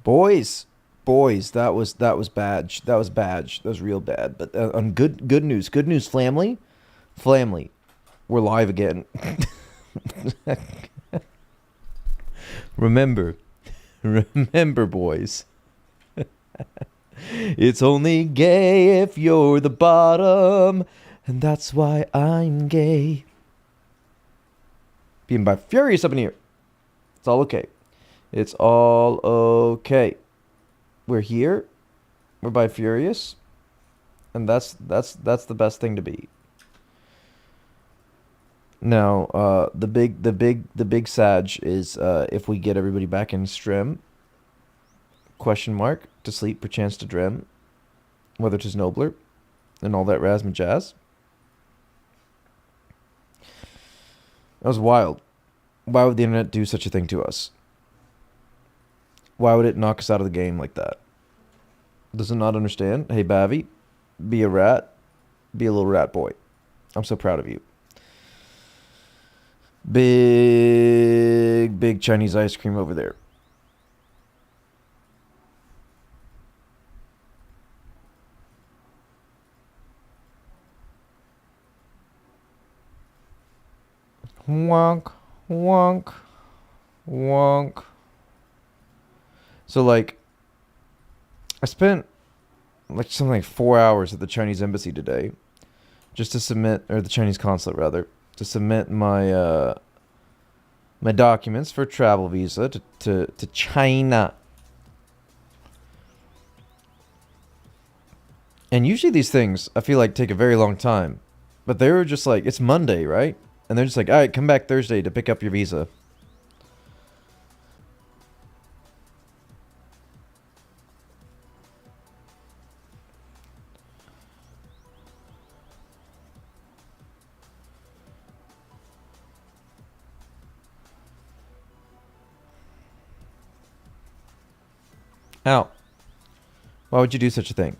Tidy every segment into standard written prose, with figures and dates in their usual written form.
Boys, that was bad. That was bad. That was real bad. But on good news. Good news, family. We're live again. Remember, remember, boys. It's only gay if you're the bottom, and that's why I'm gay. Being by furious up in here. It's all okay. It's all okay. We're here. We're by furious, and that's the best thing to be. Now, the big sag is if we get everybody back in stream. Question mark to sleep, perchance to dream, whether 'tis nobler, and all that rasm jazz. That was wild. Why would the internet do such a thing to us? Why would it knock us out of the game like that? Does it not understand? Hey, Bavi, be a rat. Be a little rat boy. I'm so proud of you. Big Chinese ice cream over there. Wonk, wonk, wonk. So, like, I spent like something like 4 hours at the Chinese embassy today, just to submit, or the Chinese consulate rather, to submit my documents for a travel visa to China. And usually these things, I feel like, take a very long time. But they were just like, it's Monday, right? And they're just like, all right, come back Thursday to pick up your visa. How? Why would you do such a thing?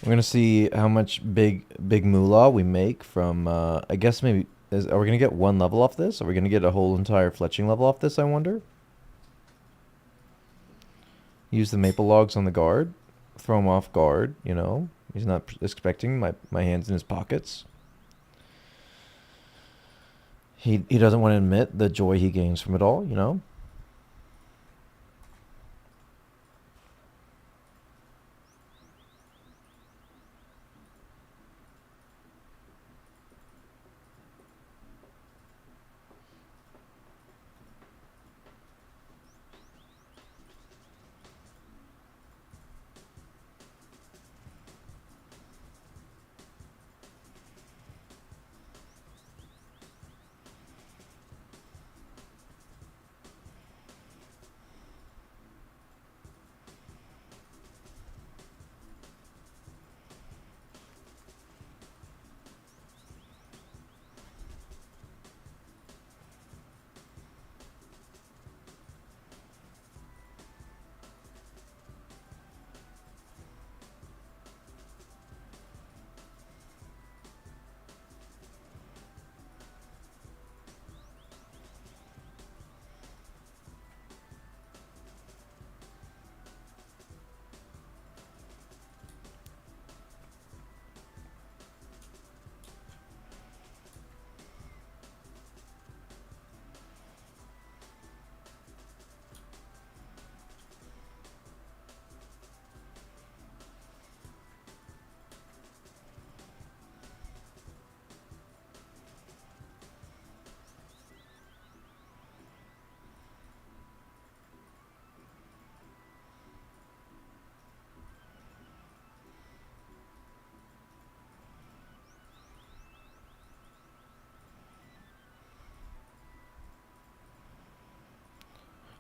We're gonna see how much big moolah we make from. I guess maybe are we gonna get one level off this? Are we gonna get a whole entire fletching level off this? I wonder. Use the maple logs on the guard, throw him off guard. You know, he's not expecting my hands in his pockets. He doesn't want to admit the joy he gains from it all. You know.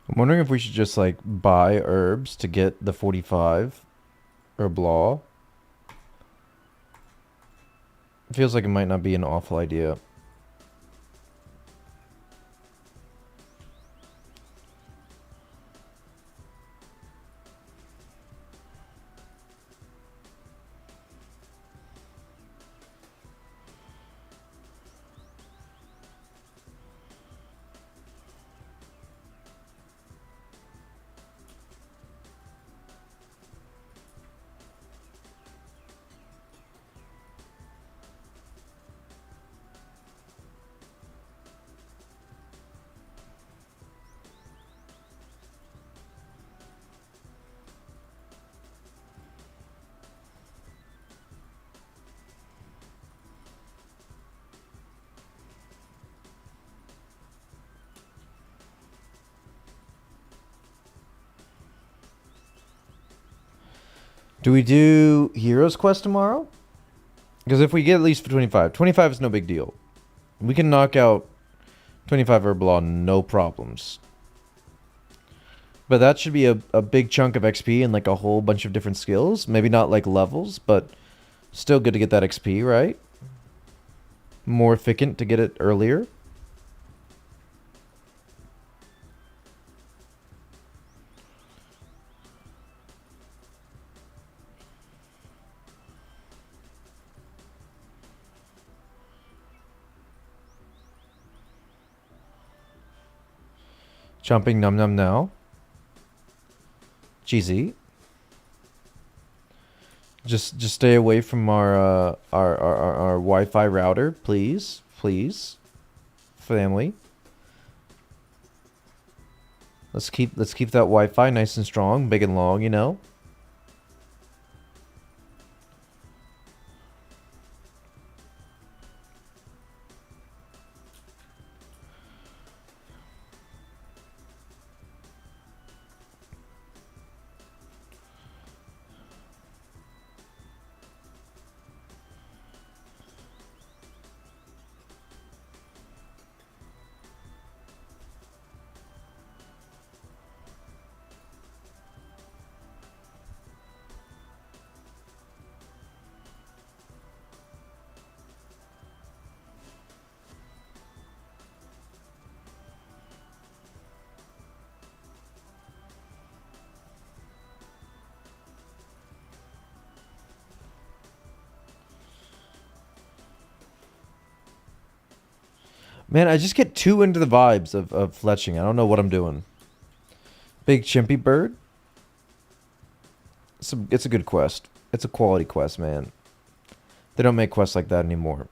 I'm wondering if we should just like buy herbs to get the 45 herb law. It feels like it might not be an awful idea. Do we do Heroes Quest tomorrow? Because if we get at least for 25, 25 is no big deal. We can knock out 25 herb law, no problems. But that should be a big chunk of XP and like a whole bunch of different skills. Maybe not like levels, but still good to get that XP, right? More efficient to get it earlier. Jumping num num now. GZ. Just stay away from our Wi-Fi router, please, please, family. Let's keep that Wi-Fi nice and strong, big and long, you know. Man, I just get too into the vibes of fletching. I don't know what I'm doing. Big chimpy bird. It's a good quest. It's a quality quest, man. They don't make quests like that anymore.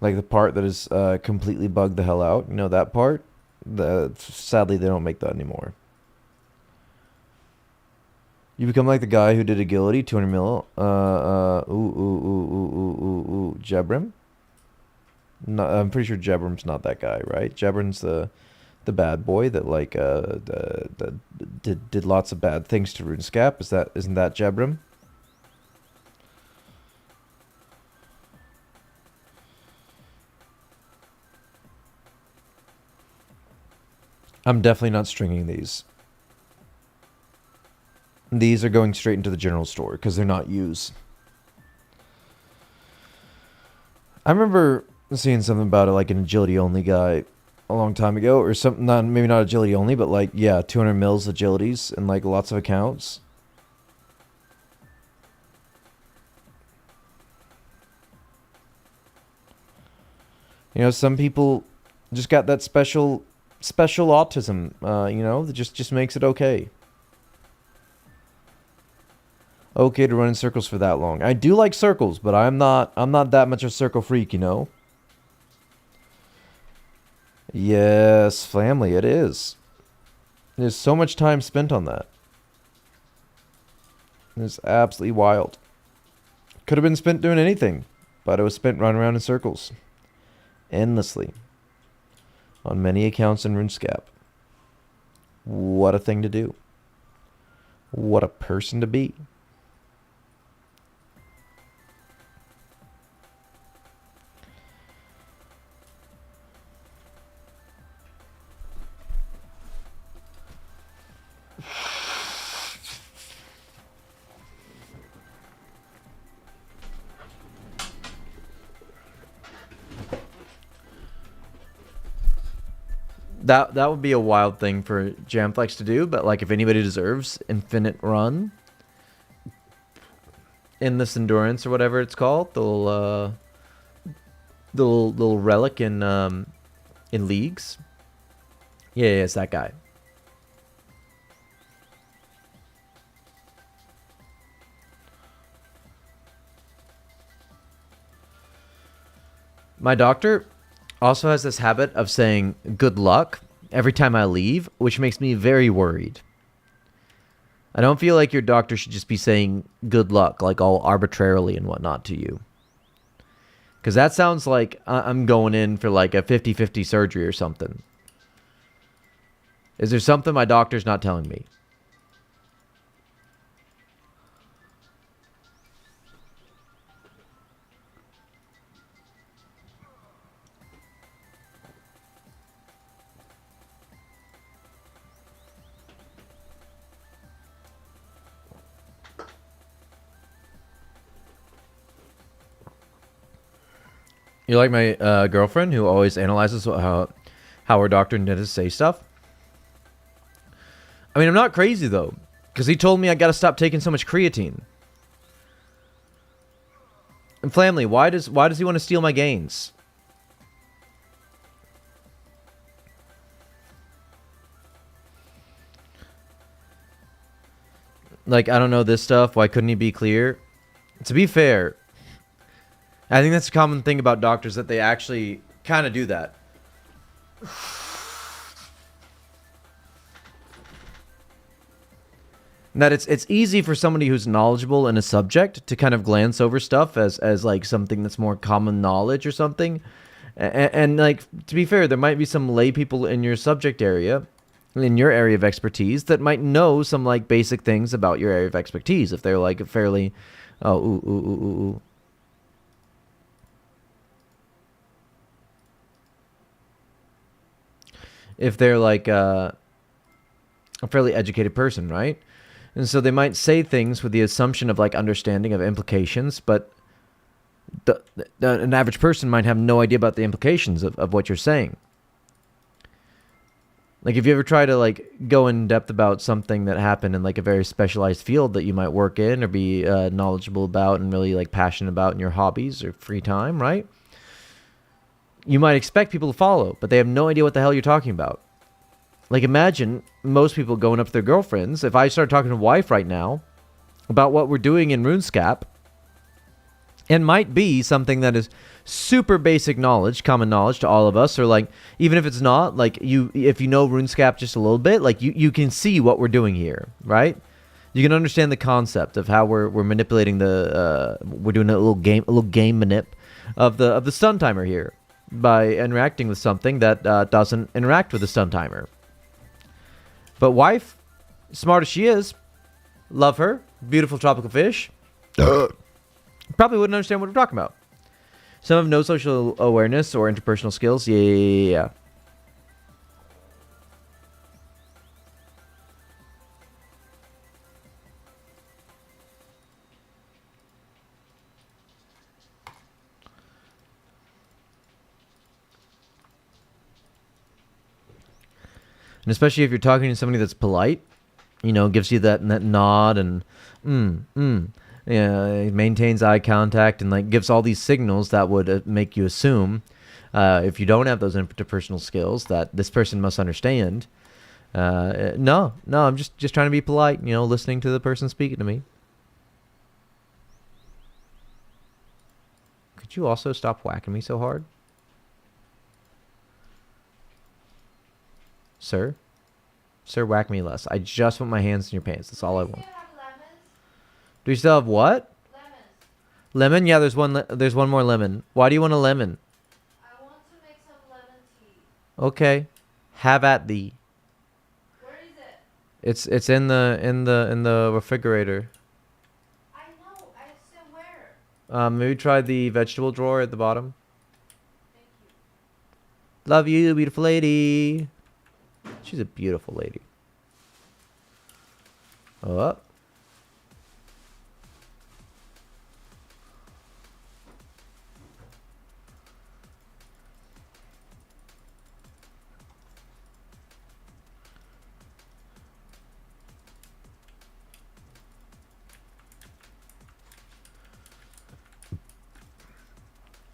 Like the part that is completely bugged the hell out. You know that part? Sadly, they don't make that anymore. You become like the guy who did agility, 200 mil. Jebrim? No, I'm pretty sure Jebrim's not that guy, right? Jebrim's the bad boy that like did lots of bad things to RuneScape. Isn't that Jebrim? I'm definitely not stringing these. These are going straight into the general store because they're not used. I remember seeing something about it, like an agility only guy a long time ago, or something. Not maybe not agility only, but like yeah, 200 mils agilities and like lots of accounts. You know, some people just got that special autism. You know, that just makes it okay. Okay to run in circles for that long. I do like circles, but I'm not that much of a circle freak, you know. Yes, family, it is. There's so much time spent on that. It's absolutely wild. Could have been spent doing anything, but it was spent running around in circles. Endlessly. On many accounts in RuneScape. What a thing to do. What a person to be. That would be a wild thing for Jamflex to do, but like if anybody deserves infinite run in this endurance or whatever it's called, the little relic in leagues. Yeah, it's that guy. My doctor also has this habit of saying good luck every time I leave, which makes me very worried. I don't feel like your doctor should just be saying good luck, like all arbitrarily and whatnot to you. Because that sounds like I'm going in for like a 50-50 surgery or something. Is there something my doctor's not telling me? You're like my girlfriend who always analyzes how her doctor and dentist say stuff. I mean, I'm not crazy though, because he told me I got to stop taking so much creatine. And Flamley, why does he want to steal my gains? Like, I don't know this stuff. Why couldn't he be clear? To be fair, I think that's a common thing about doctors, that they actually kind of do that. And that it's easy for somebody who's knowledgeable in a subject to kind of glance over stuff as like something that's more common knowledge or something. And like, to be fair, there might be some lay people in your subject area, in your area of expertise, that might know some like basic things about your area of expertise if they're like fairly, if they're like a fairly educated person, right? And so they might say things with the assumption of like understanding of implications, but an average person might have no idea about the implications of what you're saying. Like, if you ever try to like go in depth about something that happened in like a very specialized field that you might work in or be knowledgeable about and really like passionate about in your hobbies or free time, right? You might expect people to follow, but they have no idea what the hell you're talking about. Like, imagine most people going up to their girlfriends. If I start talking to wife right now about what we're doing in RuneScape, it might be something that is super basic knowledge, common knowledge to all of us, or like, even if it's not, like, if you know RuneScape just a little bit, like you can see what we're doing here, right? You can understand the concept of how we're manipulating we're doing a little game manip of the stun timer here by interacting with something that doesn't interact with the stun timer. But wife, smart as she is, love her, beautiful tropical fish, probably wouldn't understand what we're talking about. Some have no social awareness or interpersonal skills. Yeah. And especially if you're talking to somebody that's polite, you know, gives you that nod and yeah, maintains eye contact and like gives all these signals that would make you assume, if you don't have those interpersonal skills, that this person must understand. No, I'm just trying to be polite, you know, listening to the person speaking to me. Could you also stop whacking me so hard? Sir, whack me less. I just want my hands in your pants. That's all I want. Do you still have what? Lemons. Lemon? Yeah, there's one more lemon. Why do you want a lemon? I want to make some lemon tea. Okay. Have at thee. Where is it? It's in the refrigerator. I know. I said where? Maybe try the vegetable drawer at the bottom. Thank you. Love you, beautiful lady. She's a beautiful lady. Oh.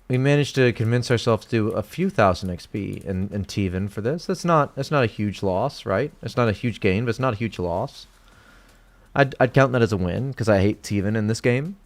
we managed to convince ourselves to do a few thousand XP in Teven for this. That's not a huge loss, right? It's not a huge gain, but it's not a huge loss. I'd count that as a win because I hate Teven in this game.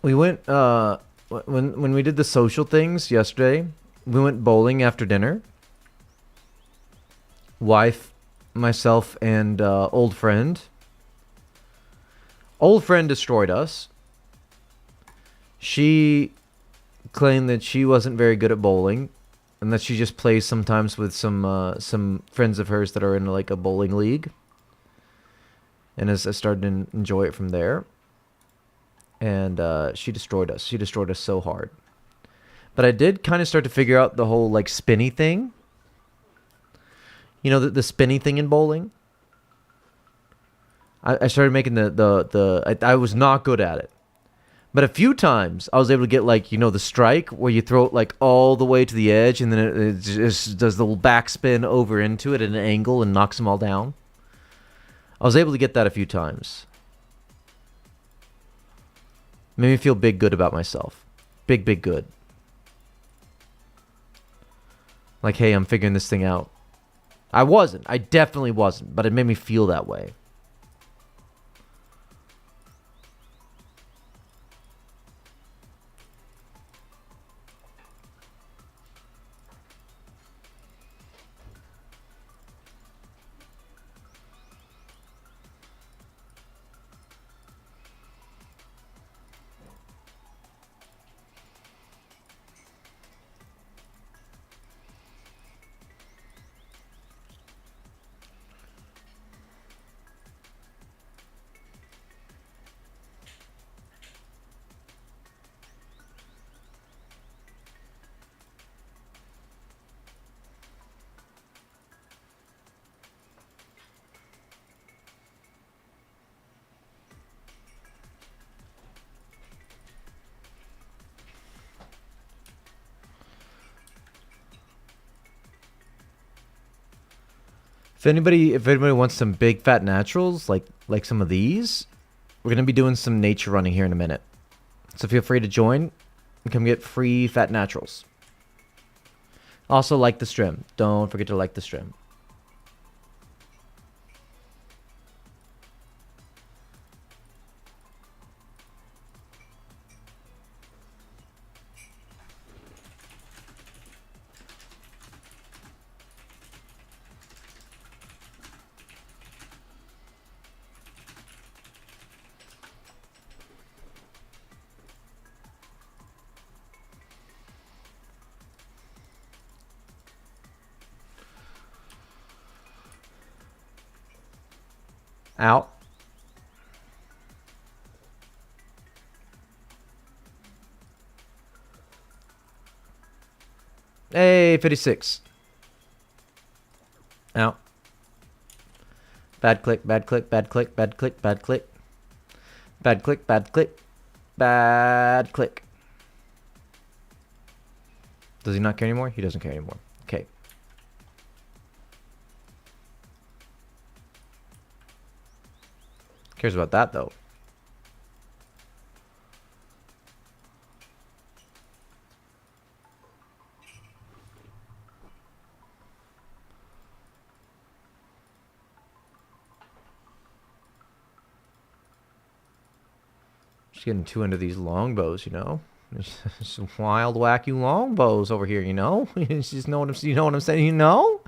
We went when we did the social things yesterday. We went bowling after dinner. Wife, myself, and old friend. Old friend destroyed us. She claimed that she wasn't very good at bowling, and that she just plays sometimes with some friends of hers that are in like a bowling league. And as I started to enjoy it from there. And she destroyed us. She destroyed us so hard. But I did kind of start to figure out the whole like spinny thing. You know, the spinny thing in bowling. I started making I was not good at it. But a few times I was able to get like, you know, the strike where you throw it like all the way to the edge and then it just does the little backspin over into it at an angle and knocks them all down. I was able to get that a few times. Made me feel big good about myself. Big good. Like, hey, I'm figuring this thing out. I wasn't. I definitely wasn't. But it made me feel that way. If anybody wants some big fat naturals like some of these, we're gonna be doing some nature running here in a minute. So feel free to join and come get free fat naturals. Also like the stream. Don't forget to like the stream. Out. Hey, 56. Out. Bad click, bad click, bad click, bad click, bad click. Bad click, bad click. Bad click. Does he not care anymore? He doesn't care anymore. Okay. Cares about that though. Just getting too into these longbows, you know. There's some wild, wacky longbows over here, you know. You just know what I'm, you know what I'm saying, you know.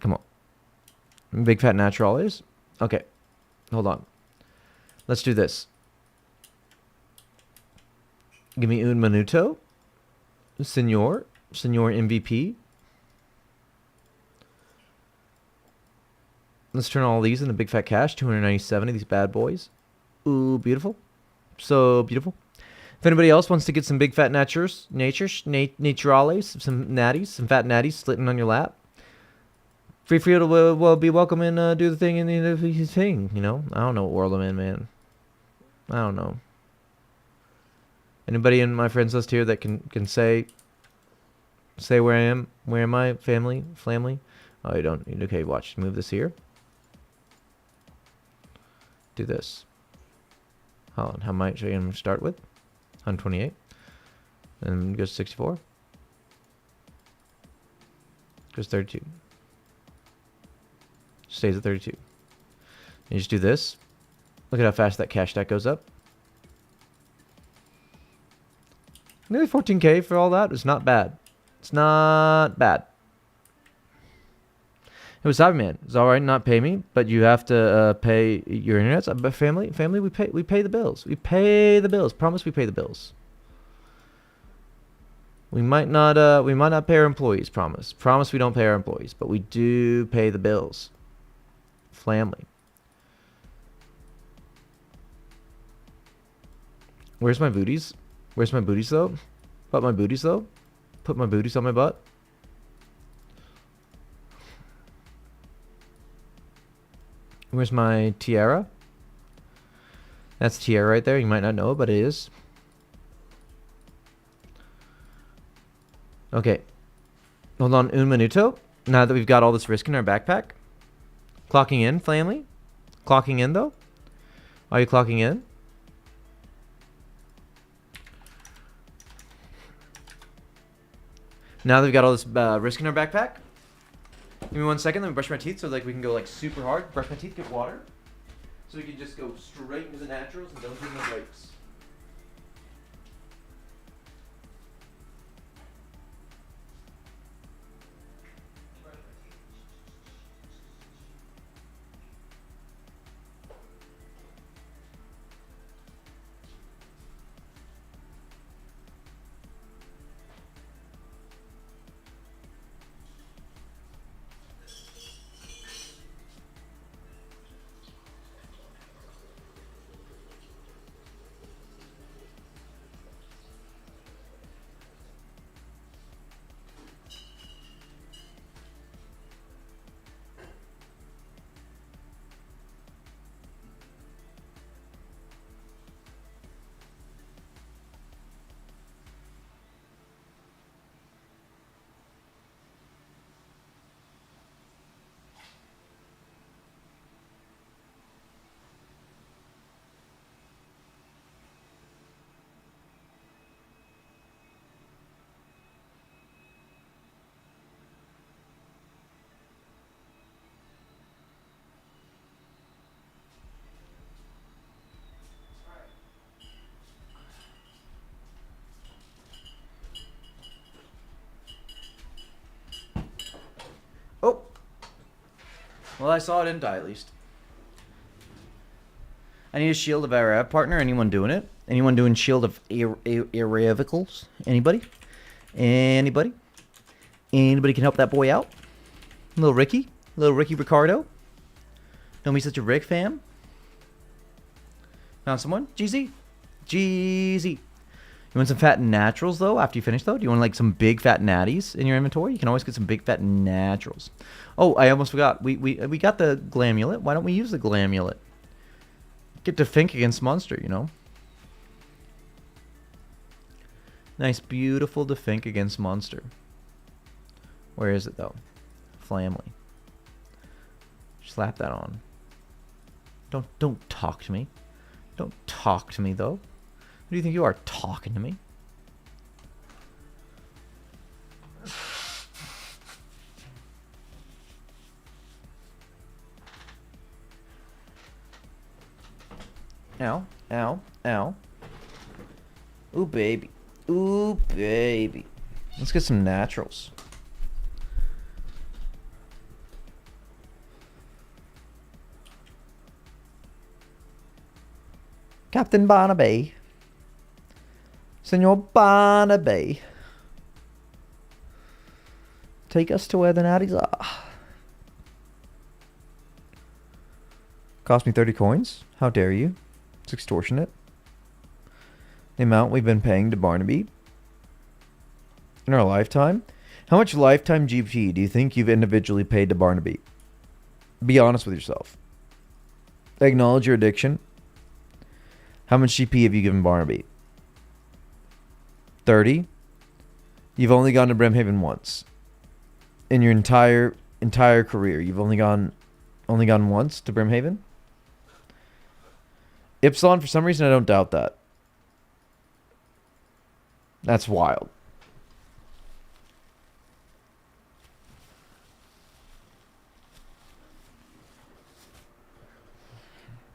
Come on. Big fat natural is. Okay. Hold on. Let's do this. Give me un minuto. Senor MVP. Let's turn all these into big fat cash. 297 of these bad boys. Ooh, beautiful. So beautiful. If anybody else wants to get some big fat naturales, some natties, some fat natties slitting on your lap, feel free to be welcome and do the thing in the thing. You know, I don't know what world I'm in, man. I don't know. Anybody in my friends list here that can say where I am? Where am I? Family? Oh, you don't. Okay, watch. Move this here. Do this. Hold on. How much should I start with? 128. And goes 64. Goes 32. Stays at 32. And you just do this. Look at how fast that cash stack goes up. Nearly 14K for all that. It's not bad. It's not bad. It was Cyberman. It's all right, not pay me, but you have to pay your internet. But family, we pay the bills. We pay the bills. Promise, we pay the bills. We might not pay our employees. Promise, we don't pay our employees, but we do pay the bills. Family. Where's my booties? Where's my booties though? Put my booties though. Put my booties on my butt. Where's my tiara? That's tiara right there. You might not know, but it is. Okay. Hold on un minuto. Now that we've got all this risk in our backpack. Clocking in, family. Clocking in, though. Are you clocking in? Now that we've got all this risk in our backpack. Give me 1 second, let me brush my teeth so like we can go like super hard. Brush my teeth, get water. So we can just go straight into the naturals and don't do no breaks. Oh! Well, I saw it didn't die at least. I need a shield of our partner. Anyone doing it? Anyone doing shield of irrevocals? Anybody? Anybody? Anybody can help that boy out? Little Ricky? Little Ricky Ricardo? Don't be such a Rick fam. Found someone? GZ? GZ. You want some fat naturals, though, after you finish, though? Do you want, like, some big fat natties in your inventory? You can always get some big fat naturals. Oh, I almost forgot. We got the glamulet. Why don't we use the glamulet? Get to think against monster, you know? Nice, beautiful to think against monster. Where is it, though? Family. Slap that on. Don't talk to me. Don't talk to me, though. Who do you think you are talking to me? Ow, ow, ow. Ooh, baby. Ooh, baby. Let's get some naturals. Captain Barnaby. Senor Barnaby. Take us to where the natties are. Cost me 30 coins? How dare you? It's extortionate. The amount we've been paying to Barnaby in our lifetime. How much lifetime GP do you think you've individually paid to Barnaby? Be honest with yourself. Acknowledge your addiction. How much GP have you given Barnaby? 30? You've only gone to Brimhaven once. In your entire career, you've only gone once to Brimhaven? Ipsilon, for some reason, I don't doubt that. That's wild.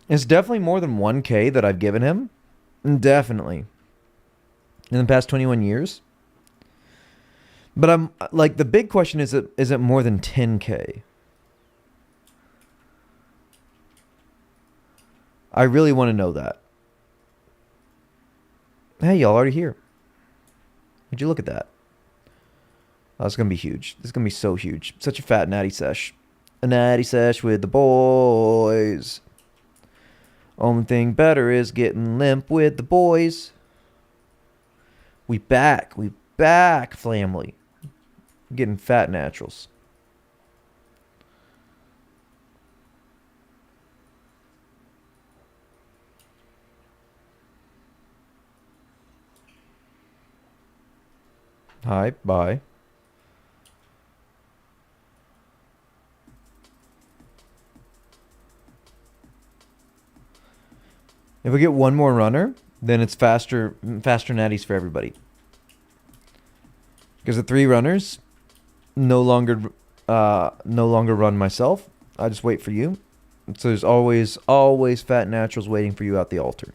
It's definitely more than 1K that I've given him. Definitely. In the past 21 years. But I'm like, the big question is it more than 10K? I really want to know that. Hey, y'all already here. Would you look at that? Oh, it's going to be huge. This is going to be so huge. Such a fat natty sesh. A natty sesh with the boys. Only thing better is getting limp with the boys. We back, family. Getting fat naturals. Hi, bye. If we get one more runner, then it's faster natties for everybody. Because the 3 runners no longer run myself. I just wait for you. So there's always fat naturals waiting for you at the altar.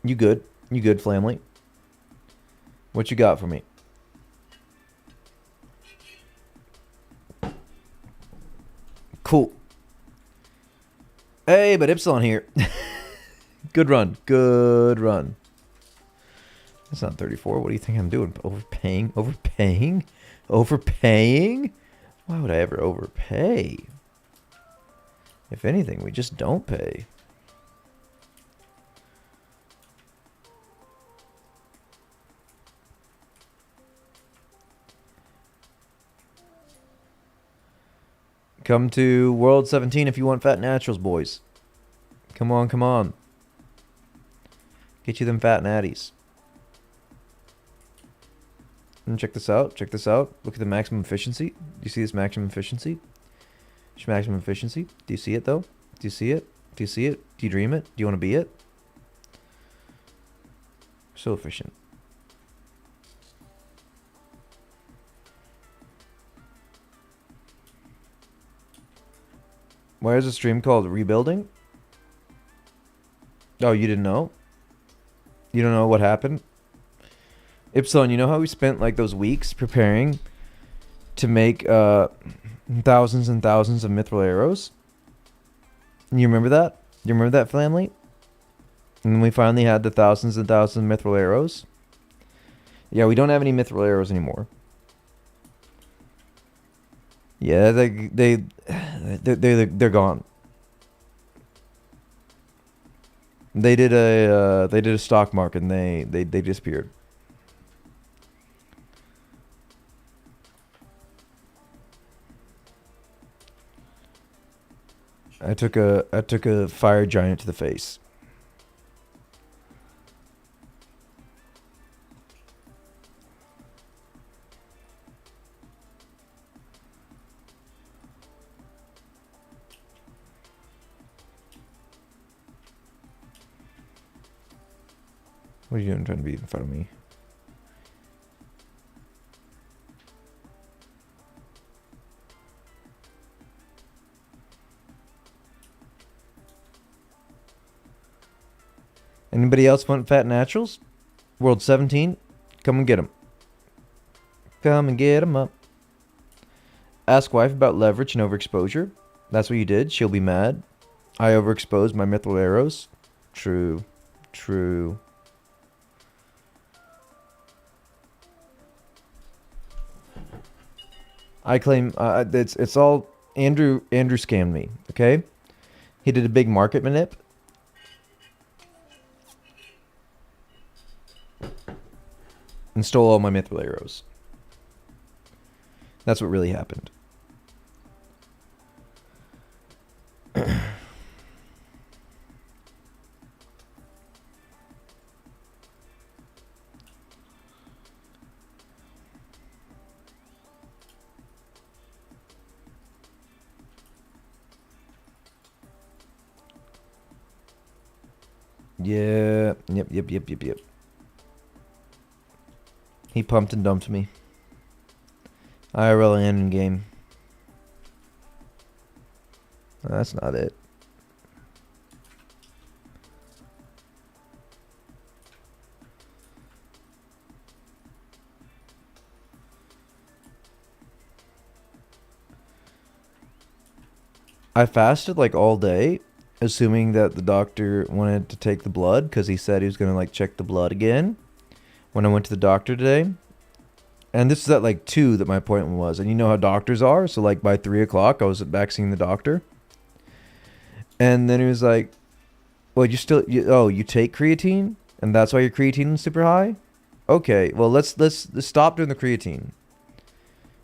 You good? You good, family? What you got for me? Cool. Hey, but Ipsilon here. Good run. Good run. That's not 34. What do you think I'm doing? Overpaying? Overpaying? Overpaying? Why would I ever overpay? If anything, we just don't pay. Come to World 17 if you want fat naturals, boys. Come on, come on. Get you them fat natties. And check this out. Check this out. Look at the maximum efficiency. Do you see this maximum efficiency? Maximum efficiency. Do you see it, though? Do you see it? Do you see it? Do you dream it? Do you want to be it? So efficient. Why is the stream called Rebuilding? Oh, you didn't know? You don't know what happened? Ipsilon, you know how we spent like those weeks preparing to make thousands and thousands of mithril arrows? You remember that? You remember that, family? And then we finally had the thousands and thousands of mithril arrows. Yeah, we don't have any mithril arrows anymore. Yeah, they're gone. They did a stock market and they disappeared. I took a fire giant to the face. What are you doing trying to be in front of me? Anybody else want fat naturals? World 17? Come and get them. Come and get 'em up. Ask wife about leverage and overexposure. That's what you did. She'll be mad. I overexposed my mithril arrows. True. True. I claim it's all Andrew scammed me, okay? He did a big market manip. And stole all my mithril arrows. That's what really happened. Yeah. Yep. He pumped and dumped me. IRL and in game. That's not it. I fasted like all day, assuming that the doctor wanted to take the blood because he said he was going to like check the blood again when I went to the doctor today. And this is at like 2 that my appointment was. And you know how doctors are. So like by 3 o'clock, I was back seeing the doctor. And then he was like, well, you take creatine? And that's why your creatine is super high? Okay, well, let's stop doing the creatine.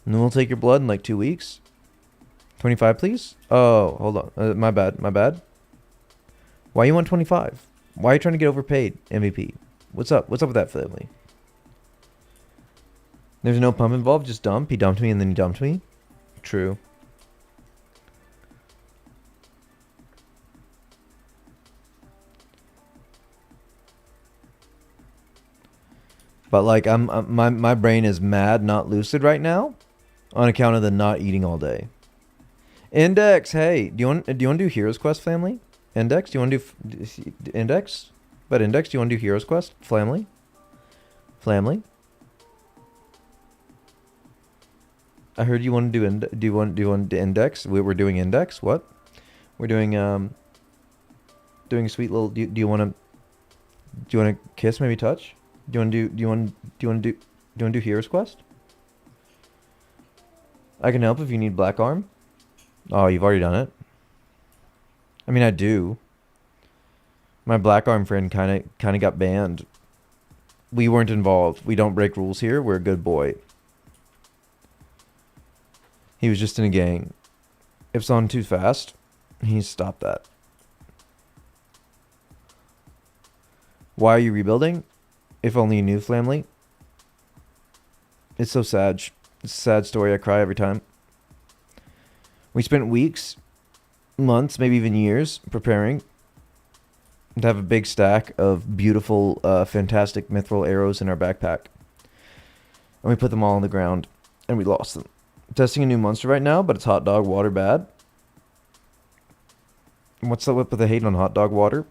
And then we'll take your blood in like 2 weeks. 25, please? Oh, hold on. My bad. Why you want 25? Why are you trying to get overpaid, MVP? What's up? What's up with that family? There's no pump involved, just dump. He dumped me and then he dumped me. True. But like my brain is mad, not lucid right now, on account of the not eating all day. Index, hey, do you want to do Heroes Quest, family? Index, do you want to do Index? But Index, do you want to do Heroes Quest, family? Family. I heard you want to do you want to Index? We're doing Index. What? We're doing doing a sweet little. Do you want to kiss, maybe touch? Do you want to do Heroes Quest? I can help if you need Black Arm. Oh, you've already done it. I mean, I do. My Black Arm friend kind of got banned. We weren't involved. We don't break rules here. We're a good boy. He was just in a gang. If it's on too fast, he stopped that. Why are you rebuilding? If only you knew, family. It's so sad. It's a sad story. I cry every time. We spent weeks, months, maybe even years preparing to have a big stack of beautiful, fantastic mithril arrows in our backpack. And we put them all on the ground and we lost them. Testing a new monster right now, but it's hot dog water bad. What's up with the hate on hot dog water?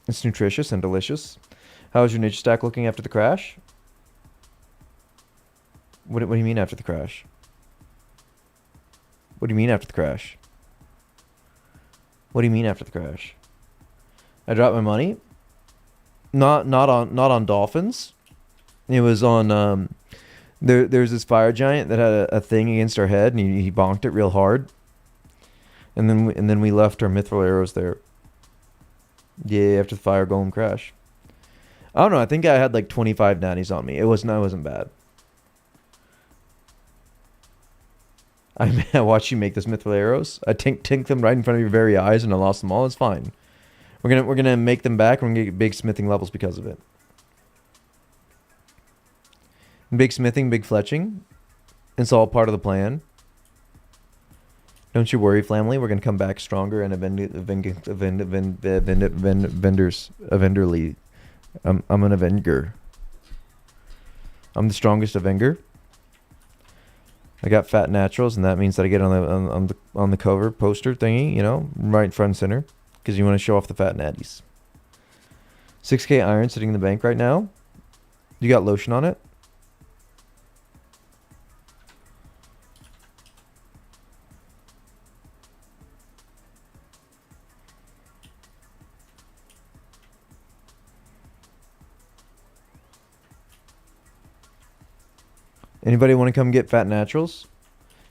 It's nutritious and delicious. How is your niche stack looking after the crash? What do you mean after the crash? What do you mean after the crash? What do you mean after the crash? I dropped my money. Not on dolphins. It was on there's this fire giant that had a thing against our head, and he bonked it real hard. And then we left our mithril arrows there. Yeah, after the fire golem crash. I don't know. I think I had like 25 natties on me. It wasn't bad. I watched you make this mithril arrows. I tink them right in front of your very eyes, and I lost them all. It's fine. We're gonna make them back. We're gonna get big smithing levels because of it. Big smithing, big fletching. It's all part of the plan. Don't you worry, family. We're gonna come back stronger and avengerly. I'm an avenger. I'm the strongest avenger. I got fat naturals, and that means that I get on the cover poster thingy, you know, right front and center, because you want to show off the fat natties. 6K iron sitting in the bank right now. You got lotion on it? Anybody want to come get Fat Naturals?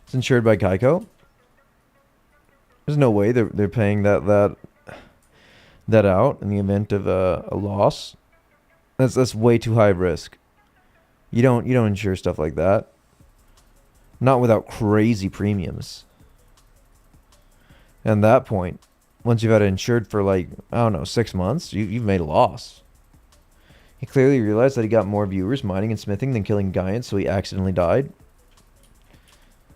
It's insured by Geico. There's no way they're paying that out in the event of a loss. That's way too high risk. You don't insure stuff like that. Not without crazy premiums. And at that point, once you've had it insured for like, I don't know, 6 months, you've made a loss. He clearly realized that he got more viewers mining and smithing than killing giants, so he accidentally died.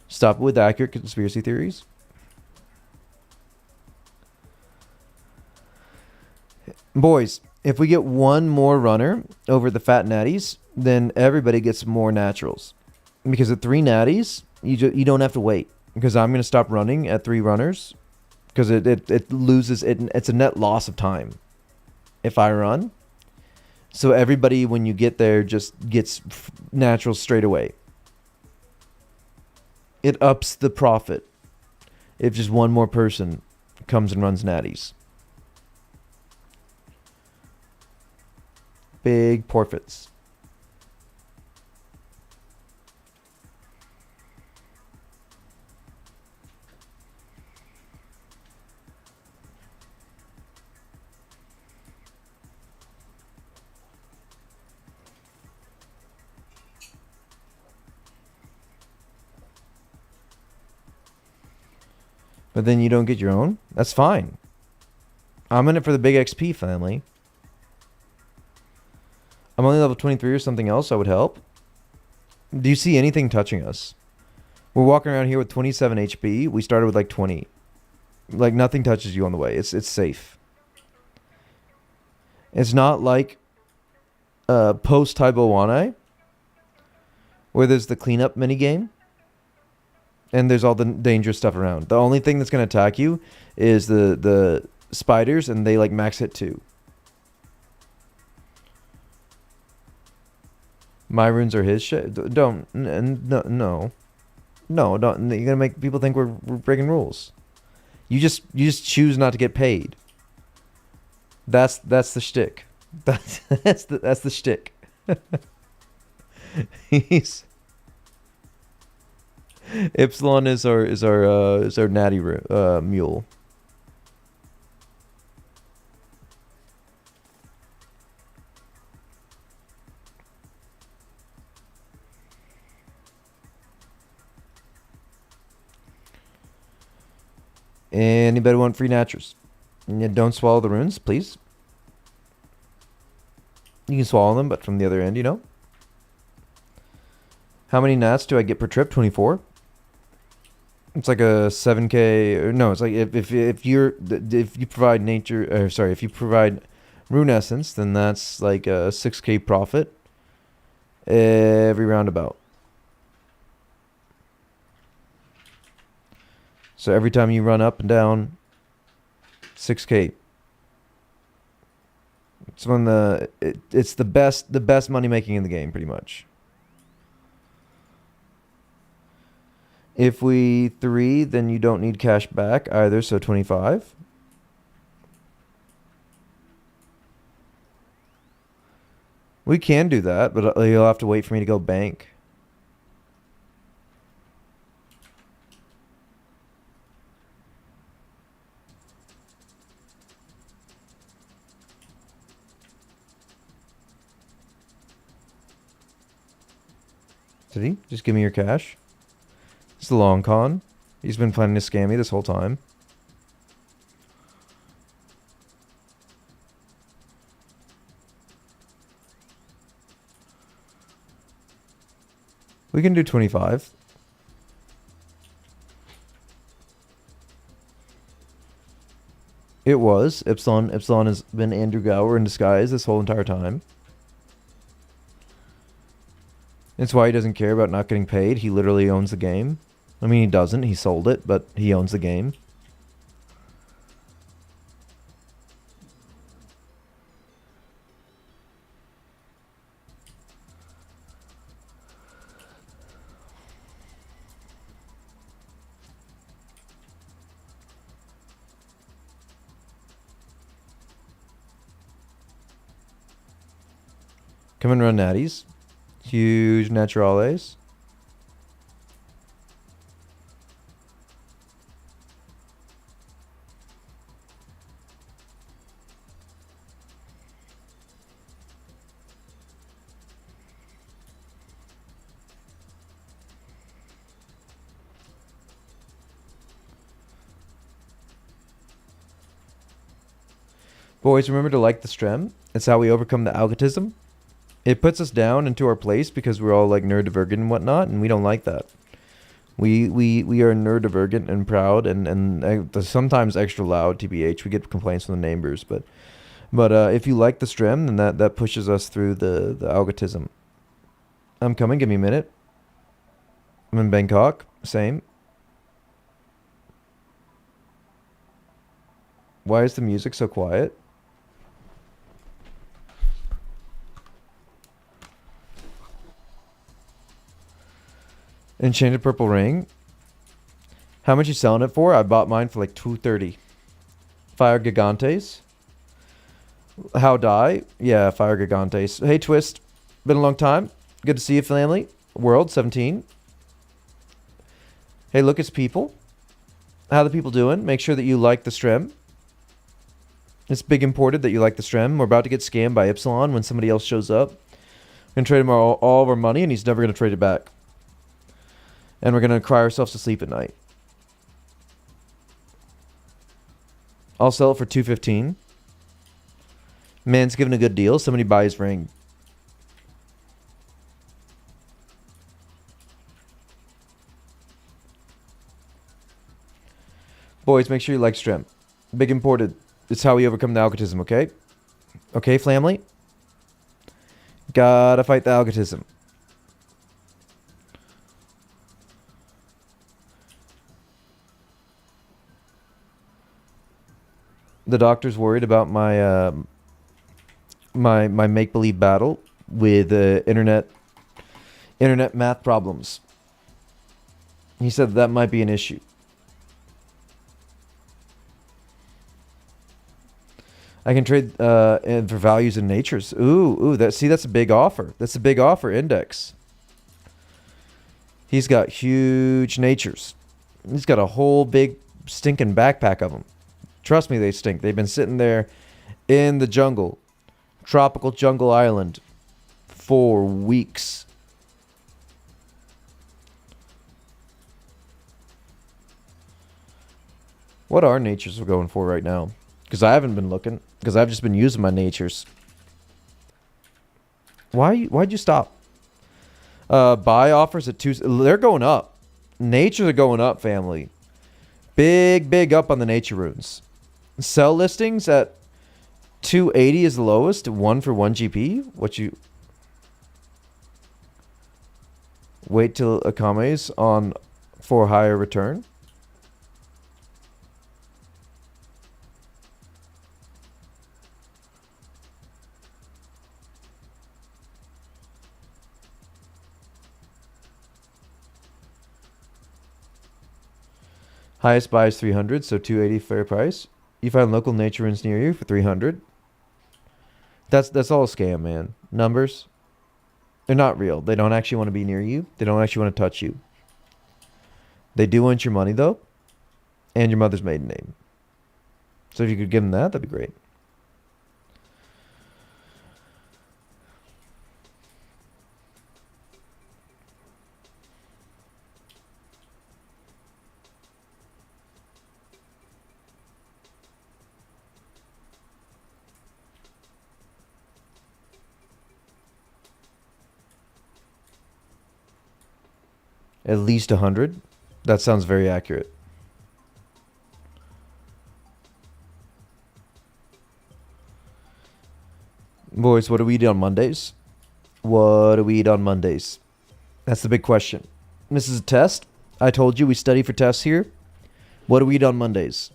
Stop it with accurate conspiracy theories. Boys, if we get one more runner over the fat natties, then everybody gets more naturals. Because at 3 natties, you don't have to wait. Because I'm going to stop running at 3 runners. Because it loses, it's a net loss of time if I run. So everybody, when you get there, just gets naturals straight away. It ups the profit if just one more person comes and runs natties. Big profits. But then you don't get your own? That's fine. I'm in it for the big XP, family. I'm only level 23 or something else, that would help. Do you see anything touching us? We're walking around here with 27 HP. We started with like 20. Like nothing touches you on the way. It's safe. It's not like post Taibo where there's the cleanup minigame. And there's all the dangerous stuff around. The only thing that's going to attack you is the spiders, and they like max hit 2. My runes are his shit. Don't. No. Don't. You're going to make people think we're breaking rules. You just choose not to get paid. That's the shtick. That's the shtick. Epsilon is our natty mule. Anybody want free naturals? Don't swallow the runes, please. You can swallow them, but from the other end, you know. How many nats do I get per trip? 24. It's like a 7k, or no, it's like if you provide if you provide rune essence, then that's like a 6k profit every roundabout. So every time you run up and down, 6k. It's it's the best money making in the game, pretty much. If we 3, then you don't need cash back either, so 25. We can do that, but you'll have to wait for me to go bank. Did he? Just give me your cash. It's the long con. He's been planning to scam me this whole time. We can do 25. It was. Epsilon has been Andrew Gower in disguise this whole entire time. That's why he doesn't care about not getting paid. He literally owns the game. I mean, he doesn't. He sold it, but he owns the game. Come and run natties. Huge naturales. Boys, remember to like the stream. It's how we overcome the algorithm. It puts us down into our place because we're all like neurodivergent and whatnot, and we don't like that. We are neurodivergent and proud and sometimes extra loud. TBH, we get complaints from the neighbors, but if you like the stream, then that pushes us through the algorithm. I'm coming. Give me a minute. I'm in Bangkok. Same. Why is the music so quiet? Enchanted purple ring. How much you selling it for? I bought mine for like 230. Fire gigantes. How die? Yeah, fire gigantes. Hey Twist, been a long time. Good to see you, family. World 17. Hey, look, it's people. How the people doing? Make sure that you like the stream. It's big important that you like the stream. We're about to get scammed by Epsilon when somebody else shows up. We're gonna trade him all of our money, and he's never gonna trade it back. And we're gonna cry ourselves to sleep at night. I'll sell it for 215. Man's giving a good deal. Somebody buy his ring. Boys, make sure you like stream. Big important. It's how we overcome the algorithm, okay? Okay, family? Gotta fight the algorithm. The doctor's worried about my my make-believe battle with internet math problems. He said that might be an issue. I can trade for values and natures. Ooh, that's a big offer. That's a big offer, Index. He's got huge natures. He's got a whole big stinking backpack of them. Trust me, they stink. They've been sitting there in the jungle, tropical jungle island, for weeks. What are natures we're going for right now? Because I haven't been looking. Because I've just been using my natures. Why'd you stop? Buy offers at 2. They're going up. Natures are going up, family. Big up on the nature runes. Sell listings at 280 is the lowest. 1 for 1 GP. What you... Wait till Akame's on for higher return. Highest buy is 300, so 280 fair price. You find local nature runes near you for 300. That's all a scam, man. Numbers, they're not real. They don't actually want to be near you. They don't actually want to touch you. They do want your money, though, and your mother's maiden name. So if you could give them that, that'd be great. At least 100. That sounds very accurate. Boys, what do we eat on Mondays? What do we eat on Mondays? That's the big question. This is a test. I told you we study for tests here. What do we eat on Mondays?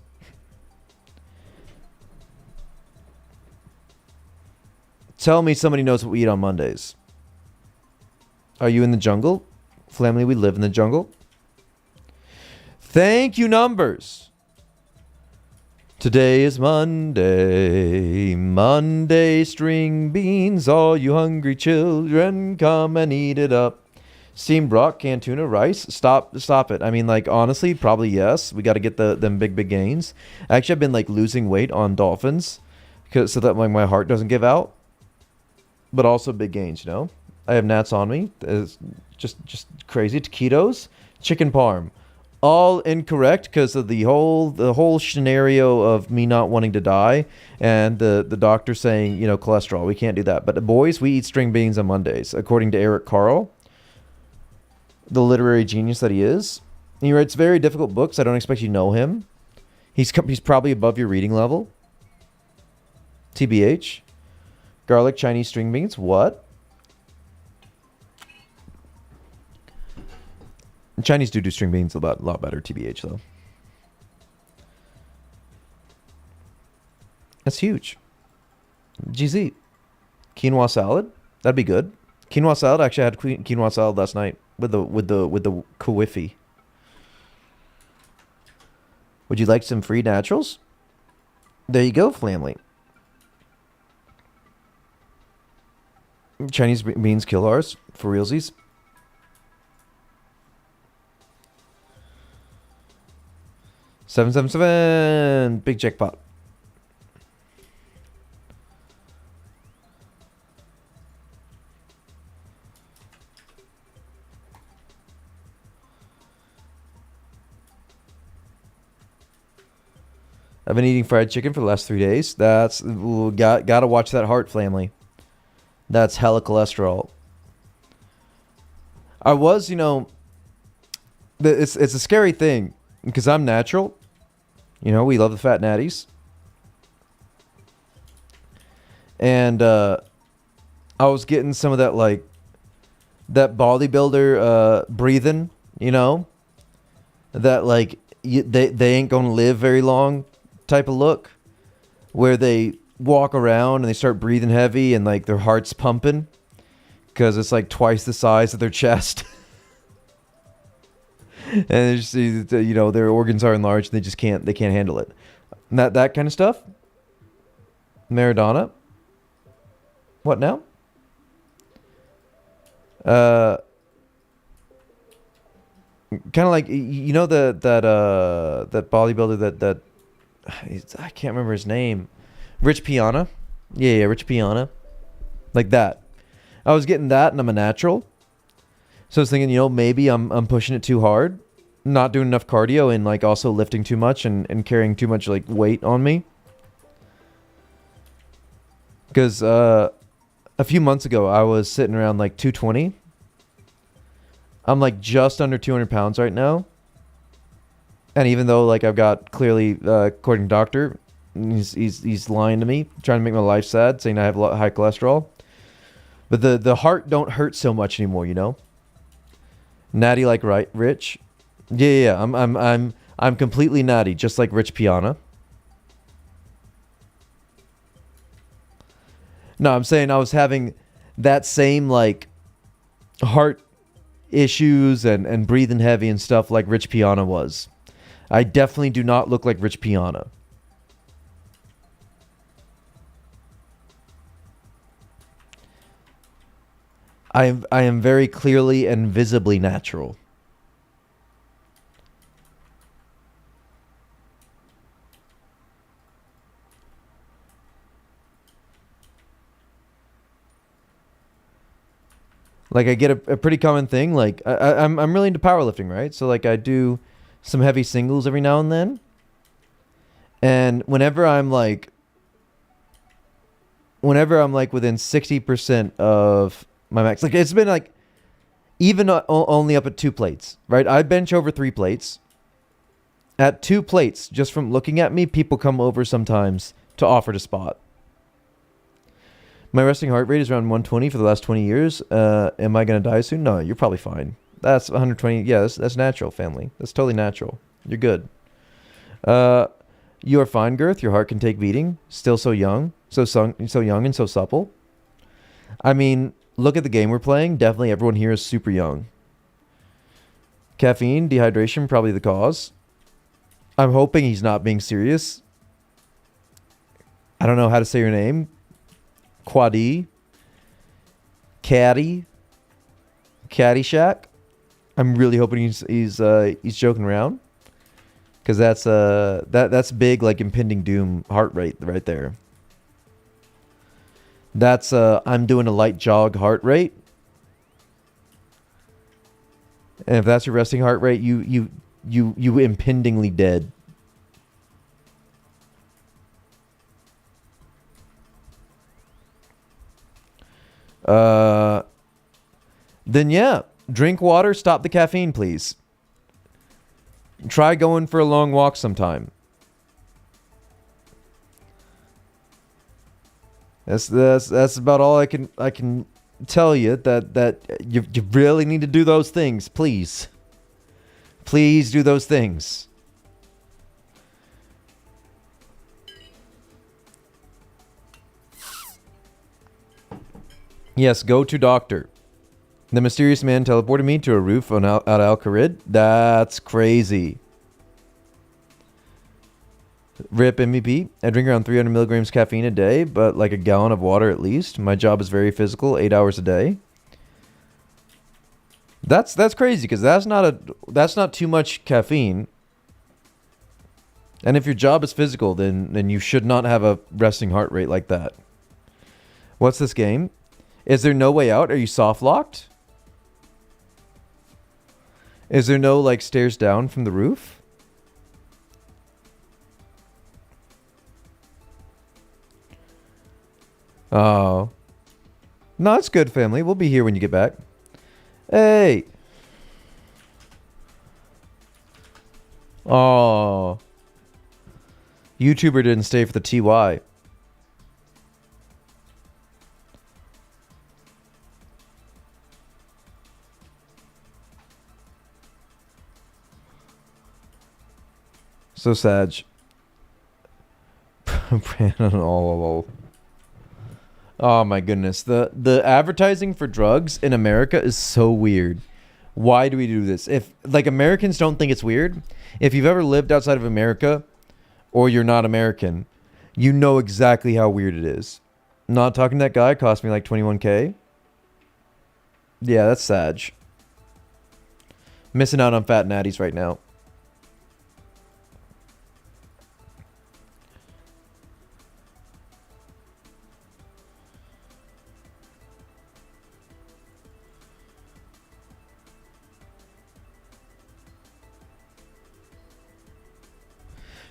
Tell me somebody knows what we eat on Mondays. Are you in the jungle? Family, we live in the jungle. Thank you, numbers. Today is Monday. Monday string beans. All you hungry children, come and eat it up. Steamed brock, canned tuna, rice. Stop it. I mean, like, honestly, probably yes. We got to get them big gains. Actually, I've been like losing weight on dolphins so that like my heart doesn't give out. But also big gains, you know. I have gnats on me. It's just crazy. Taquitos, chicken parm, all incorrect because of the whole scenario of me not wanting to die and the doctor saying, you know, cholesterol. We can't do that. But boys, we eat string beans on Mondays, according to Eric Carle, the literary genius that he is. He writes very difficult books. I don't expect you to know him. He's probably above your reading level. TBH. Garlic Chinese string beans. What? Chinese do string beans a lot better, TBH, though. That's huge. GZ. Quinoa salad? That'd be good. Quinoa salad? Actually, I had quinoa salad last night with the kwiffy. Would you like some free naturals? There you go, family. Chinese beans kill ours, for realsies. $777. Big jackpot. I've been eating fried chicken for the last 3 days. That's gotta watch that heart, family. That's hella cholesterol. I was, you know, it's a scary thing because I'm natural. You know, we love the fat natties. And I was getting some of that, like, that bodybuilder breathing, you know? That, like, they ain't gonna live very long type of look. Where they walk around and they start breathing heavy and, like, their heart's pumping. Because it's, like, twice the size of their chest. And they just, you know, their organs are enlarged and they can't handle it. And that kind of stuff. Maradona. What now? Kind of like, you know, that bodybuilder that I can't remember his name. Rich Piana. Yeah, Rich Piana. Like that. I was getting that and I'm a natural. So I was thinking, you know, maybe I'm pushing it too hard. Not doing enough cardio and, like, also lifting too much and carrying too much, like, weight on me. Because a few months ago, I was sitting around, like, 220. I'm, like, just under 200 pounds right now. And even though, like, I've got clearly, according to doctor, he's lying to me, trying to make my life sad, saying I have high cholesterol. But the heart don't hurt so much anymore, you know? Natty like Rich. Yeah. I'm completely natty, just like Rich Piana. No, I'm saying I was having that same, like, heart issues and breathing heavy and stuff like Rich Piana was. I definitely do not look like Rich Piana. I am very clearly and visibly natural. Like, I get a pretty common thing. Like, I'm really into powerlifting, right? So, like, I do some heavy singles every now and then. And whenever I'm like within 60% of my max, like, it's been like even only up at 2 plates, right? I bench over 3 plates. At 2 plates, just from looking at me, people come over sometimes to offer to spot. My resting heart rate is around 120 for the last 20 years. Am I going to die soon? No, you're probably fine. That's 120. Yeah, that's natural, family. That's totally natural. You're good. You are fine, Girth. Your heart can take beating. Still so young. So young and so supple. I mean, look at the game we're playing. Definitely everyone here is super young. Caffeine, dehydration, probably the cause. I'm hoping he's not being serious. I don't know how to say your name. Quadi. Caddyshack. I'm really hoping he's joking around, because that's big, like, impending doom heart rate right there. That's I'm doing a light jog heart rate, and if that's your resting heart rate, you you impendingly dead. Then yeah, drink water, stop the caffeine, please. Try going for a long walk sometime. That's about all I can tell you. That you really need to do those things, please. Please do those things. Yes, go to doctor. The mysterious man teleported me to a roof on at Al Kharid. That's crazy. RIP MVP. I drink around 300 milligrams caffeine a day, but like a gallon of water at least. My job is very physical, 8 hours a day. That's crazy because that's not too much caffeine. And if your job is physical, then you should not have a resting heart rate like that. What's this game? Is there no way out? Are you soft locked? Is there no like stairs down from the roof? Oh. No, it's good, family. We'll be here when you get back. Hey. Oh. YouTuber didn't stay for the TY. So sad. Oh my goodness. The advertising for drugs in America is so weird. Why do we do this? If like Americans don't think it's weird, if you've ever lived outside of America or you're not American, you know exactly how weird it is. Not talking to that guy cost me like 21K. Yeah, that's sad. Missing out on fat natties right now.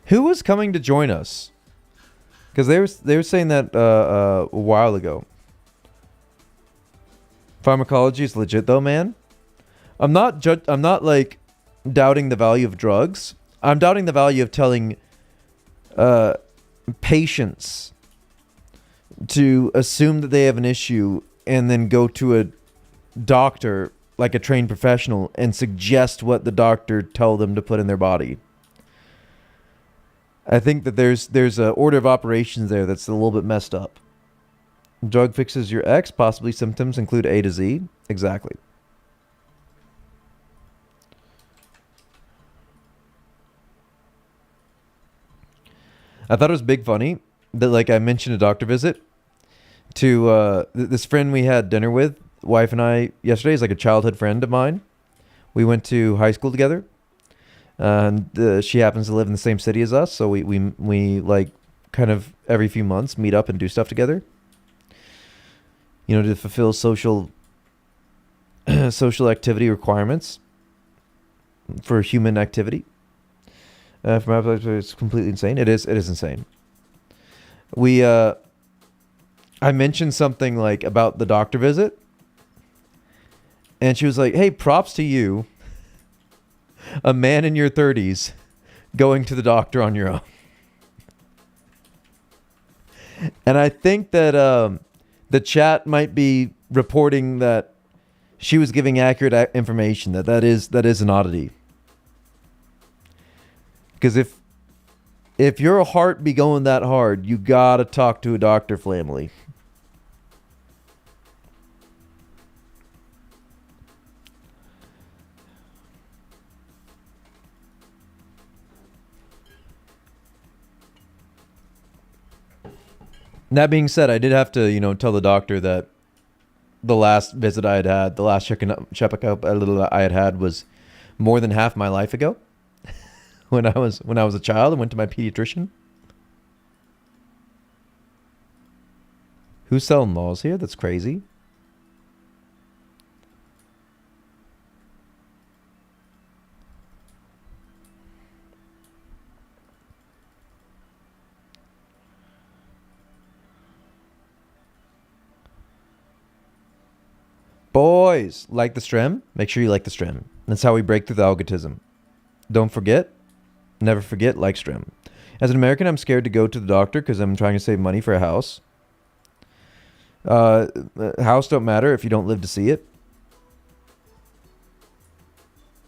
Who was coming to join us? Because they were saying that a while ago. Pharmacology is legit though, man. I'm not like doubting the value of drugs. I'm doubting the value of telling patients to assume that they have an issue and then go to a doctor, like a trained professional, and suggest what the doctor told them to put in their body. I think that there's a order of operations there that's a little bit messed up. Drug fixes your X, possibly symptoms include A to Z. Exactly. I thought it was big funny that like I mentioned a doctor visit to this friend we had dinner with, wife and I yesterday. He's like a childhood friend of mine. We went to high school together. And she happens to live in the same city as us, so we like kind of every few months meet up and do stuff together. You know, to fulfill social activity requirements for human activity. From my perspective, it's completely insane. It is insane. I mentioned something like about the doctor visit, and she was like, "Hey, props to you. A man in your 30s going to the doctor on your own." And I think that the chat might be reporting that she was giving accurate information, that is an oddity. Because if your heart be going that hard, you gotta talk to a doctor, family. That being said, I did have to, tell the doctor that the last visit I had, the last checkup I had was more than half my life ago. when I was a child and went to my pediatrician. Who's selling laws here? That's crazy. Boys, like the stream? Make sure you like the stream. That's how we break through the algorithm. Don't forget, never forget, like stream. As an American, I'm scared to go to the doctor because I'm trying to save money for a house. House don't matter if you don't live to see it.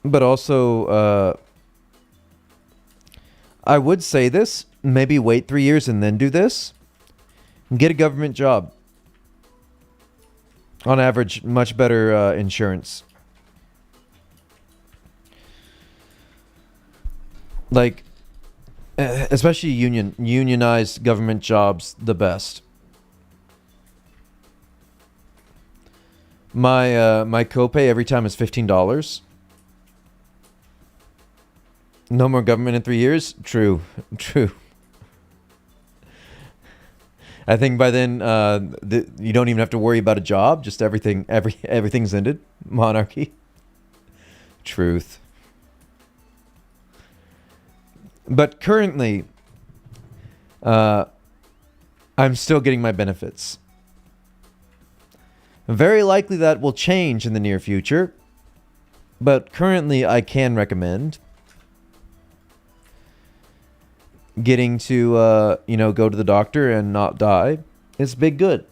But also, I would say this, maybe wait 3 years and then do this. Get a government job. On average, much better insurance. Like, especially unionized government jobs, the best. My copay every time is $15. No more government in 3 years? True. I think by then you don't even have to worry about a job. Just everything's ended. Monarchy. Truth. But currently, I'm still getting my benefits. Very likely that will change in the near future. But currently, I can recommend getting to, go to the doctor and not die. It's big good.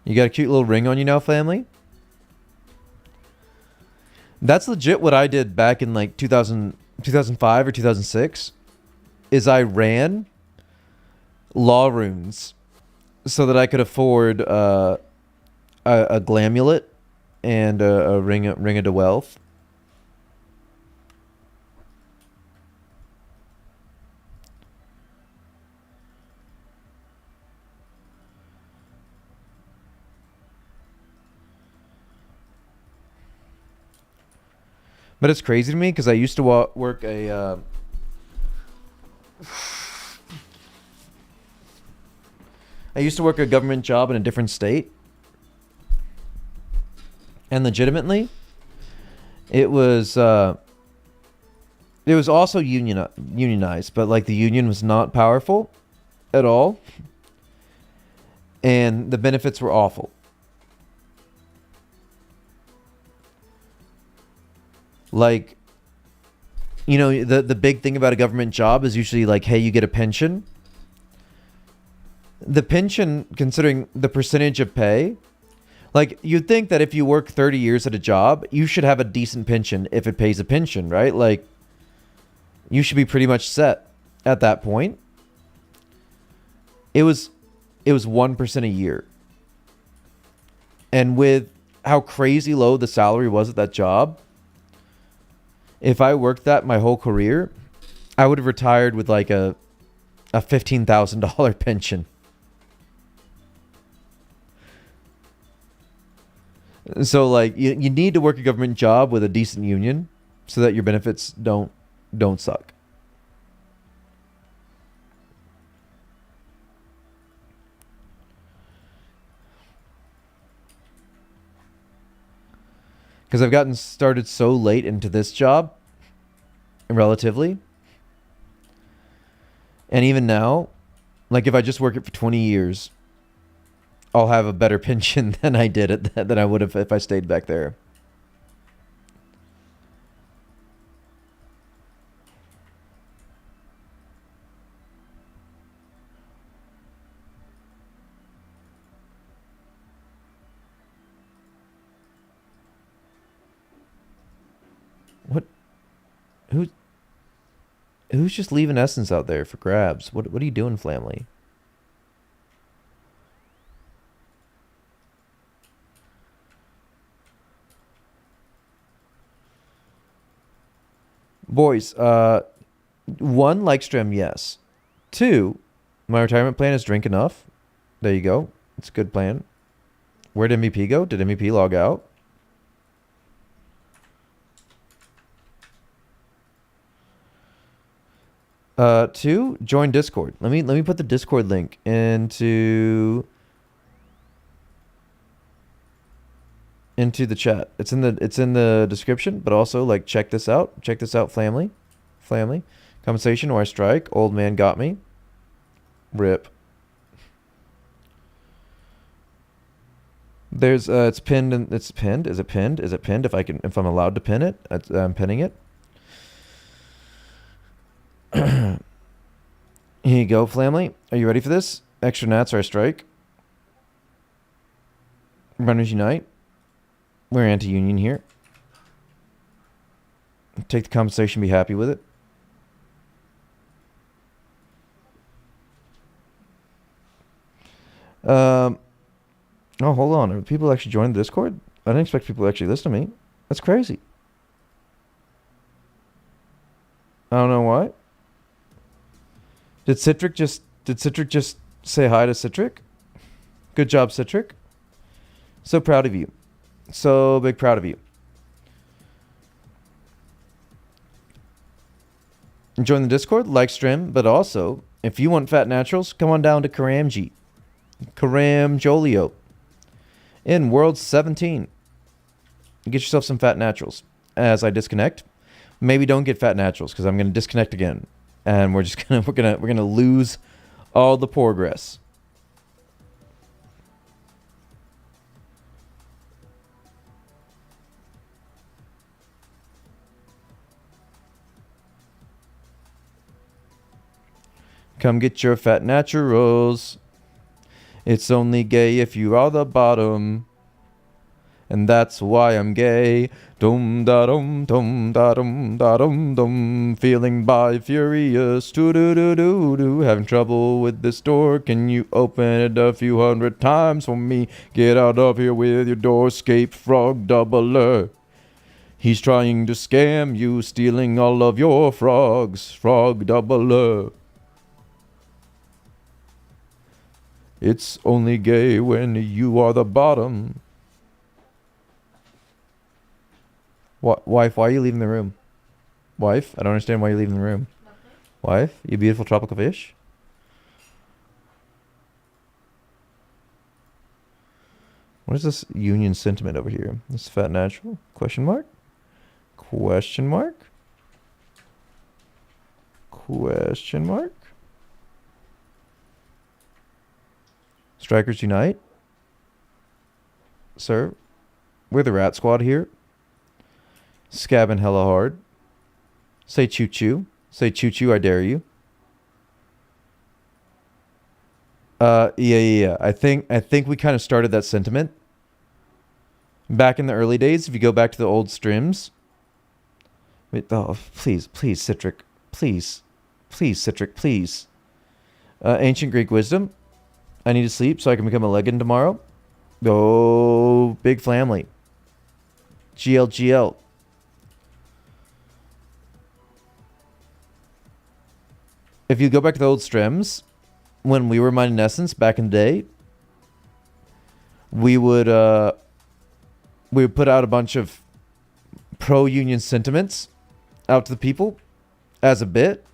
You got a cute little ring on you now, family? That's legit what I did back in like 2005 or 2006. Is I ran law runes so that I could afford a glamulet and a ring of the wealth. But it's crazy to me because I used to work a government job in a different state. And legitimately, it was also unionized, but like the union was not powerful at all, and the benefits were awful. Like, the big thing about a government job is usually like, hey, you get a pension. The pension, considering the percentage of pay, like, you'd think that if you work 30 years at a job, you should have a decent pension if it pays a pension, right? Like, you should be pretty much set at that point. It was 1% a year. And with how crazy low the salary was at that job, if I worked that my whole career, I would have retired with like a $15,000 pension. So like you need to work a government job with a decent union so that your benefits don't suck. Because I've gotten started so late into this job, relatively. And even now, like if I just work it for 20 years, I'll have a better pension than I would have if I stayed back there. What? Who's just leaving essence out there for grabs? What are you doing, family? Boys, 1, like stream, yes. 2, my retirement plan is drink enough. There you go. It's a good plan. Where'd MVP go? Did MVP log out? Two, join Discord. Let me put the Discord link into the chat. It's in the description, but also like check this out. Check this out, family. Compensation or I strike. Old man got me. Rip. There's it's pinned and it's pinned. Is it pinned? Is it pinned? If I'm allowed to pin it, I'm pinning it. Here you go, family. Are you ready for this? Extra nats or I strike. Runners unite. We're anti-union here. Take the compensation, be happy with it. Oh, hold on. Are people actually joining the Discord? I didn't expect people to actually listen to me. That's crazy. I don't know why. Did Citric just say hi to Citric? Good job, Citric. So proud of you. So big proud of you. Join the Discord, like stream, but also, if you want fat naturals, come on down to Karamji. Karamjolio. In World 17. Get yourself some fat naturals. As I disconnect, maybe don't get fat naturals because I'm going to disconnect again, and we're gonna lose all the progress. Come get your fat naturals. It's only gay if you are the bottom. And that's why I'm gay. Dum da dum dum da dum da dum dum. Feeling bi-furious. Doo doo doo doo doo. Having trouble with this door. Can you open it a few hundred times for me? Get out of here with your doorscape, frog doubler. He's trying to scam you, stealing all of your frogs, frog doubler. It's only gay when you are the bottom. Wife, why are you leaving the room? Wife, I don't understand why you're leaving the room. Nothing. Wife, you beautiful tropical fish. What is this union sentiment over here? This fat natural? Question mark? Question mark? Question mark? Strikers unite. Sir, we're the rat squad here. Scabbing hella hard. Say choo choo. Say choo choo, I dare you. Yeah. I think we kind of started that sentiment back in the early days. If you go back to the old streams. Wait, oh, please, Citric. Please, Citric, please. Ancient Greek wisdom. I need to sleep so I can become a legend tomorrow. Oh, big family. GL. If you go back to the old streams, when we were mining Essence back in the day, we would put out a bunch of pro-union sentiments out to the people as a bit,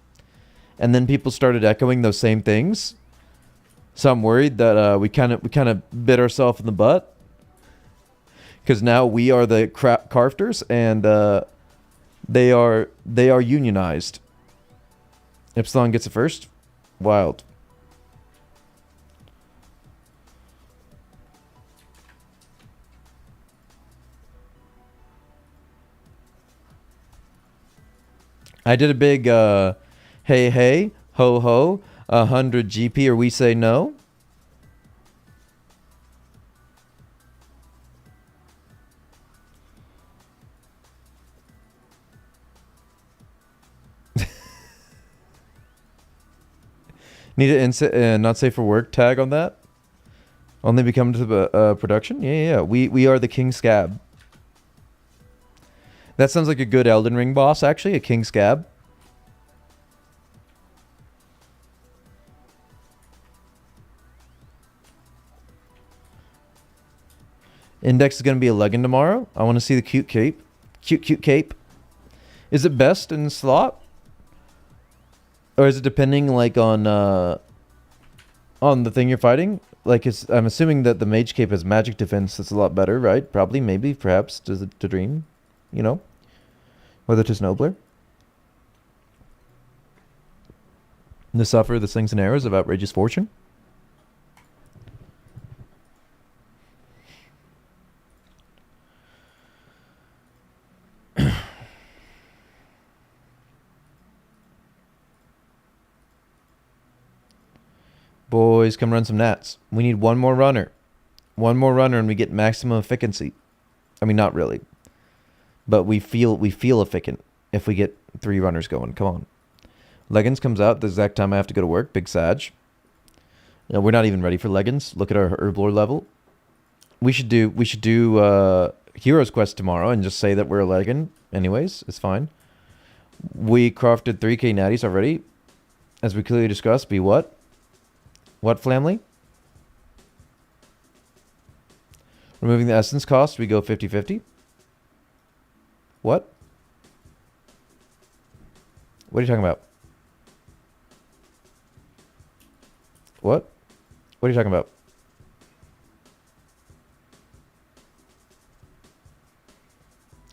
and then people started echoing those same things. So I'm worried that we kind of bit ourselves in the butt, because now we are the crafters and they are unionized. Epsilon gets it first. Wild. I did a big hey ho ho 100 GP or we say no. Need a not safe for work tag on that. Only become to the production. Yeah. We are the King Scab. That sounds like a good Elden Ring boss, actually. A King Scab. Index is going to be a legend tomorrow. I want to see the cute cape. Cute cape. Is it best in slot? Or is it depending like on the thing you're fighting? Like I'm assuming that the mage cape has magic defense that's a lot better, right? Probably, maybe, perhaps, to dream. You know? Whether 'tis nobler. The suffer, the slings and arrows of outrageous fortune. Boys, come run some nats. We need one more runner. One more runner and we get maximum efficiency. I mean, not really. But we feel efficient if we get 3 runners going. Come on. Leggings comes out the exact time I have to go to work. Big Sag. No, we're not even ready for Leggings. Look at our Herblore level. We should do Heroes Quest tomorrow and just say that we're a Legging. Anyways, it's fine. We crafted 3k natties already. As we clearly discussed, be what? What, family? Removing the essence cost, we go 50-50. What? What are you talking about? What? What are you talking about?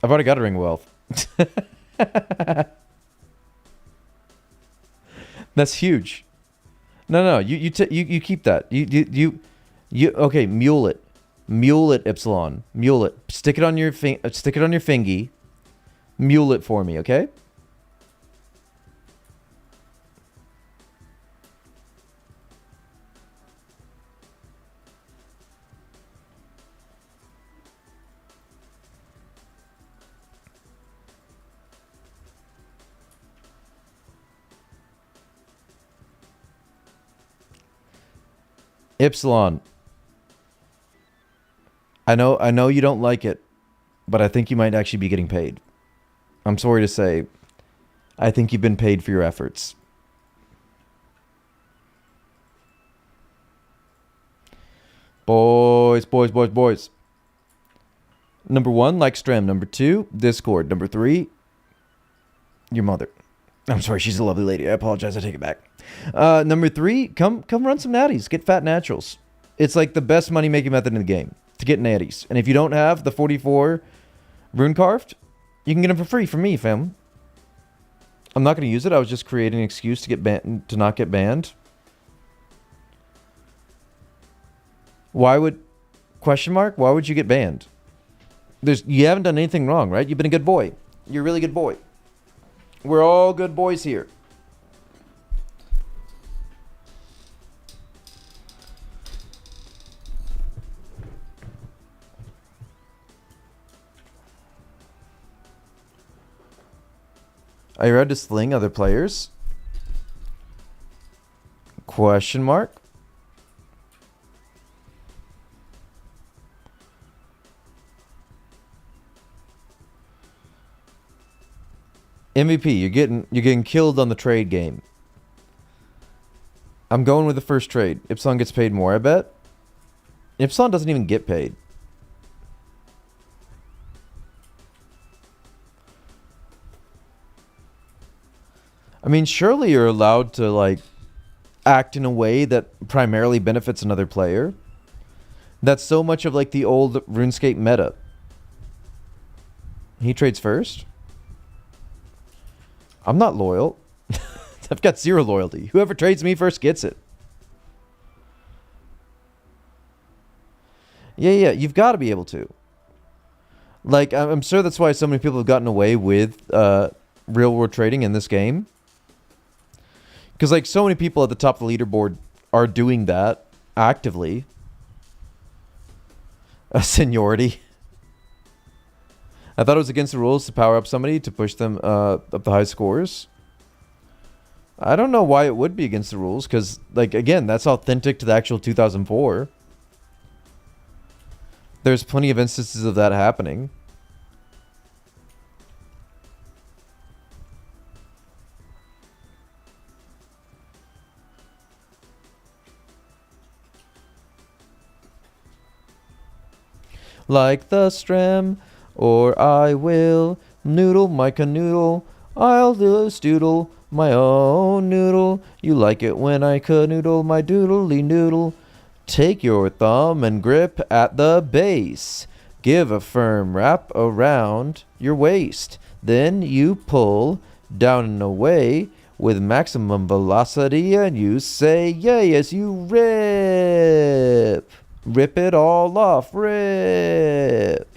I've already got a Ring of Wealth. That's huge. No, you keep that. You okay, mule it. Mule it, Epsilon. Mule it. Stick it on your fingy. Mule it for me, okay? Epsilon. I know you don't like it, but I think you might actually be getting paid. I'm sorry to say, I think you've been paid for your efforts. Boys. Number 1, like stream. Number 2, Discord. Number 3, your mother. I'm sorry, she's a lovely lady. I apologize. I take it back. Number 3, come run some natties. Get fat naturals. It's like the best money making method in the game to get natties. And if you don't have the 44 rune carved, you can get them for free from me, fam. I'm not going to use it. I was just creating an excuse to get to not get banned. Why would you get banned? You haven't done anything wrong, right? You've been a good boy. You're a really good boy. We're all good boys here. Are you ready to sling other players? Question mark. MVP, you're getting killed on the trade game. I'm going with the first trade. Ipsilon gets paid more, I bet. Ipsilon doesn't even get paid. I mean, surely you're allowed to, like, act in a way that primarily benefits another player. That's so much of, like, the old RuneScape meta. He trades first? I'm not loyal. I've got 0 loyalty. Whoever trades me first gets it. Yeah, you've got to be able to. Like, I'm sure that's why so many people have gotten away with real world trading in this game. Because, like, so many people at the top of the leaderboard are doing that actively. Seniority. I thought it was against the rules to power up somebody to push them up the high scores. I don't know why it would be against the rules, because, like, again, that's authentic to the actual 2004. There's plenty of instances of that happening. Like the strem, or I will noodle my canoodle. I'll do a stoodle, my own noodle. You like it when I canoodle my doodly noodle. Take your thumb and grip at the base. Give a firm wrap around your waist. Then you pull down and away with maximum velocity, and you say yay as you rip. Rip it all off, rip.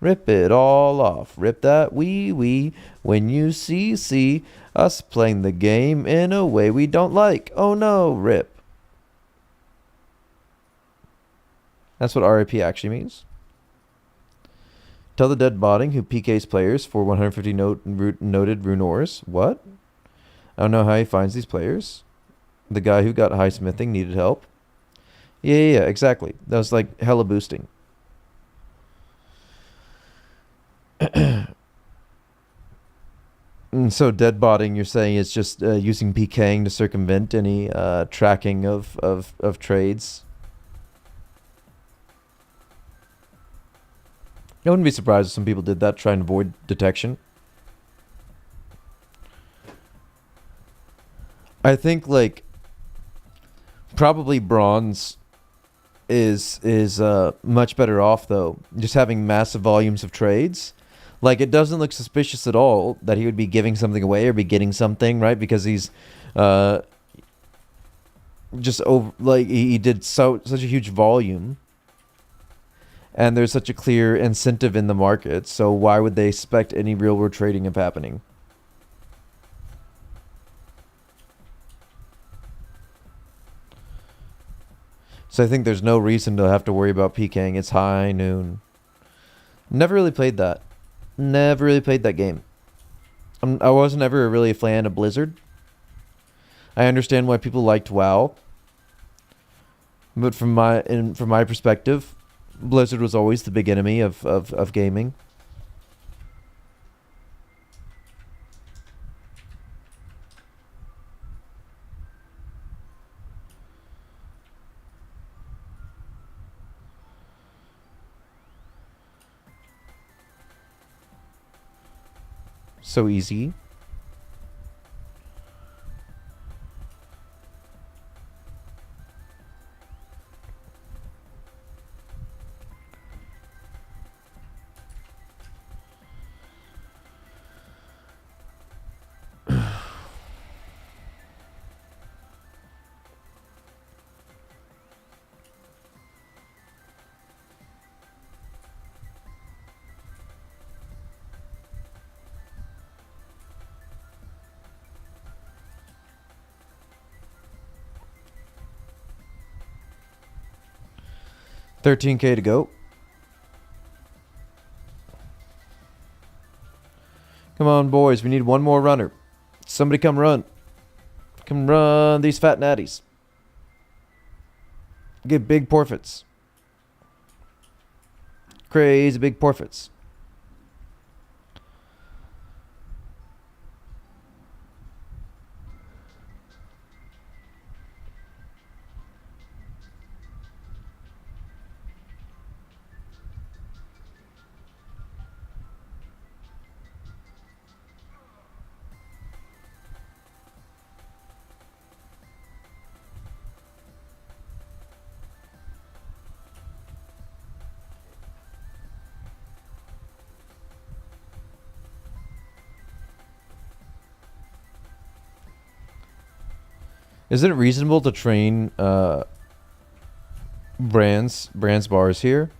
Rip it all off, rip that wee. When you see us playing the game in a way we don't like. Oh no, rip. That's what RIP actually means. Tell the dead botting who PKs players for 150 noted runors. What? I don't know how he finds these players. The guy who got high smithing needed help. Yeah, exactly. That was like hella boosting. So dead botting, you're saying it's just using PKing to circumvent any tracking of trades. I wouldn't be surprised if some people did that, trying to avoid detection. I think like probably bronze is much better off though, just having massive volumes of trades. Like it doesn't look suspicious at all that he would be giving something away or be getting something, right? Because he's just over, like he did such a huge volume. And there's such a clear incentive in the market, so why would they expect any real world trading of happening? So I think there's no reason to have to worry about PKing. It's high noon. Never really played that. Never really played that game. I wasn't ever really a fan of Blizzard. I understand why people liked WoW. But from my perspective, Blizzard was always the big enemy of gaming. So easy. $13K to go. Come on, boys. We need one more runner. Somebody come run. Come run these fat natties. Get big forfeits. Crazy big forfeits. Is it reasonable to train brands bars here?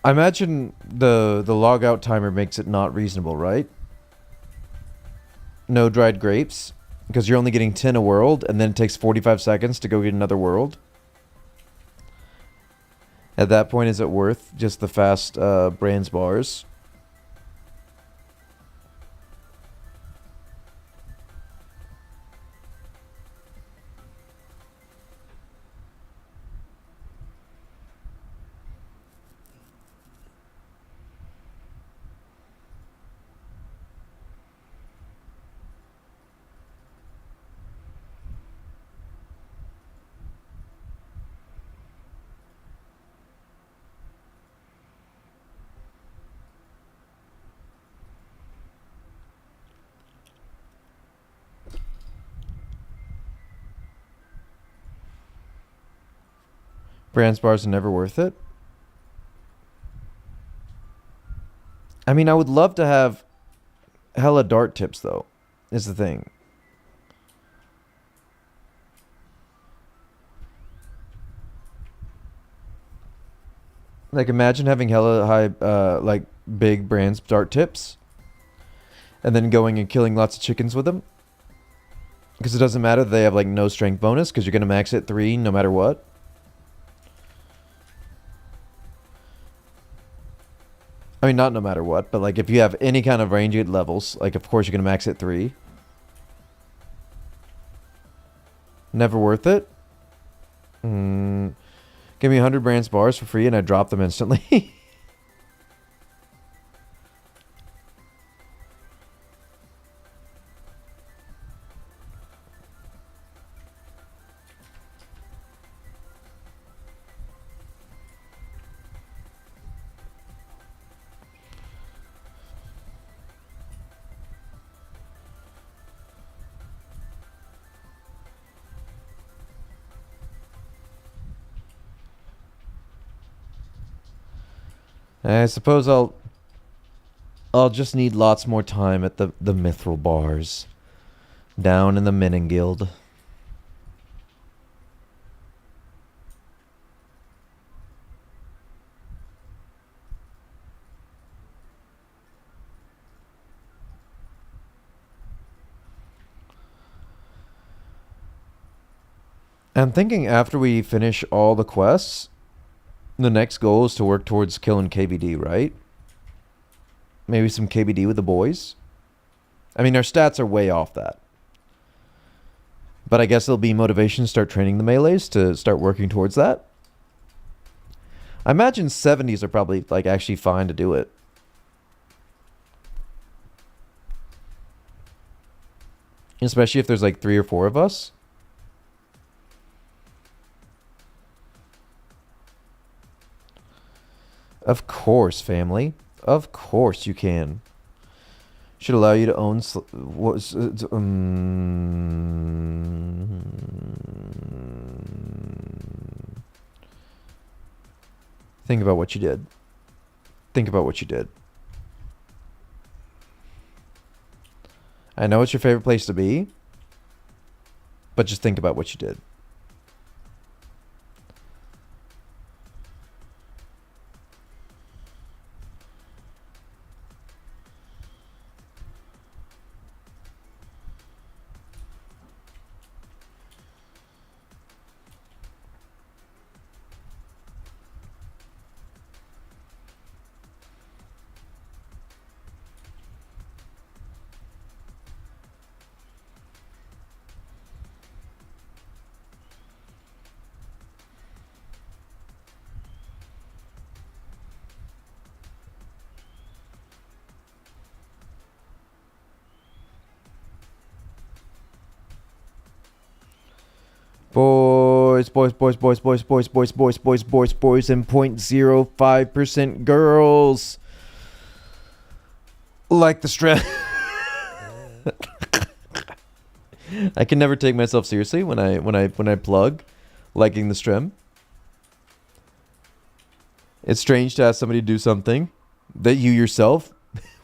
I imagine the log out timer makes it not reasonable, right? No dried grapes, because you're only getting 10 a world, and then it takes 45 seconds to go get another world. At that point, is it worth just the fast brands bars? Brands bars are never worth it. I mean, I would love to have hella dart tips though, is the thing. Like imagine having hella high, like big brands dart tips, and then going and killing lots of chickens with them. Because it doesn't matter that they have like no strength bonus, because you're gonna max it 3 no matter what. I mean, not no matter what, but like if you have any kind of range at levels, like of course you're gonna max it 3. Never worth it. Give me 100 brands bars for free and I drop them instantly. I suppose I'll just need lots more time at the mithril bars down in the Minin Guild. I'm thinking after we finish all the quests, the next goal is to work towards killing KBD, right? Maybe some KBD with the boys. I mean, our stats are way off that. But I guess it'll be motivation to start training the melees to start working towards that. I imagine 70s are probably like actually fine to do it. Especially if there's like 3 or 4 of us. Of course, family. Of course you can. Should allow you to own... Think about what you did. Think about what you did. I know it's your favorite place to be, but just think about what you did. Boys, and 0.05% girls. Like the stress. I can never take myself seriously when I plug liking the stream. It's strange to ask somebody to do something that you yourself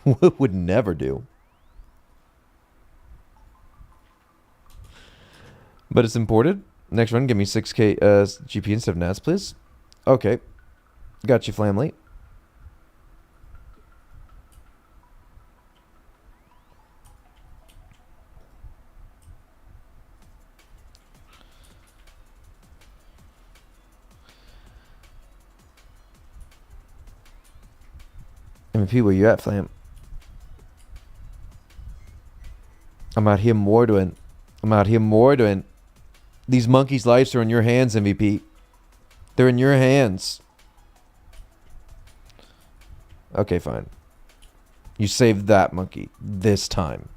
would never do. But it's imported. Next run, give me 6k GP instead of Nats, please. Okay. Got you, family. MVP, where you at, Flam? I'm out here mordering. These monkeys' lives are in your hands, MVP. They're in your hands. Okay, fine. You saved that monkey this time.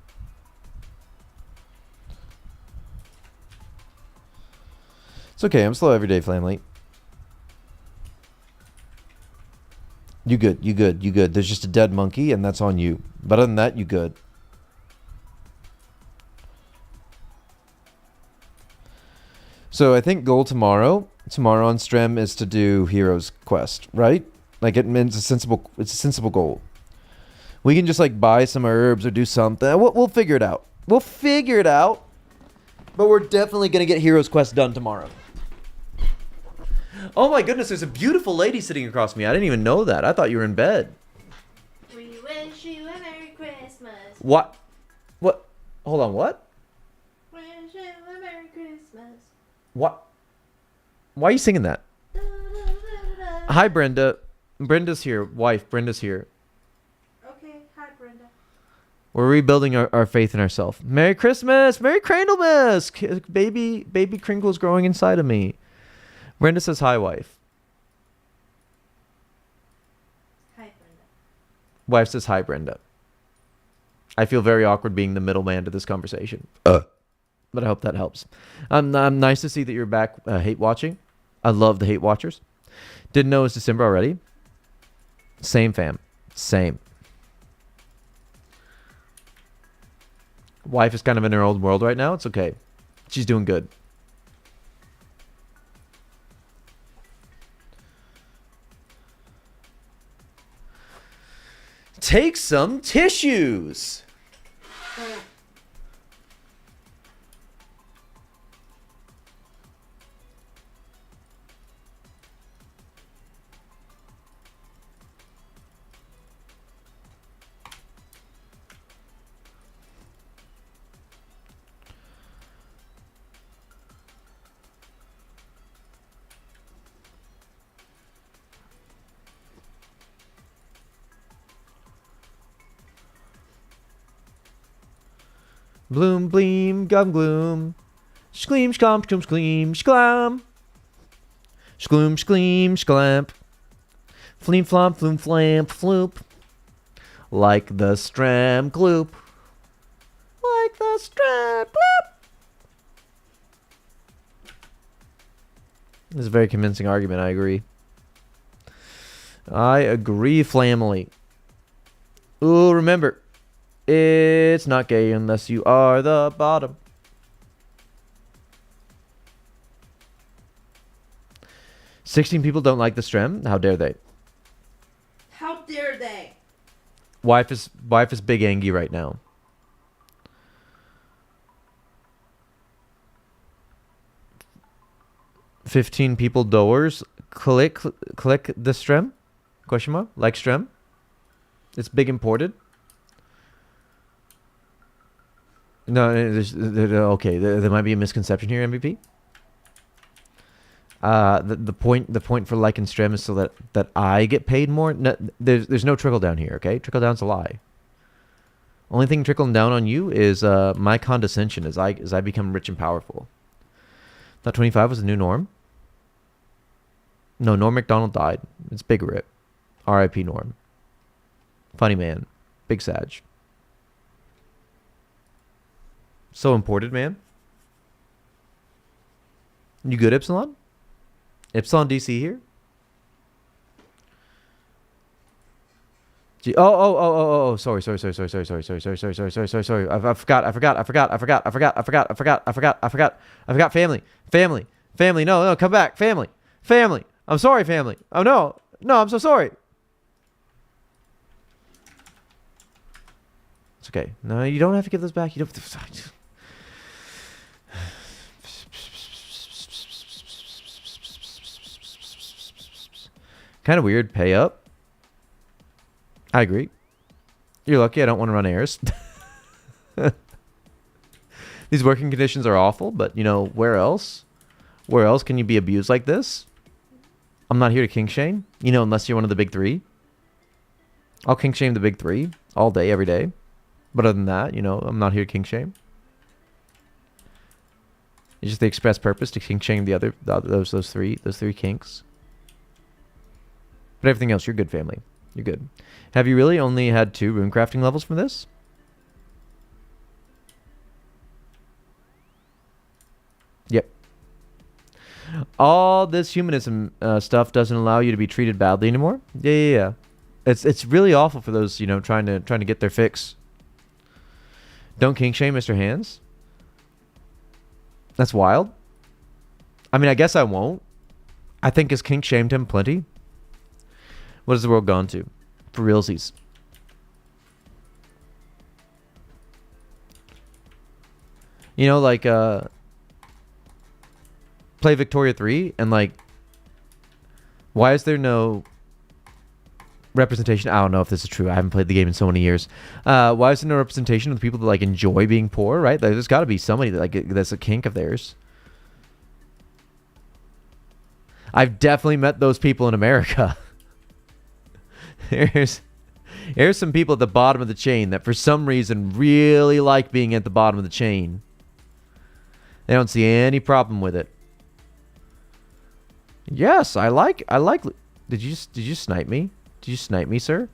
It's okay. I'm slow every day, family. You good. There's just a dead monkey, and that's on you. But other than that, you good. So I think goal tomorrow on stream is to do Heroes Quest, right? Like it's a sensible goal. We can just like buy some herbs or do something. We'll figure it out. We'll figure it out. But we're definitely going to get Heroes Quest done tomorrow. Oh my goodness, there's a beautiful lady sitting across me. I didn't even know that. I thought you were in bed. We wish you a Merry Christmas. What? What? Hold on, what? Wish you a Merry Christmas. What? Why are you singing that? Da, da, da, da. Hi, Brenda. Brenda's here. Wife, Brenda's here. Okay, hi Brenda. We're rebuilding our faith in ourselves. Merry Christmas! Merry Crandlemas! Baby Crinkle's growing inside of me. Brenda says hi, wife. Hi Brenda. Wife says hi, Brenda. I feel very awkward being the middleman to this conversation. But I hope that helps. Nice to see that you're back hate watching. I love the hate watchers. Didn't know it was December already. Same, fam. Same. Wife is kind of in her old world right now. It's okay. She's doing good. Take some tissues. Bloom, bleam, gum, gloom. Schleem, schcomp, schcomp, schleem, schlam. Schloom, schleem, schlamp. Fleem, flomp, floom, flamp, floop. Like the stram gloop. Like the stram gloop. This is a very convincing argument, I agree. I agree, family. Ooh, remember. It's not gay unless you are the bottom. "16 people don't like the strem. How dare they?" How dare they? Wife is big angry right now. "15 people doors. Click the strem? Question mark? Like strem? It's big imported." No, okay. There might be a misconception here, MVP. The point for like and strem is so that I get paid more. No, there's no trickle down here. Okay, trickle down's a lie. Only thing trickling down on you is my condescension as I become rich and powerful. Thought 25 was the new norm. No, Norm Macdonald died. It's Big Rip. R.I.P. Norm. Funny man. Big Sag. So imported, man. You good, Epsilon? Epsilon DC here? Sorry. I forgot. Family. No, come back. Family. I'm sorry, family. Oh no, I'm so sorry. It's okay. No, you don't have to give those back. You don't. Kind of weird. Pay up. I agree. You're lucky I don't want to run airs. These working conditions are awful, but you know, where else? Where else can you be abused like this? I'm not here to kink shame. You know, unless you're one of the big three. I'll kink shame the big three all day, every day. But other than that, you know, I'm not here to kink shame. It's just the express purpose to kink shame those three kinks. But everything else, you're good, family. You're good. Have you really only had 2 rune crafting levels from this? Yep. All this humanism stuff doesn't allow you to be treated badly anymore. Yeah. It's really awful for those, you know, trying to get their fix. Don't kink shame Mr. Hands. That's wild. I mean, I guess I won't. I think has kink shamed him plenty. What has the world gone to? For realsies. You know, like play Victoria 3 and like, why is there no representation? I don't know if this is true. I haven't played the game in so many years. Why is there no representation of the people that like enjoy being poor? Right? Like, there's got to be somebody that like that's a kink of theirs. I've definitely met those people in America. Here's some people at the bottom of the chain that for some reason really like being at the bottom of the chain. They don't see any problem with it. Yes, I like. Did you snipe me? Did you snipe me, sir?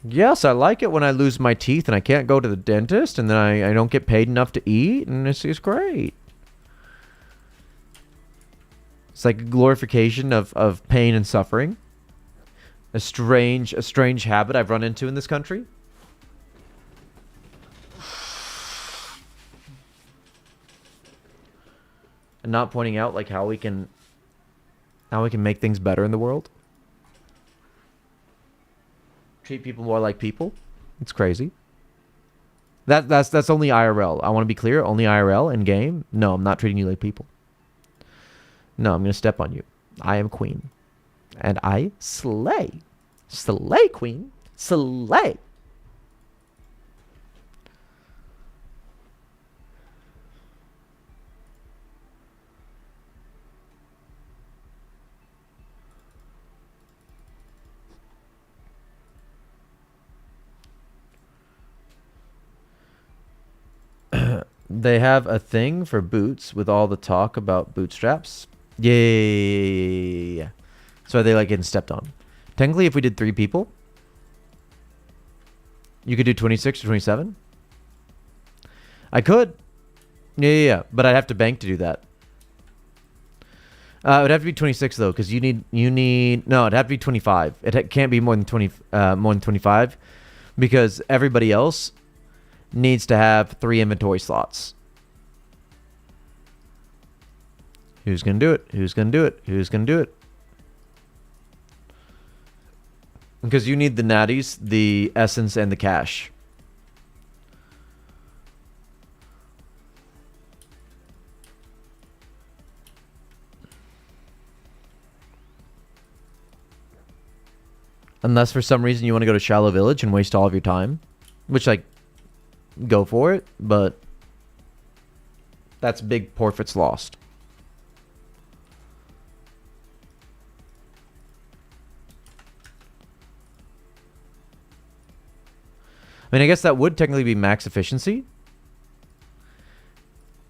Yes, I like it when I lose my teeth and I can't go to the dentist and then I don't get paid enough to eat, and it's great. It's like a glorification of pain and suffering. A strange habit I've run into in this country. And not pointing out like how we can make things better in the world. Treat people more like people. It's crazy. That's only IRL. I want to be clear. Only IRL in game. No, I'm not treating you like people. No, I'm gonna step on you. I am queen, and I slay. Slay, queen. Slay. They have a thing for boots with all the talk about bootstraps. Yeah. So they like getting stepped on. Technically, if we did 3 people, you could do 26 or 27. I could. Yeah. But I'd have to bank to do that. It would have to be 26 though, because you need. No, it'd have to be 25. It can't be more than 25, because everybody else needs to have 3 inventory slots. Who's gonna do it? Who's gonna do it? Who's gonna do it? Because you need the natties, the essence, and the cash. Unless for some reason you want to go to Shallow Village and waste all of your time. Which, like, go for it, but that's big portraits lost. I mean, I guess that would technically be max efficiency.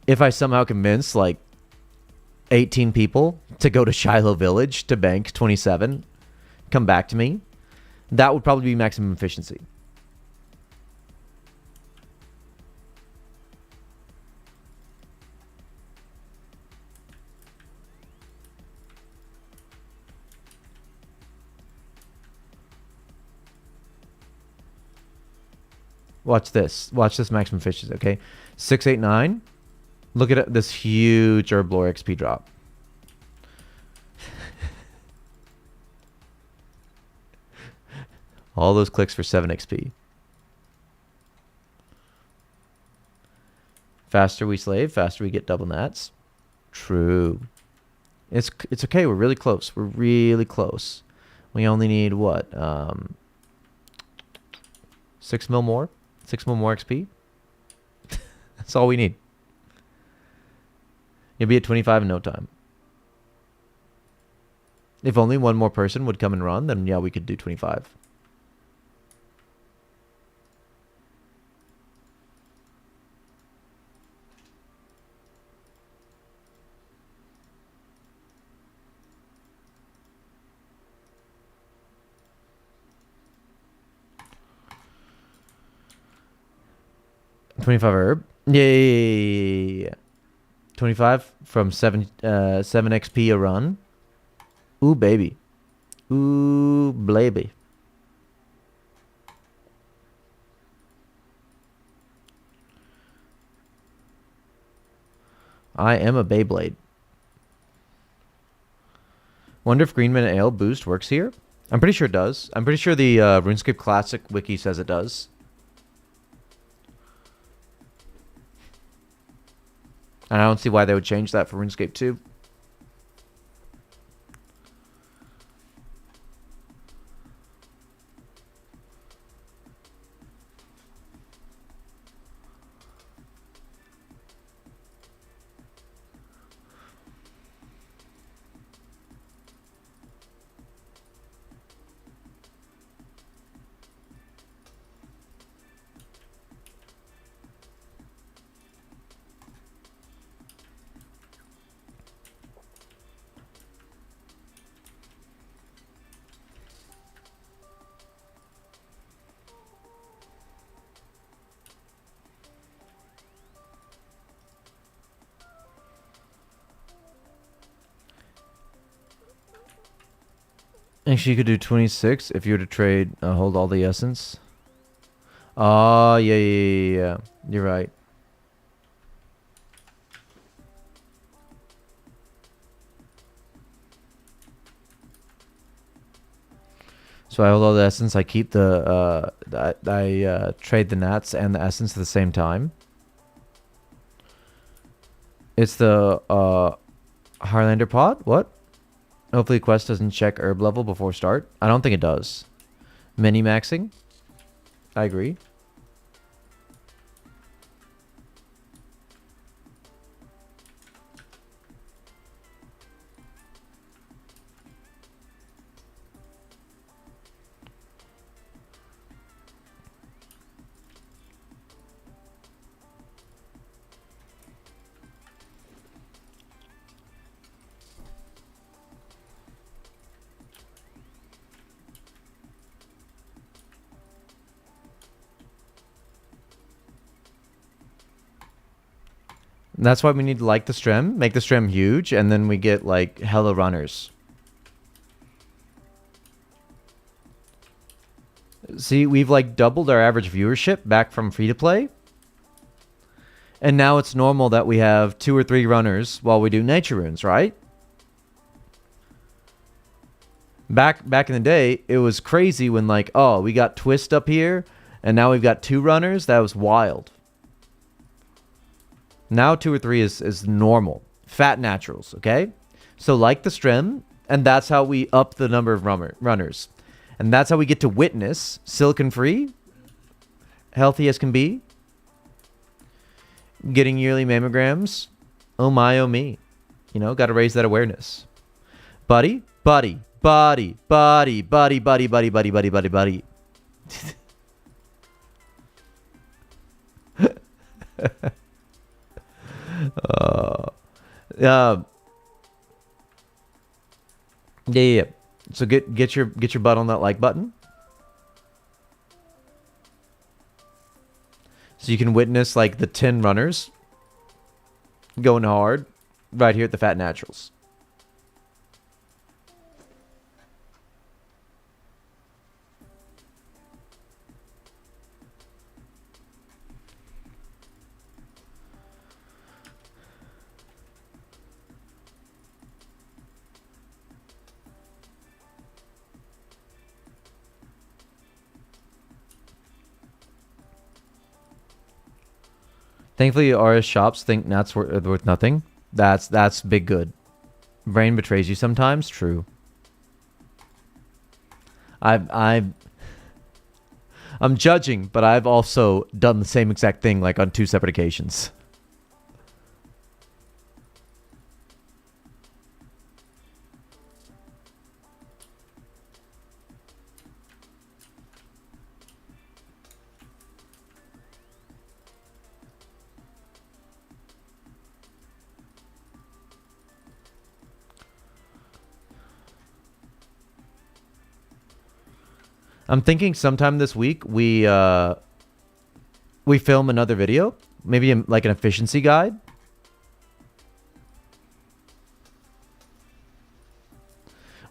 If I somehow convince, like, 18 people to go to Shiloh Village to bank 27, come back to me, that would probably be maximum efficiency. Watch this. Watch this maximum efficiency, okay? 689. Look at this huge herb lore XP drop. All those clicks for 7 XP. Faster we slave, faster we get double nats. True. It's okay. We're really close. We're really close. We only need what? 6 mil more? 6 mil more XP? That's all we need. You'll be at 25 in no time. If only one more person would come and run, then yeah, we could do 25. $25 herb. Yeah. 25 from 7 XP a run. Ooh, baby. Ooh, baby. I am a Beyblade. Wonder if Greenman Ale boost works here. I'm pretty sure it does. I'm pretty sure the RuneScape Classic wiki says it does. And I don't see why they would change that for RuneScape 2. Actually, you could do 26 if you were to trade, hold all the essence. Oh, yeah. You're right. So I hold all the essence. I keep the, I trade the nats and the essence at the same time. It's the, Highlander pod? What? Hopefully quest doesn't check herb level before start. I don't think it does. Mini-maxing? I agree. That's why we need to like the strem, make the strem huge, and then we get like hella runners. See, we've like doubled our average viewership back from free to play. And now it's normal that we have 2 or 3 runners while we do nature runes, right? Back in the day, it was crazy when like, oh, we got twist up here, and now we've got 2 runners. That was wild. Now 2 or 3 is normal. Fat naturals, okay? So like the strem, and that's how we up the number of runners. And that's how we get to witness silicon free, healthy as can be, getting yearly mammograms. Oh my, oh me. You know, got to raise that awareness. Buddy. Yeah. So get your butt on that like button, so you can witness like the 10 runners going hard right here at the Fat Naturals. Thankfully, RS shops think nats worth nothing. That's big good. Brain betrays you sometimes. True. I'm judging, but I've also done the same exact thing like on 2 separate occasions. I'm thinking sometime this week we film another video, maybe like an efficiency guide.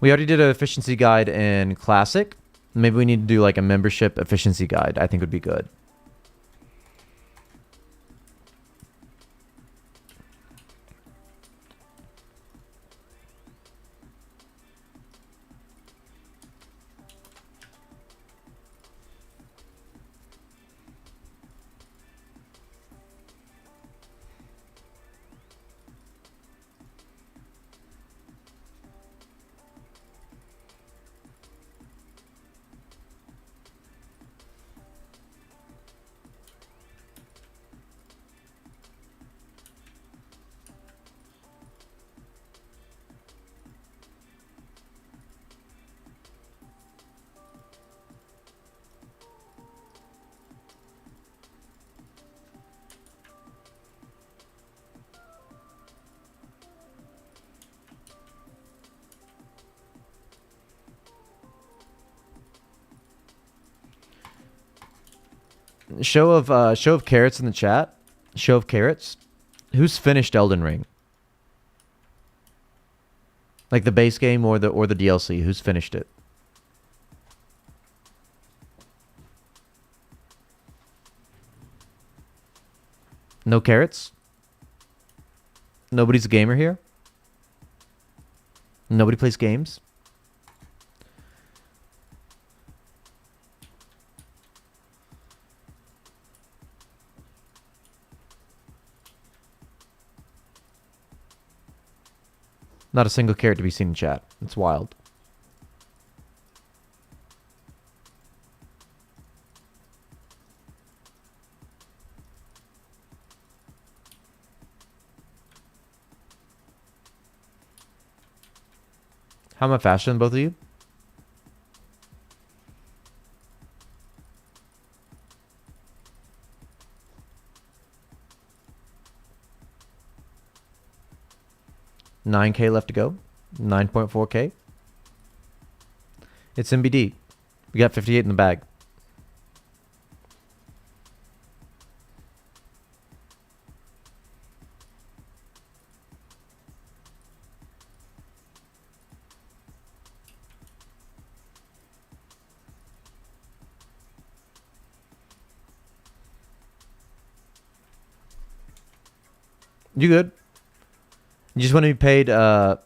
We already did an efficiency guide in Classic. Maybe we need to do like a membership efficiency guide. I think would be good. Show of carrots in the chat. Show of carrots. Who's finished Elden Ring? Like the base game or the DLC. Who's finished it? No carrots? Nobody's a gamer here? Nobody plays games? Not a single carrot to be seen in chat. It's wild. How am I faster than both of you? $9K left to go. 9.4K. It's MBD. We got 58 in the bag. You good? You just want to be paid. I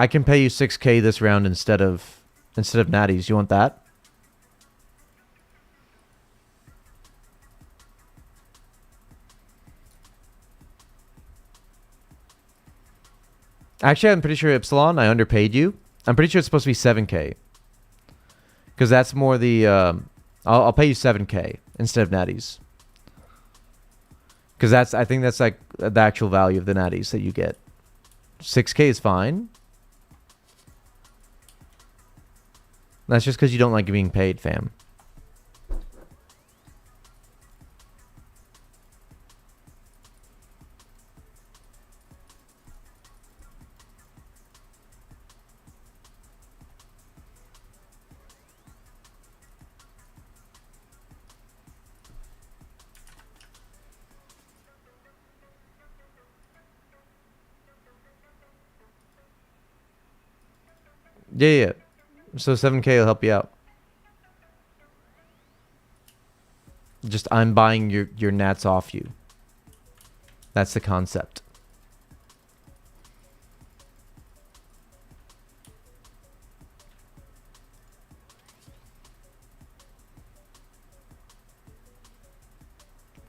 can pay you 6K this round instead of natties. You want that? Actually, I'm pretty sure Epsilon, I underpaid you. I'm pretty sure it's supposed to be 7K. Because that's more the... I'll pay you 7K instead of natties. Because I think that's like the actual value of the natties that you get. 6K is fine. That's just because you don't like being paid, fam. Yeah. So 7K will help you out. Just I'm buying your nats off you. That's the concept.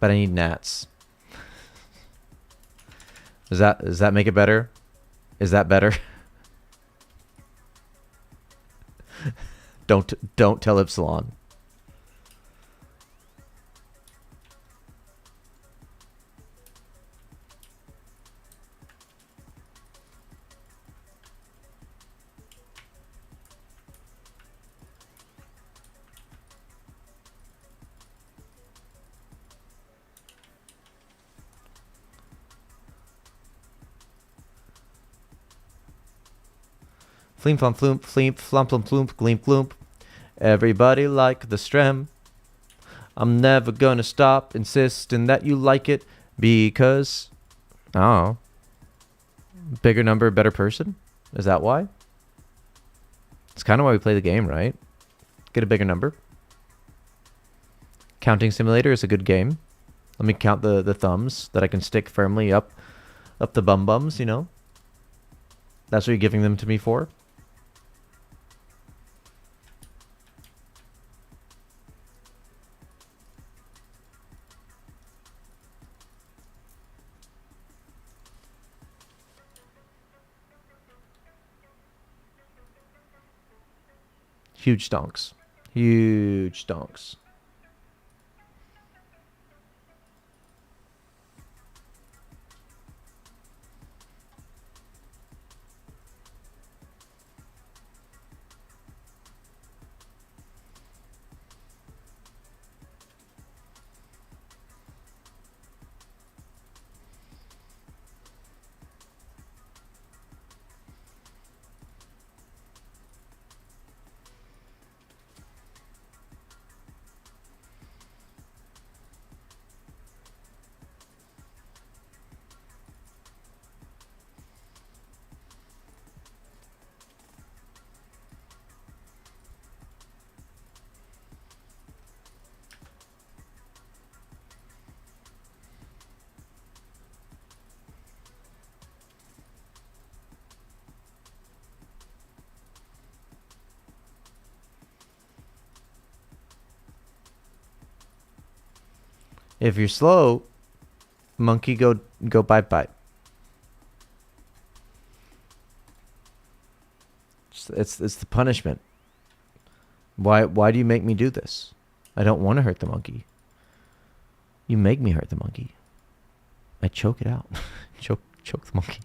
But I need nats. Does that make it better? Is that better? Don't tell Epsilon. Fleem flum floom fleem flum plum floom gleam gloom. Everybody like the strem. I'm never gonna stop insisting that you like it because oh. Bigger number, better person? Is that why? It's kind of why we play the game, right? Get a bigger number. Counting Simulator is a good game. Let me count the thumbs that I can stick firmly up the bum bums, you know? That's what you're giving them to me for? Huge stonks. Huge stonks. If you're slow, monkey go bite. It's the punishment. Why do you make me do this? I don't want to hurt the monkey. You make me hurt the monkey. I choke it out. choke the monkey.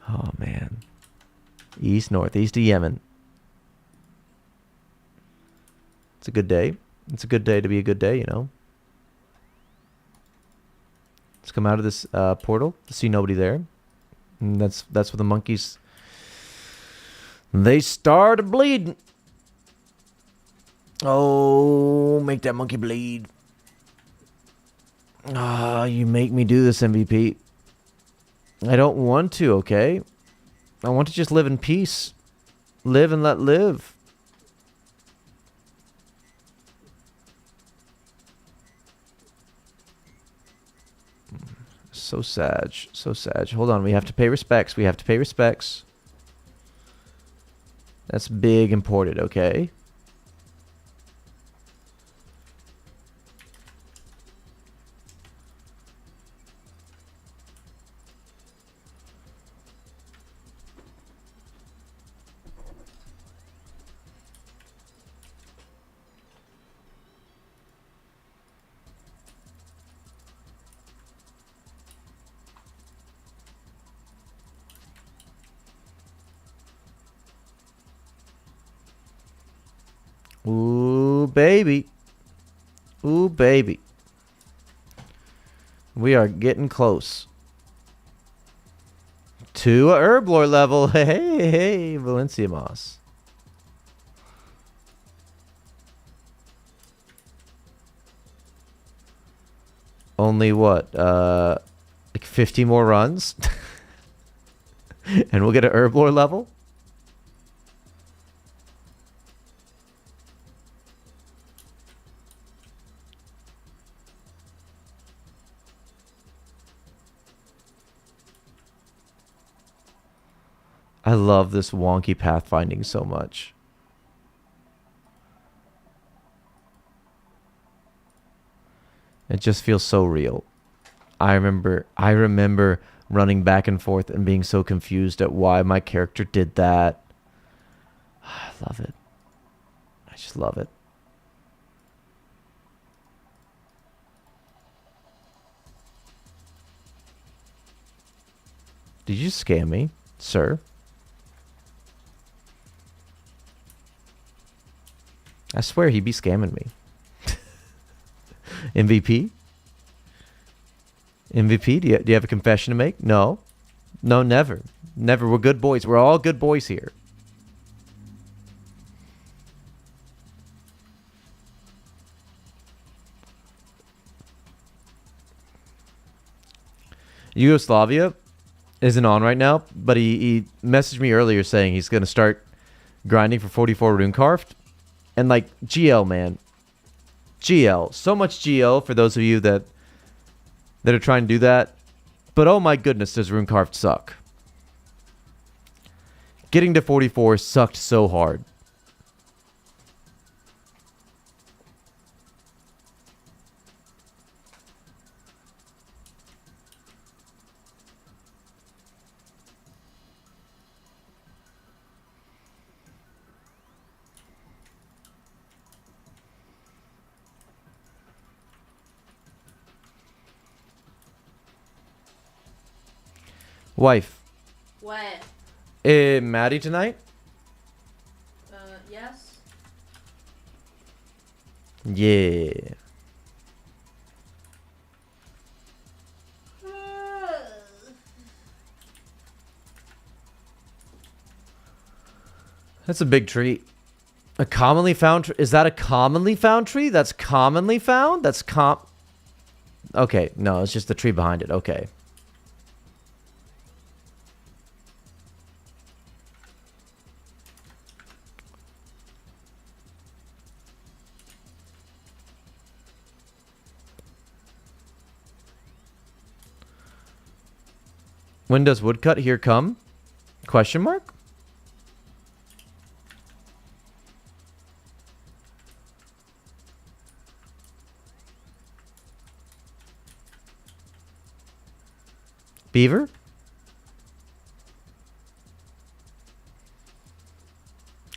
Oh man. East, northeast of Yemen. It's a good day. It's a good day to be a good day, you know. Let's come out of this portal to see nobody there. And that's where the monkeys, they started bleeding. Oh, make that monkey bleed. Ah, you make me do this, MVP. I don't want to, okay? I want to just live in peace. Live and let live. So sad. So sad. Hold on, we have to pay respects. We have to pay respects. That's big imported, okay? Ooh, baby. Ooh, baby. We are getting close to a herb lore level. Hey, Valencia Moss. Only what? Like 50 more runs? And we'll get a herb lore level? I love this wonky pathfinding so much. It just feels so real. I remember running back and forth and being so confused at why my character did that. I love it. I just love it. Did you scam me, sir? I swear he'd be scamming me. MVP? MVP, do you have a confession to make? No. No, never. Never. We're good boys. We're all good boys here. Yugoslavia isn't on right now, but he messaged me earlier saying he's going to start grinding for 44 rune carved. And like GL, man. GL. So much GL for those of you that are trying to do that. But oh my goodness, does rune carved suck. Getting to 44 sucked so hard. Wife. What? Maddie tonight? Yes. Yeah. That's a big tree. A commonly found tree? Is that a commonly found tree? That's commonly found? That's Okay, no, it's just the tree behind it. Okay. When does woodcut here come? Question mark? Beaver?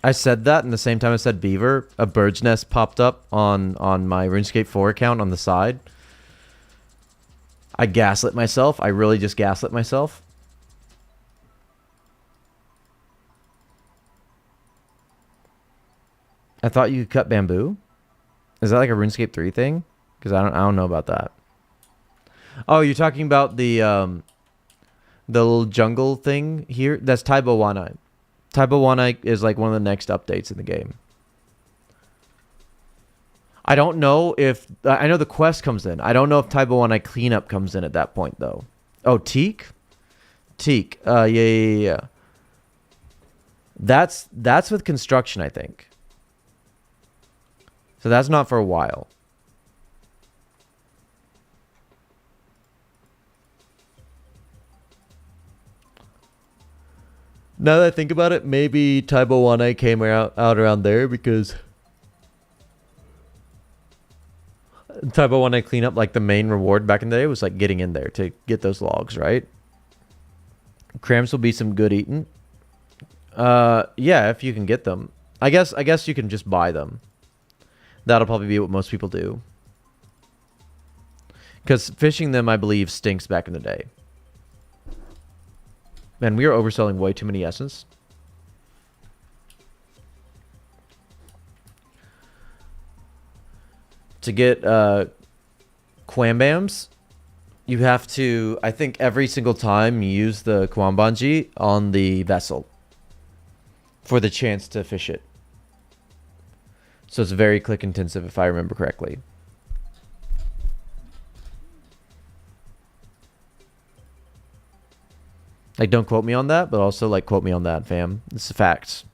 I said that, and the same time I said beaver, a bird's nest popped up on my RuneScape 4 account on the side. I gaslit myself. I really just gaslit myself. I thought you could cut bamboo. Is that like a RuneScape 3 thing? Because I don't know about that. Oh, you're talking about the little jungle thing here? That's Taibo Wanai. Taibo Wanai is like one of the next updates in the game. I don't know if... I know the quest comes in. I don't know if Taibo Wanai cleanup comes in at that point, though. Oh, Teak? Teak. Yeah. That's with construction, I think. So that's not for a while. Now that I think about it, maybe Taibo Wanai came out around there because Taibo Wanai cleanup, like the main reward back in the day was like getting in there to get those logs, right? Crams will be some good eating. Yeah, if you can get them. I guess you can just buy them. That'll probably be what most people do. Because fishing them, I believe, stinks back in the day. Man, we are overselling way too many essence. To get Quambams, you have to, I think every single time you use the Kwambanji on the vessel for the chance to fish it. So it's very click intensive if I remember correctly. Like, don't quote me on that, but also, like, quote me on that, fam. It's facts.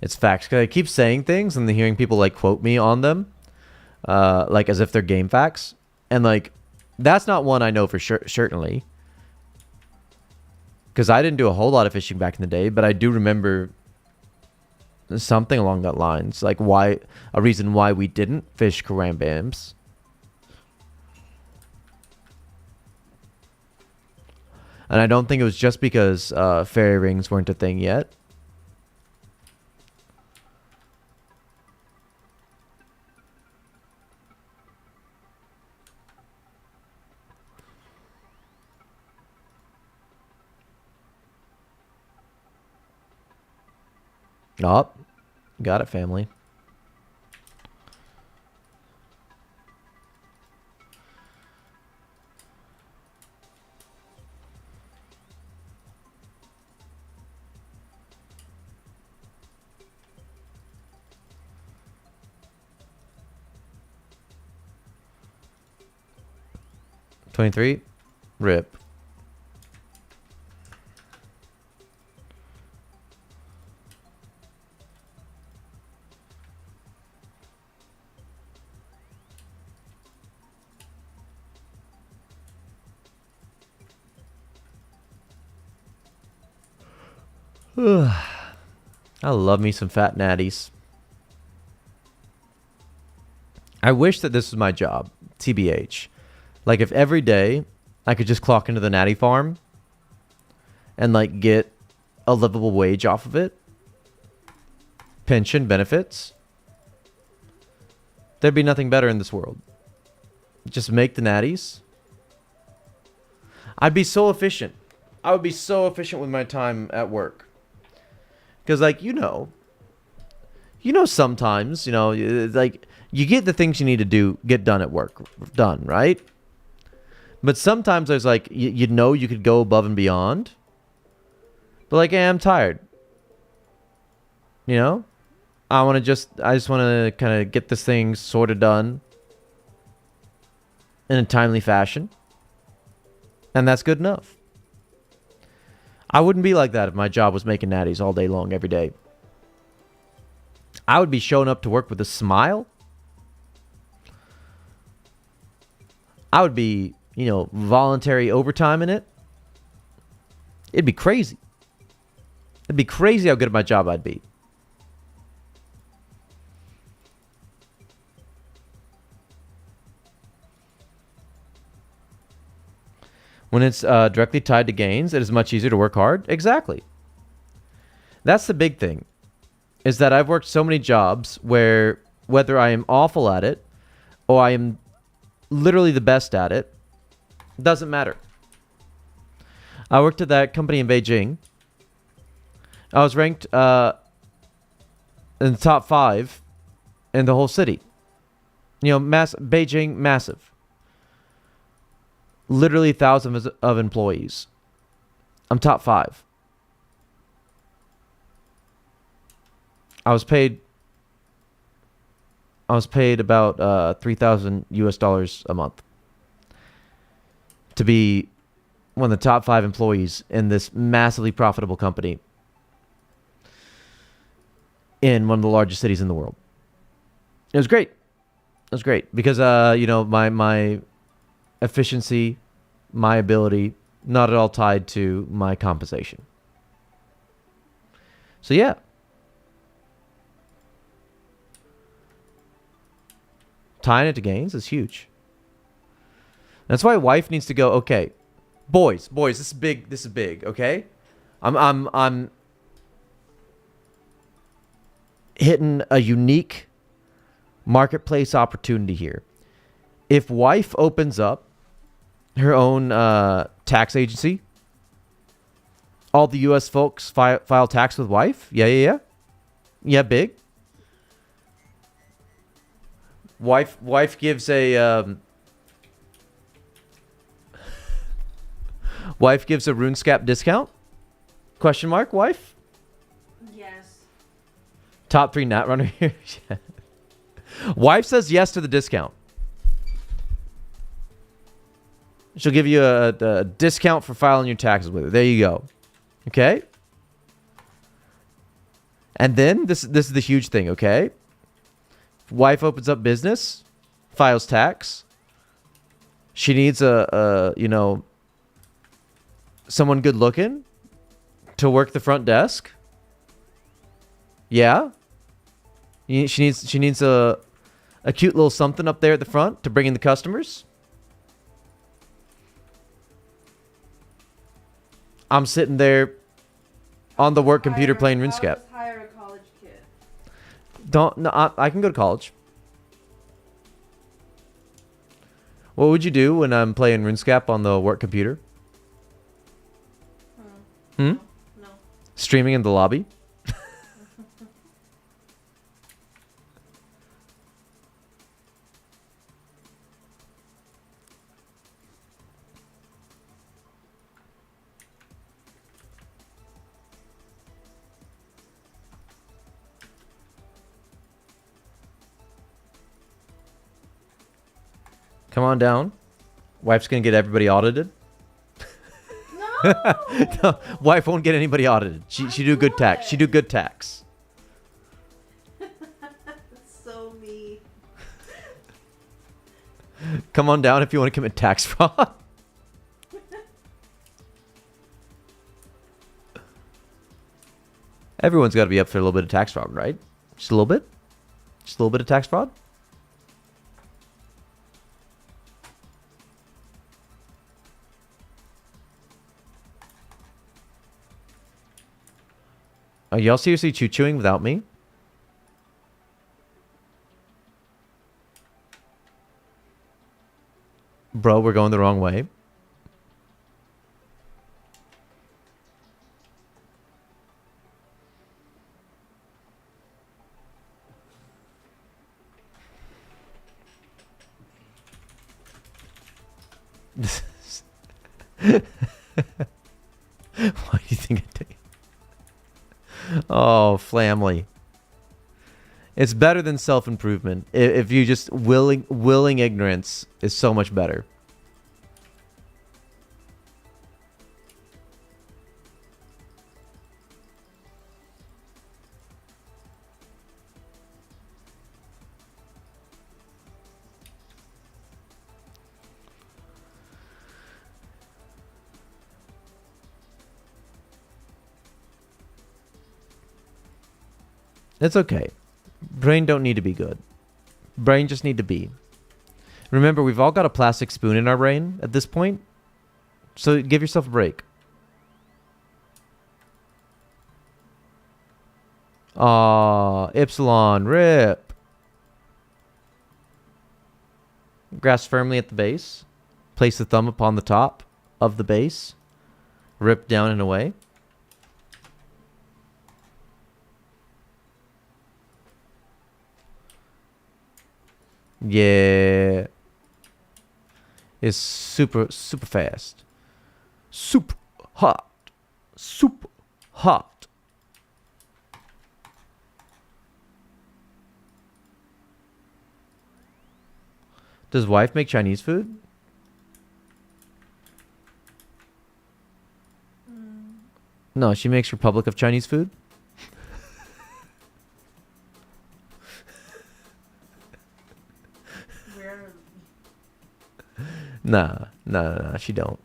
It's facts. Because I keep saying things and then hearing people, like, quote me on them. Like, as if they're game facts. And, like, that's not one I know for sure, certainly. Because I didn't do a whole lot of fishing back in the day, but I do remember something along that lines. Like, a reason why we didn't fish Karambams. And I don't think it was just because fairy rings weren't a thing yet. Oh, got it, family. $23. Rip. I love me some fat natties. I wish that this was my job, TBH. Like, if every day I could just clock into the natty farm and, like, get a livable wage off of it, pension, benefits, there'd be nothing better in this world. Just make the natties. I'd be so efficient. I would be so efficient with my time at work. Because, like, sometimes, like, you get the things you need to get done at work done, right? But sometimes there's, like, you could go above and beyond. But, like, hey, I'm tired. You know? I just want to kind of get this thing sort of done in a timely fashion. And that's good enough. I wouldn't be like that if my job was making natties all day long, every day. I would be showing up to work with a smile. I would be, voluntary overtime in it. It'd be crazy. It'd be crazy how good at my job I'd be. When it's directly tied to gains, it is much easier to work hard. Exactly. That's the big thing, is that I've worked so many jobs where whether I am awful at it or I am literally the best at it, doesn't matter. I worked at that company in Beijing. I was ranked in the top 5 in the whole city. You know, Beijing, massive. Literally thousands of employees. I'm top 5. I was paid about 3,000 US dollars a month to be one of the top 5 employees in this massively profitable company in one of the largest cities in the world. It was great. It was great because you know, my efficiency, my ability, not at all tied to my compensation. So yeah. Tying it to gains is huge. That's why wife needs to go, okay, boys, this is big, okay? I'm hitting a unique marketplace opportunity here. If wife opens up her own tax agency, all the US folks file tax with wife? Yeah, big. Wife gives a wife gives a RuneScape discount? Question mark, wife? Yes. Top 3 Nat Runner here. Wife says yes to the discount. She'll give you a discount for filing your taxes with her. There you go. Okay? And then this is the huge thing, okay? Wife opens up business, files tax. She needs a you know, someone good looking to work the front desk. Yeah. She needs a cute little something up there at the front to bring in the customers. I'm sitting there on the work computer playing RuneScape. I'll just hire a college kid. I can go to college. What would you do when I'm playing RuneScape on the work computer? No. Streaming in the lobby? Come on down. Wife's gonna get everybody audited. No. No, wife won't get anybody audited. She do good tax. She do good tax. So mean. Come on down if you want to commit tax fraud. Everyone's got to be up for a little bit of tax fraud, right? Just a little bit? Just a little bit of tax fraud? Are y'all seriously chewing without me? Bro, we're going the wrong way. Why do you think I take? Oh, family. It's better than self-improvement. If you just willing ignorance is so much better. It's okay. Brain don't need to be good. Brain just need to be. Remember, we've all got a plastic spoon in our brain at this point. So give yourself a break. Ipsilon, rip. Grasp firmly at the base. Place the thumb upon the top of the base. Rip down and away. Yeah. It's super fast. Super hot. Super hot. Does wife make Chinese food? No, she makes Republic of Chinese food. Where? Nah, she don't.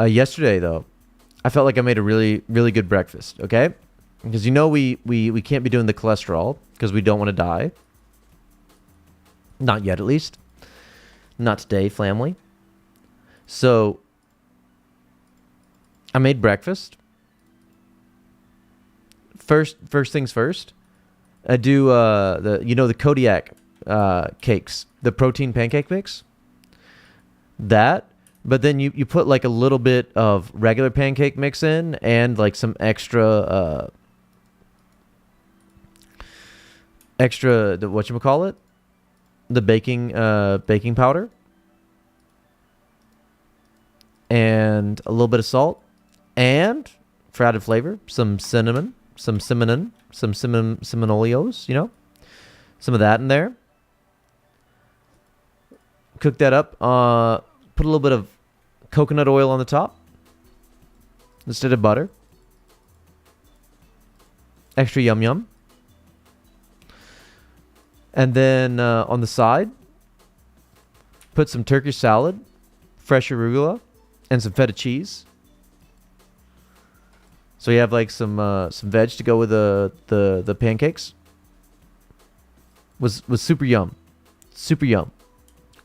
Yesterday though, I felt like I made a really good breakfast. Okay, because you know we can't be doing the cholesterol because we don't want to die. Not yet, at least. Not today, family. So I made breakfast. First things first. I do the Kodiak cakes, the protein pancake mix. That. But then you put like a little bit of regular pancake mix in and like some extra whatchamacallit? The baking powder. And a little bit of salt. And for added flavor, some cinnamon, cinnamonios, you know? Some of that in there. Cook that up. Put a little bit of coconut oil on the top instead of butter. Extra yum yum. And then on the side, put some Turkish salad, fresh arugula, and some feta cheese. So you have like some veg to go with the pancakes. Was super yum. Super yum.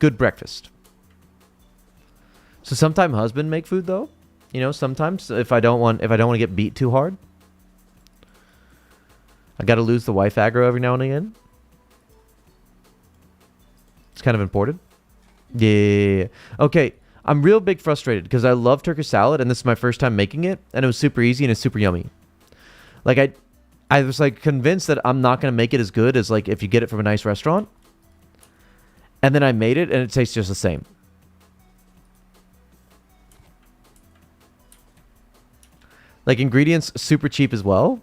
Good breakfast. So sometimes husband make food though. You know, sometimes if I don't want to get beat too hard. I got to lose the wife aggro every now and again. It's kind of important. Yeah. Okay. I'm real big frustrated because I love Turkish salad and this is my first time making it and it was super easy and it's super yummy. Like I was like convinced that I'm not going to make it as good as like if you get it from a nice restaurant. And then I made it and it tastes just the same. Like ingredients super cheap as well.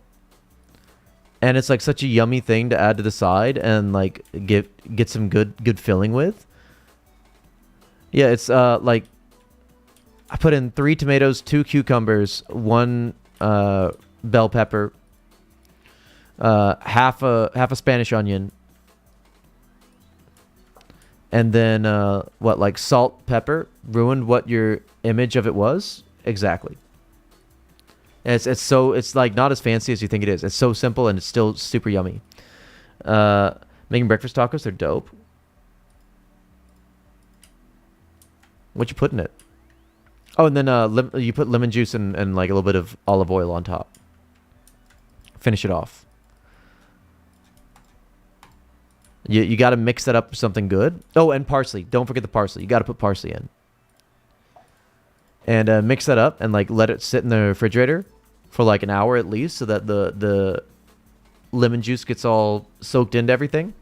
And it's like such a yummy thing to add to the side and like get some good filling with. Yeah, it's like I put in 3 tomatoes, 2 cucumbers, 1 bell pepper, half a Spanish onion, and then like salt, pepper ruined what your image of it was exactly. And it's like not as fancy as you think it is. It's so simple and it's still super yummy. Making breakfast tacos, they're dope. What you put in it? Oh, and then you put lemon juice and like a little bit of olive oil on top. Finish it off. You got to mix that up with something good. Oh, and parsley. Don't forget the parsley. You got to put parsley in. And mix that up and like let it sit in the refrigerator for like an hour at least so that the lemon juice gets all soaked into everything.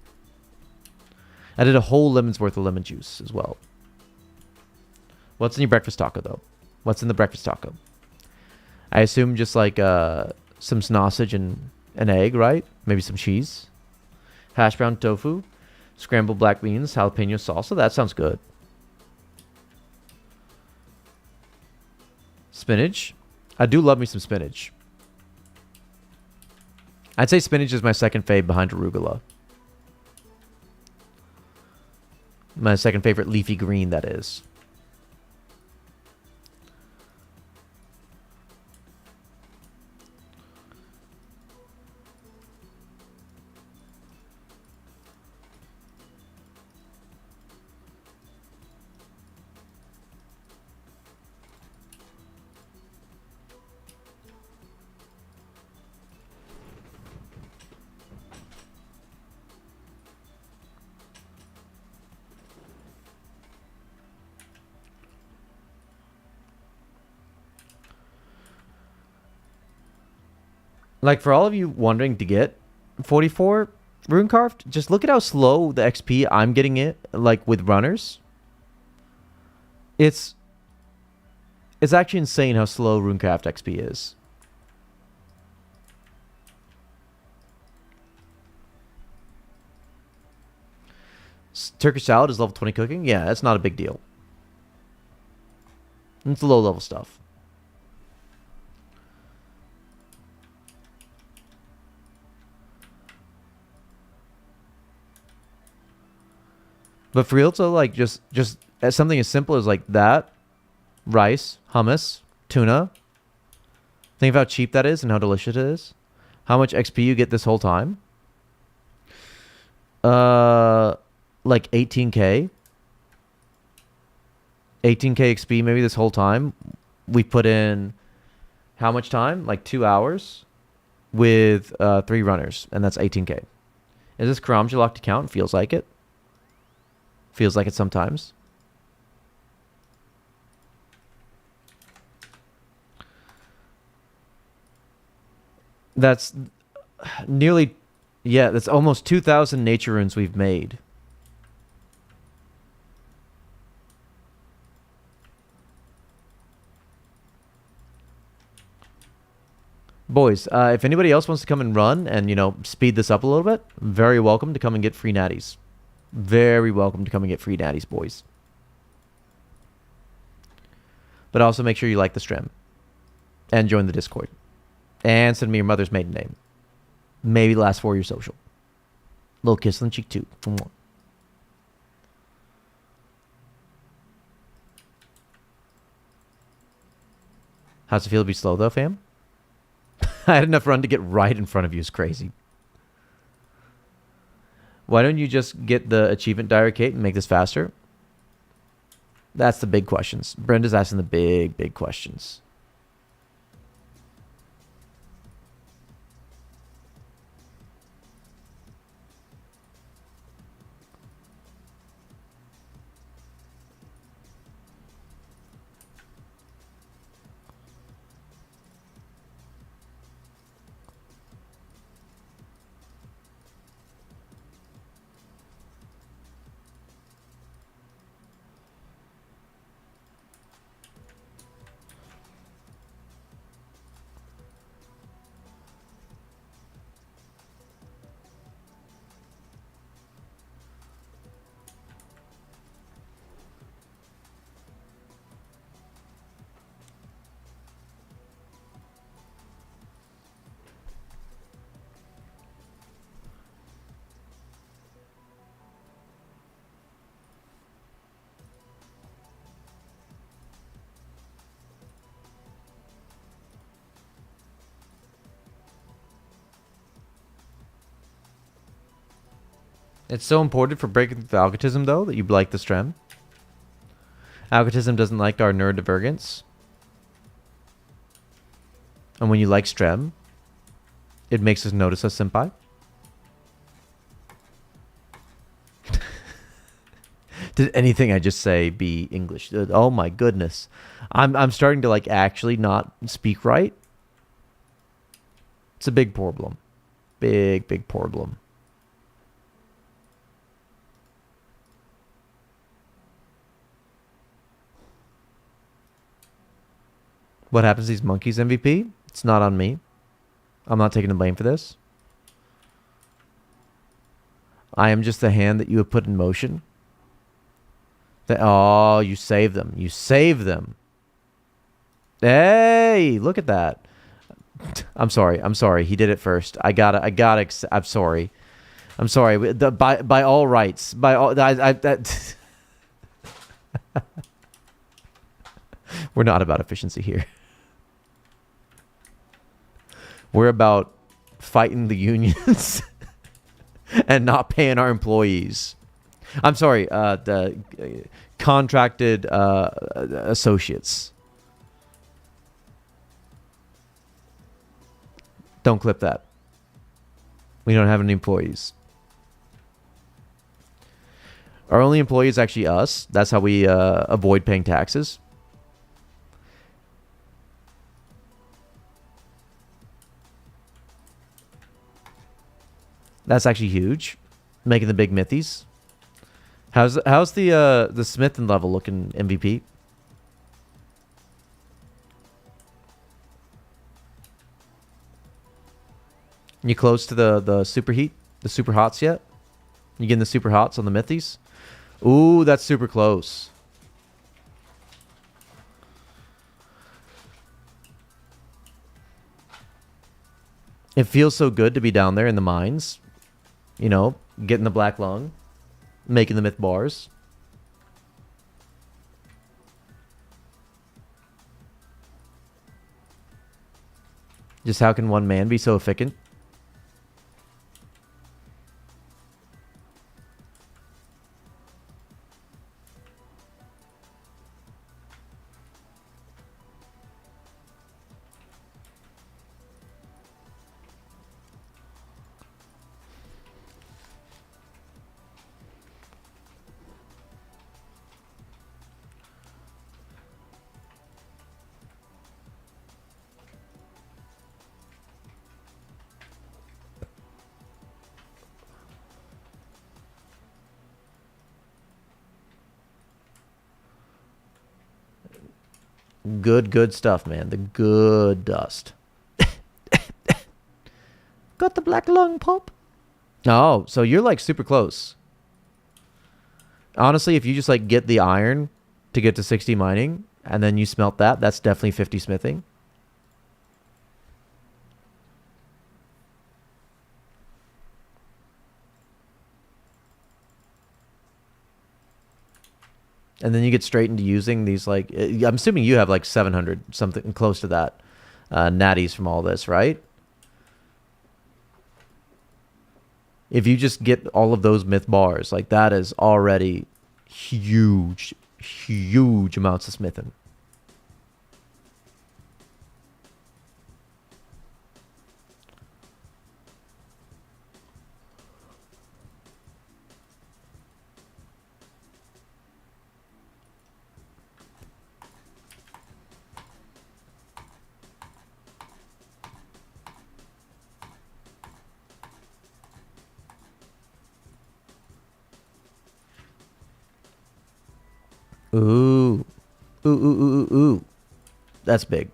I did a whole lemon's worth of lemon juice as well. What's in your breakfast taco though? What's in the breakfast taco? I assume just like some sausage and an egg, right? Maybe some cheese. Hash brown tofu, scrambled black beans, jalapeno salsa. That sounds good. Spinach. I do love me some spinach. I'd say spinach is my second fave behind arugula. My second favorite leafy green, that is. Like, for all of you wondering to get 44 Runecarved, just look at how slow the XP I'm getting it, like, with runners. It's actually insane how slow Runecraft XP is. Turkish salad is level 20 cooking? Yeah, that's not a big deal. It's low level stuff. But for real, so like just as something as simple as like that, rice, hummus, tuna. Think of how cheap that is and how delicious it is. How much XP you get this whole time? Like 18k. 18k XP maybe this whole time. We put in how much time? Like 2 hours with 3 runners, and that's 18k. Is this Karamja locked account? Feels like it. Feels like it sometimes. That's nearly, yeah, that's almost 2,000 nature runes we've made. Boys, if anybody else wants to come and run and, you know, speed this up a little bit, very welcome to come and get free natties. Very welcome to come and get free natties, boys. But also make sure you like the stream. And join the Discord. And send me your mother's maiden name. Maybe the last 4 of your social. Little kiss on the cheek too. How's it feel to be slow though, fam? I had enough run to get right in front of you. Is crazy. Why don't you just get the achievement diary, Kate, and make this faster? That's the big questions. Brenda's asking the big questions. It's so important for breaking the algorithm, though, that you like the stream. Algorithm doesn't like our neurodivergence. And when you like stream, it makes us notice us, senpai. Did anything I just say be English? Oh my goodness. I'm starting to like actually not speak right. It's a big problem. Big problem. What happens to these monkeys, MVP? It's not on me. I'm not taking the blame for this. I am just the hand that you have put in motion. Oh, you save them. You save them. Hey, look at that. I'm sorry. I'm sorry. He did it first. I'm sorry. I'm sorry. By all rights, by all, that we're not about efficiency here. We're about fighting the unions and not paying our employees. I'm sorry, the contracted associates. Don't clip that. We don't have any employees. Our only employee is actually us. That's how we avoid paying taxes. That's actually huge. Making the big mithies. How's the smithing level looking, MVP? You close to the super heat, the super hots yet? You getting the super hots on the mithies? Ooh, that's super close. It feels so good to be down there in the mines. You know, getting the black lung, making the myth bars. Just how can one man be so efficient? Good stuff, man. The good dust. Got the black lung pop. Oh, so you're like super close. Honestly, if you just like get the iron to get to 60 mining and then you smelt that, that's definitely 50 smithing. And then you get straight into using these, like, I'm assuming you have like 700, something close to that, natties from all this, right? If you just get all of those myth bars, like that is already huge, huge amounts of smithing. Ooh. Ooh, ooh, ooh, ooh, ooh. That's big.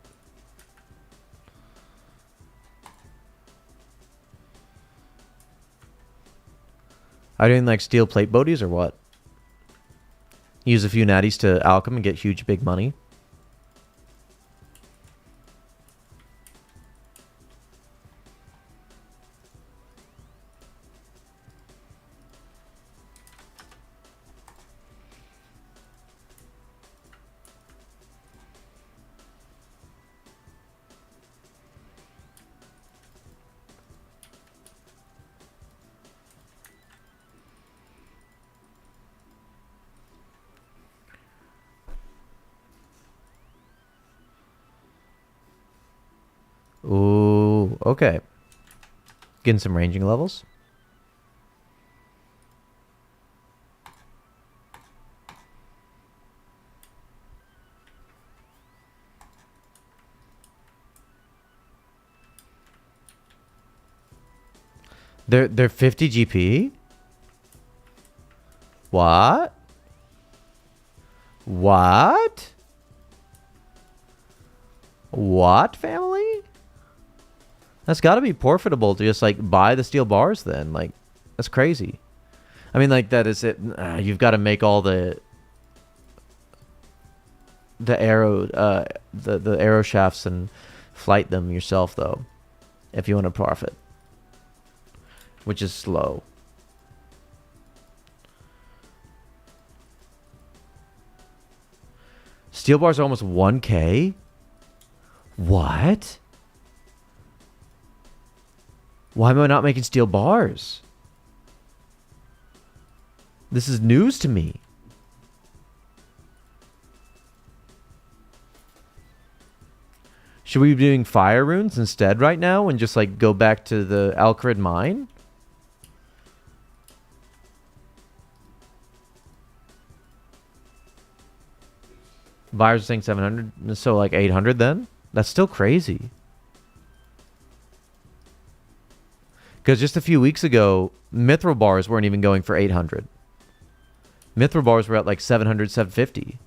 Are you doing like steel plate boaties or what? Use a few natties to alchem and get huge big money. Ooh, okay. Getting some ranging levels. They're 50 GP? What? What? What, family? That's got to be profitable to just like buy the steel bars then. Like, that's crazy. I mean, like, that is it. You've got to make all the arrow, the arrow shafts and flight them yourself, though, if you want to profit, which is slow. Steel bars are almost 1K? What? Why am I not making steel bars? This is news to me. Should we be doing fire runes instead right now and just like go back to the Alcarid mine? Buyers are saying 700, so like 800 then? That's still crazy. Because just a few weeks ago, mithril bars weren't even going for 800. Mithril bars were at like 700, 750.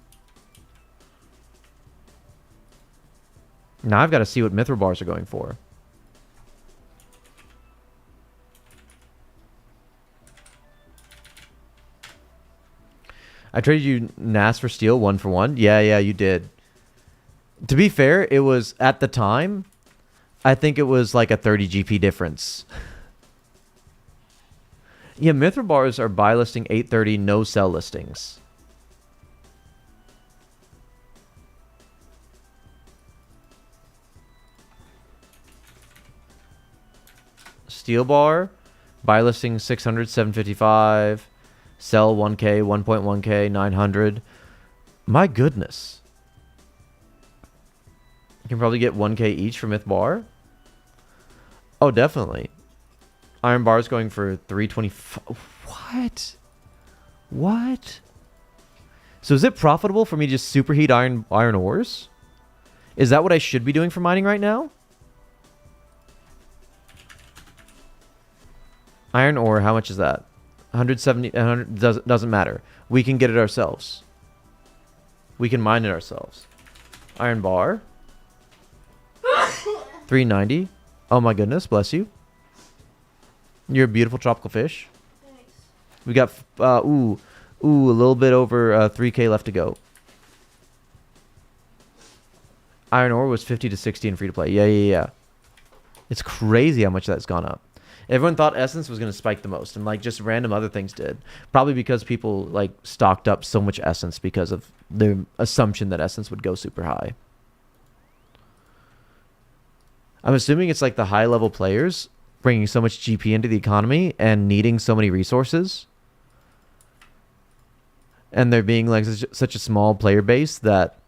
Now I've got to see what mithril bars are going for. I traded you NAS for steel 1-for-1. Yeah, you did. To be fair, it was at the time, I think it was like a 30 GP difference. Yeah, mithril bars are buy listing 830, no sell listings. Steel bar, buy listing 600, 755, sell 1K, 1.1K, 900. My goodness. You can probably get 1K each for myth bar. Oh, definitely. Iron bar is going for 325. What? So is it profitable for me to just superheat iron ores? Is that what I should be doing for mining right now? Iron ore, how much is that? 170, 100, doesn't matter. We can get it ourselves. We can mine it ourselves. Iron bar. 390. Oh my goodness, bless you. You're a beautiful tropical fish. Thanks. We got, a little bit over 3K left to go. Iron ore was 50 to 60 in free to play. Yeah. It's crazy how much that's gone up. Everyone thought Essence was going to spike the most, and like just random other things did. Probably because people like stocked up so much Essence because of the assumption that Essence would go super high. I'm assuming it's like the high level players bringing so much GP into the economy and needing so many resources. And there being like such a small player base that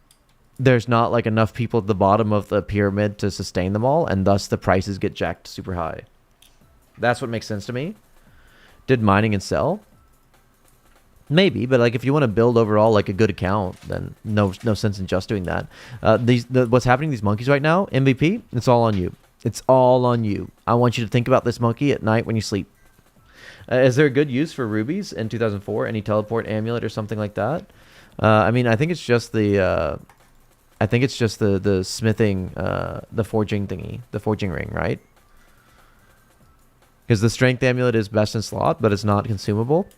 there's not like enough people at the bottom of the pyramid to sustain them all, and thus the prices get jacked super high. That's what makes sense to me. Did mining and sell? Maybe, but like if you want to build overall like a good account, then no sense in just doing that. What's happening to these monkeys right now, MVP, it's all on you. It's all on you. I want you to think about this monkey at night when you sleep. Is there a good use for rubies in 2004? Any teleport amulet or something like that? I mean, I think it's just the the smithing, the forging thingy, the forging ring, right? Because the strength amulet is best in slot, but it's not consumable.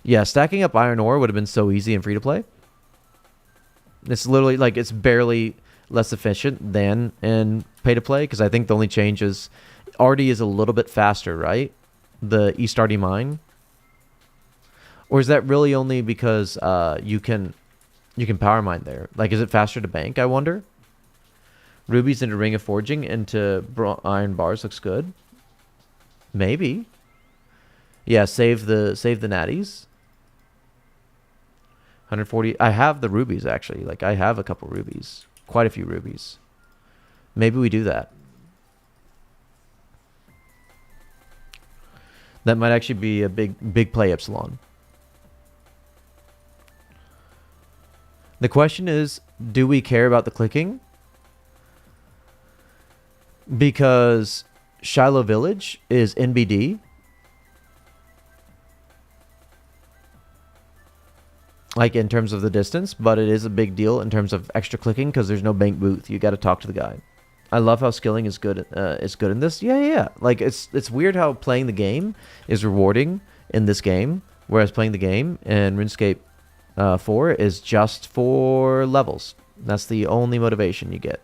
Yeah, stacking up iron ore would have been so easy and free to play. It's literally like it's barely less efficient than in pay to play, because I think the only change is Arty is a little bit faster, right? The East Arty mine. Or is that really only because you can power mine there? Like, is it faster to bank, I wonder? Rubies into Ring of Forging into iron bars looks good. Maybe. Yeah, save the natties. 140. I have the rubies, actually. Like, I have a couple rubies. Quite a few rubies. Maybe we do that. That might actually be a big play, Epsilon. The question is, do we care about the clicking? Because Shiloh Village is NBD. Like in terms of the distance, but it is a big deal in terms of extra clicking because there's no bank booth. You got to talk to the guy. I love how skilling is good. Is good in this. Yeah. Like it's weird how playing the game is rewarding in this game, whereas playing the game in RuneScape 4 is just for levels. That's the only motivation you get.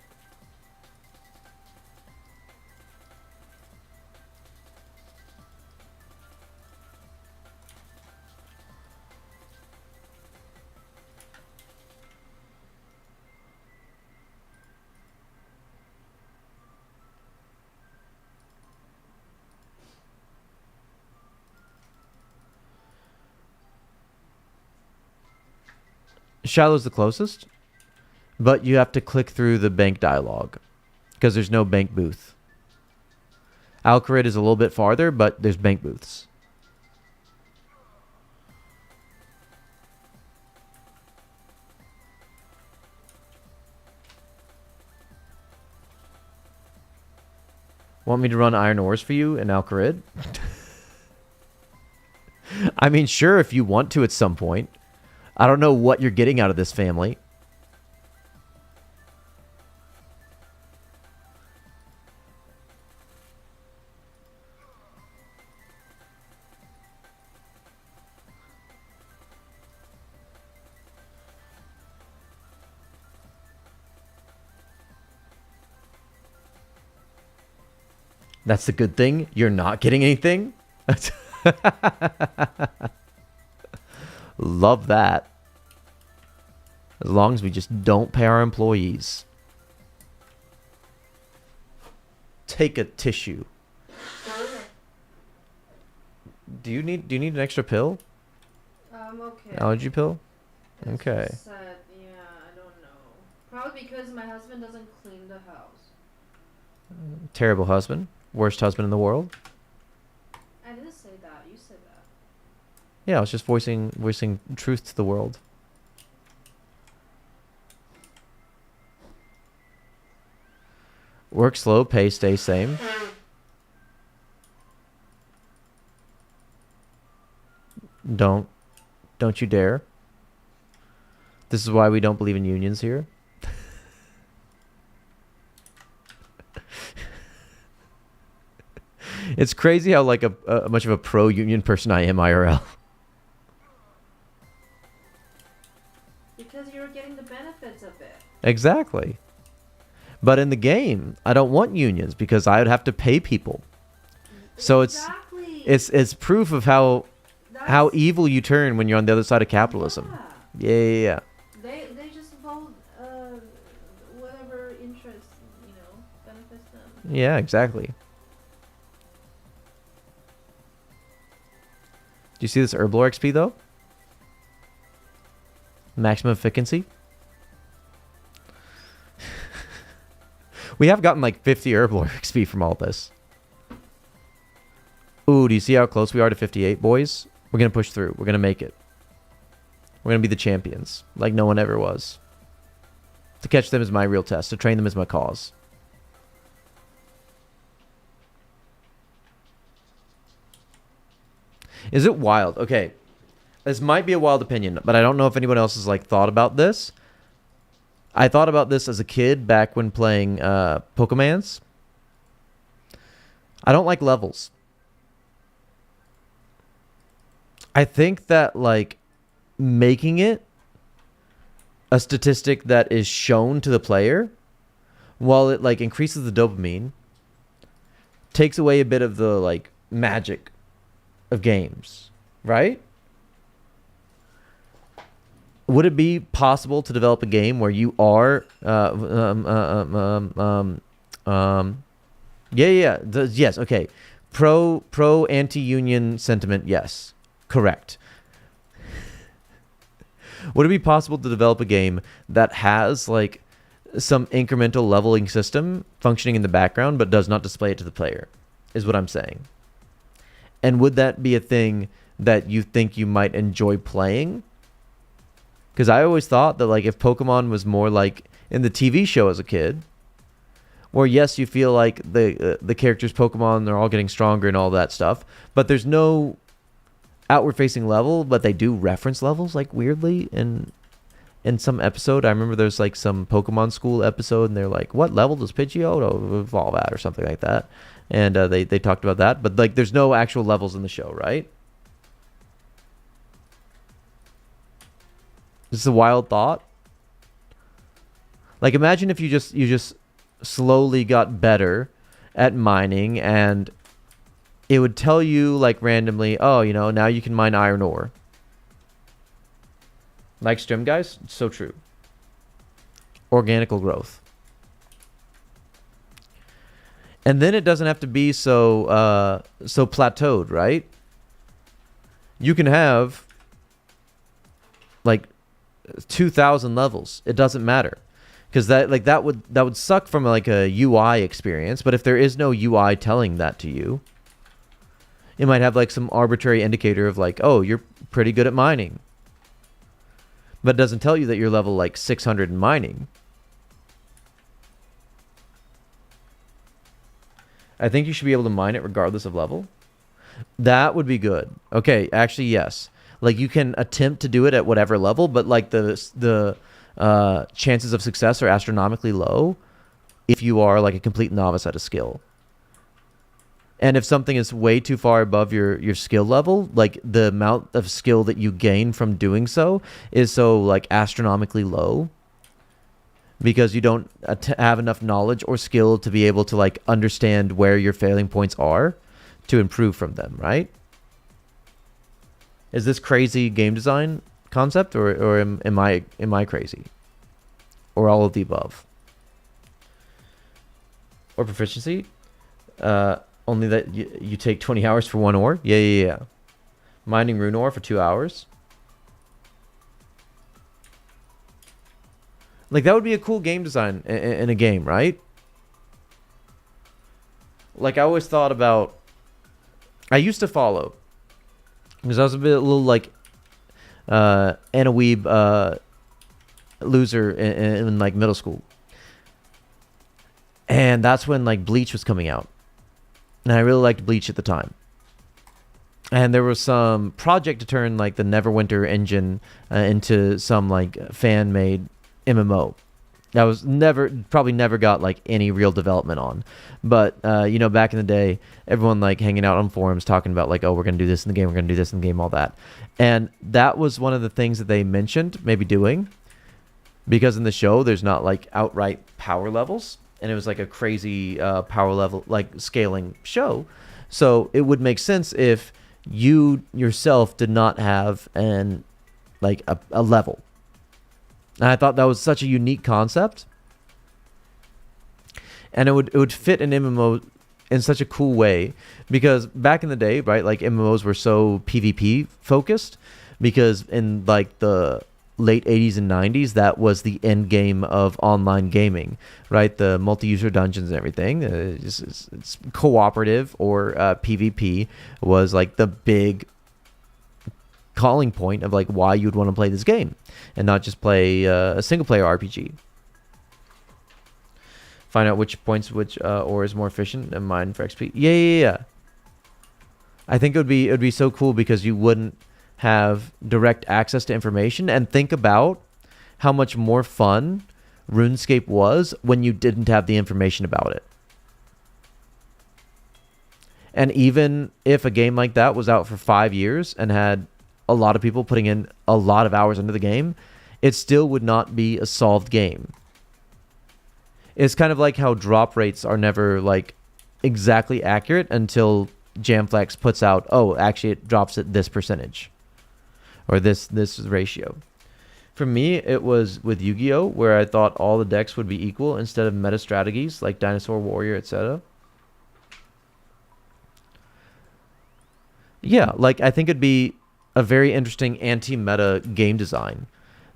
Shallow's the closest, but you have to click through the bank dialogue because there's no bank booth. Alcarid is a little bit farther, but there's bank booths. Want me to run iron ores for you in Alcarid? I mean, sure, if you want to at some point. I don't know what you're getting out of this family. That's the good thing. You're not getting anything. Love that. As long as we just don't pay our employees. Take a tissue. Do you need an extra pill? Okay. Allergy pill? That's Okay. what said. Yeah, I don't know. Probably because my husband doesn't clean the house. Terrible husband. Worst husband in the world. I didn't say that. You said that. Yeah, I was just voicing truth to the world. Work slow, pay stay same. Don't you dare. This is why we don't believe in unions here. It's crazy how like a much of a pro-union person I am IRL. Because you're getting the benefits of it. Exactly. But in the game, I don't want unions because I would have to pay people. So exactly. it's proof of how evil you turn when you're on the other side of capitalism. Yeah. They just vote whatever interest, benefits them. Yeah, exactly. Do you see this Herblore XP though? Maximum efficiency. We have gotten like 50 Herblore XP from all this. Ooh, do you see how close we are to 58, boys? We're going to push through. We're going to make it. We're going to be the champions, like no one ever was. To catch them is my real test. To train them is my cause. Is it wild? Okay. This might be a wild opinion, but I don't know if anyone else has like thought about this. I thought about this as a kid back when playing Pokemans. I don't like levels. I think that like making it a statistic that is shown to the player, while it like increases the dopamine, takes away a bit of the like magic of games, right? Would it be possible to develop a game where you are yes, okay, pro anti-union sentiment, yes, correct. Would it be possible to develop a game that has like some incremental leveling system functioning in the background but does not display it to the player, is what I'm saying. And would that be a thing that you think you might enjoy playing? Because I always thought that like if Pokemon was more like in the TV show as a kid, where yes, you feel like the characters Pokemon, they're all getting stronger and all that stuff, but there's no outward facing level, but they do reference levels like weirdly in some episode. I remember there's like some Pokemon School episode and they're like, what level does Pidgeotto evolve at or something like that, and they talked about that, but like there's no actual levels in the show, right? This is a wild thought. Like imagine if you just slowly got better at mining, and it would tell you like randomly, oh, now you can mine iron ore. Like Strim guys, so true. Organical growth. And then it doesn't have to be so plateaued, right? You can have like 2,000 levels. It doesn't matter. Because that would suck from like a UI experience, but if there is no UI telling that to you, it might have like some arbitrary indicator of like, oh, you're pretty good at mining. But it doesn't tell you that you're level like 600 in mining. I think you should be able to mine it regardless of level. That would be good. Okay, actually, yes. Like you can attempt to do it at whatever level, but like the chances of success are astronomically low if you are like a complete novice at a skill. And if something is way too far above your skill level, like the amount of skill that you gain from doing so is so like astronomically low because you don't have enough knowledge or skill to be able to like understand where your failing points are to improve from them, right? Is this crazy game design concept, or am I crazy? Or all of the above? Or proficiency? Only that you take 20 hours for one ore? Yeah. Mining rune ore for 2 hours? Like, that would be a cool game design in a game, right? Like, I always thought about... I used to follow. Because I was a little, like... Anaweeb loser in, like, middle school. And that's when, like, Bleach was coming out. And I really liked Bleach at the time. And there was some project to turn, like, the Neverwinter engine into some, like, fan-made MMO. That was probably never got, like, any real development on. But, back in the day, everyone, like, hanging out on forums talking about, like, oh, we're going to do this in the game, we're going to do this in the game, all that. And that was one of the things that they mentioned maybe doing. Because in the show, there's not, like, outright power levels. And it was like a crazy power level, like scaling show. So it would make sense if you yourself did not have a level. And I thought that was such a unique concept. And it would fit an MMO in such a cool way. Because back in the day, right, like MMOs were so PvP focused. Because in like the late 80s and 90s, that was the end game of online gaming, right? The multi-user dungeons and everything. It's cooperative or PvP was like the big calling point of like why you'd want to play this game and not just play a single-player RPG. Find out which points which ore is more efficient and mine for XP. Yeah. I think it would be so cool because you wouldn't have direct access to information, and think about how much more fun RuneScape was when you didn't have the information about it. And even if a game like that was out for 5 years and had a lot of people putting in a lot of hours into the game, it still would not be a solved game. It's kind of like how drop rates are never like exactly accurate until Jamflex puts out, oh, actually it drops at this percentage. Or this ratio. For me, it was with Yu-Gi-Oh! Where I thought all the decks would be equal instead of meta strategies like Dinosaur Warrior, etc. Yeah, like I think it'd be a very interesting anti-meta game design.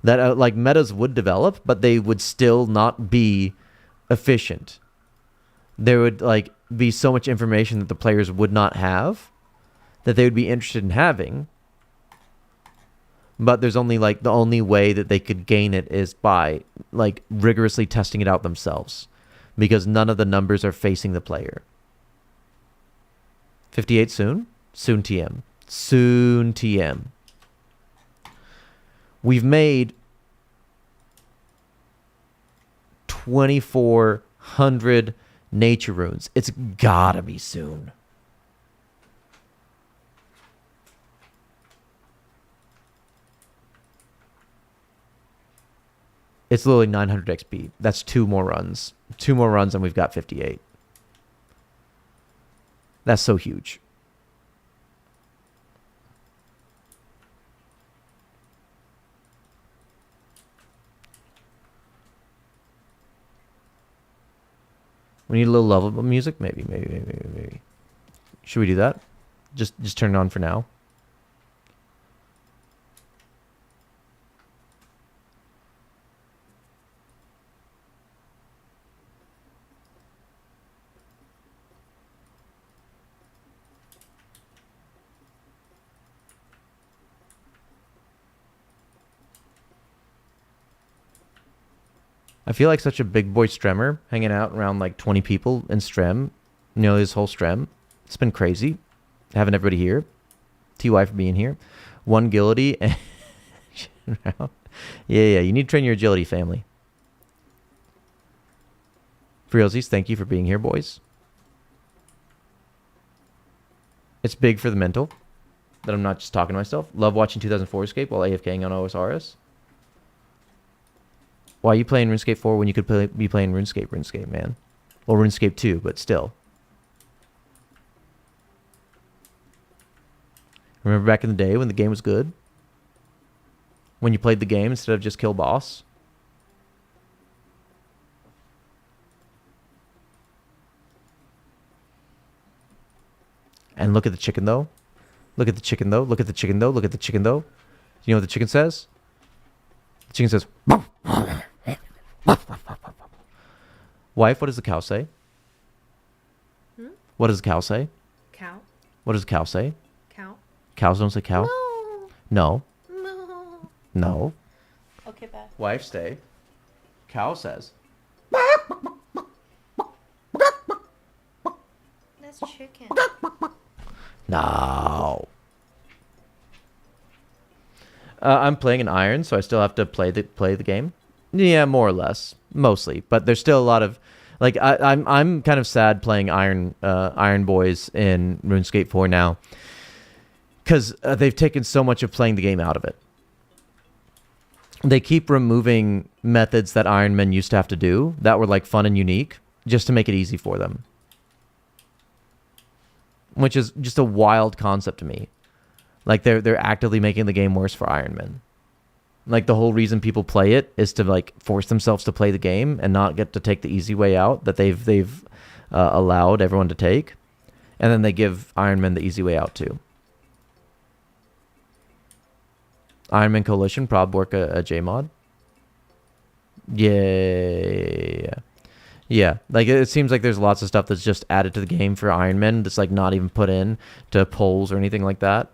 That like metas would develop, but they would still not be efficient. There would like be so much information that the players would not have that they would be interested in having. But there's only like the only way that they could gain it is by like rigorously testing it out themselves, because none of the numbers are facing the player. 58 soon? Soon TM. Soon TM. We've made 2,400 nature runes. It's gotta be soon. It's literally 900 XP. That's 2 more runs. 2 more runs and we've got 58. That's so huge. We need a little level of music? Maybe. Should we do that? Just turn it on for now. I feel like such a big boy stremmer hanging out around like 20 people in strem, nearly this whole strem. It's been crazy having everybody here. TY for being here. 1 agility. And yeah. You need to train your agility, family. For realsies, thank you for being here, boys. It's big for the mental that I'm not just talking to myself. Love watching 2004Scape while AFKing on OSRS. Why are you playing RuneScape 4 when you could be playing RuneScape, man? Well, RuneScape 2, but still. Remember back in the day when the game was good? When you played the game instead of just kill boss? And look at the chicken, though. Look at the chicken, though. Look at the chicken, though. Look at the chicken, though. You know what the chicken says? The chicken says... Wife, what does the cow say? What does the cow say? Cow. What does the cow say? Cow. Cows don't say cow? No. No. No. Okay, bye. Wife, stay. Cow says. That's chicken. No. I'm playing an iron, so I still have to play the game. Yeah, more or less, mostly. But there's still a lot of, like, I'm kind of sad playing Iron Boys in RuneScape 4 now, because they've taken so much of playing the game out of it. They keep removing methods that Iron Men used to have to do that were like fun and unique, just to make it easy for them, which is just a wild concept to me. Like they're actively making the game worse for Iron Men. Like the whole reason people play it is to like force themselves to play the game and not get to take the easy way out that they've allowed everyone to take, and then they give Iron Man the easy way out too. Iron Man Coalition prob work a JMod. Yeah. Like it seems like there's lots of stuff that's just added to the game for Iron Man that's like not even put in to polls or anything like that,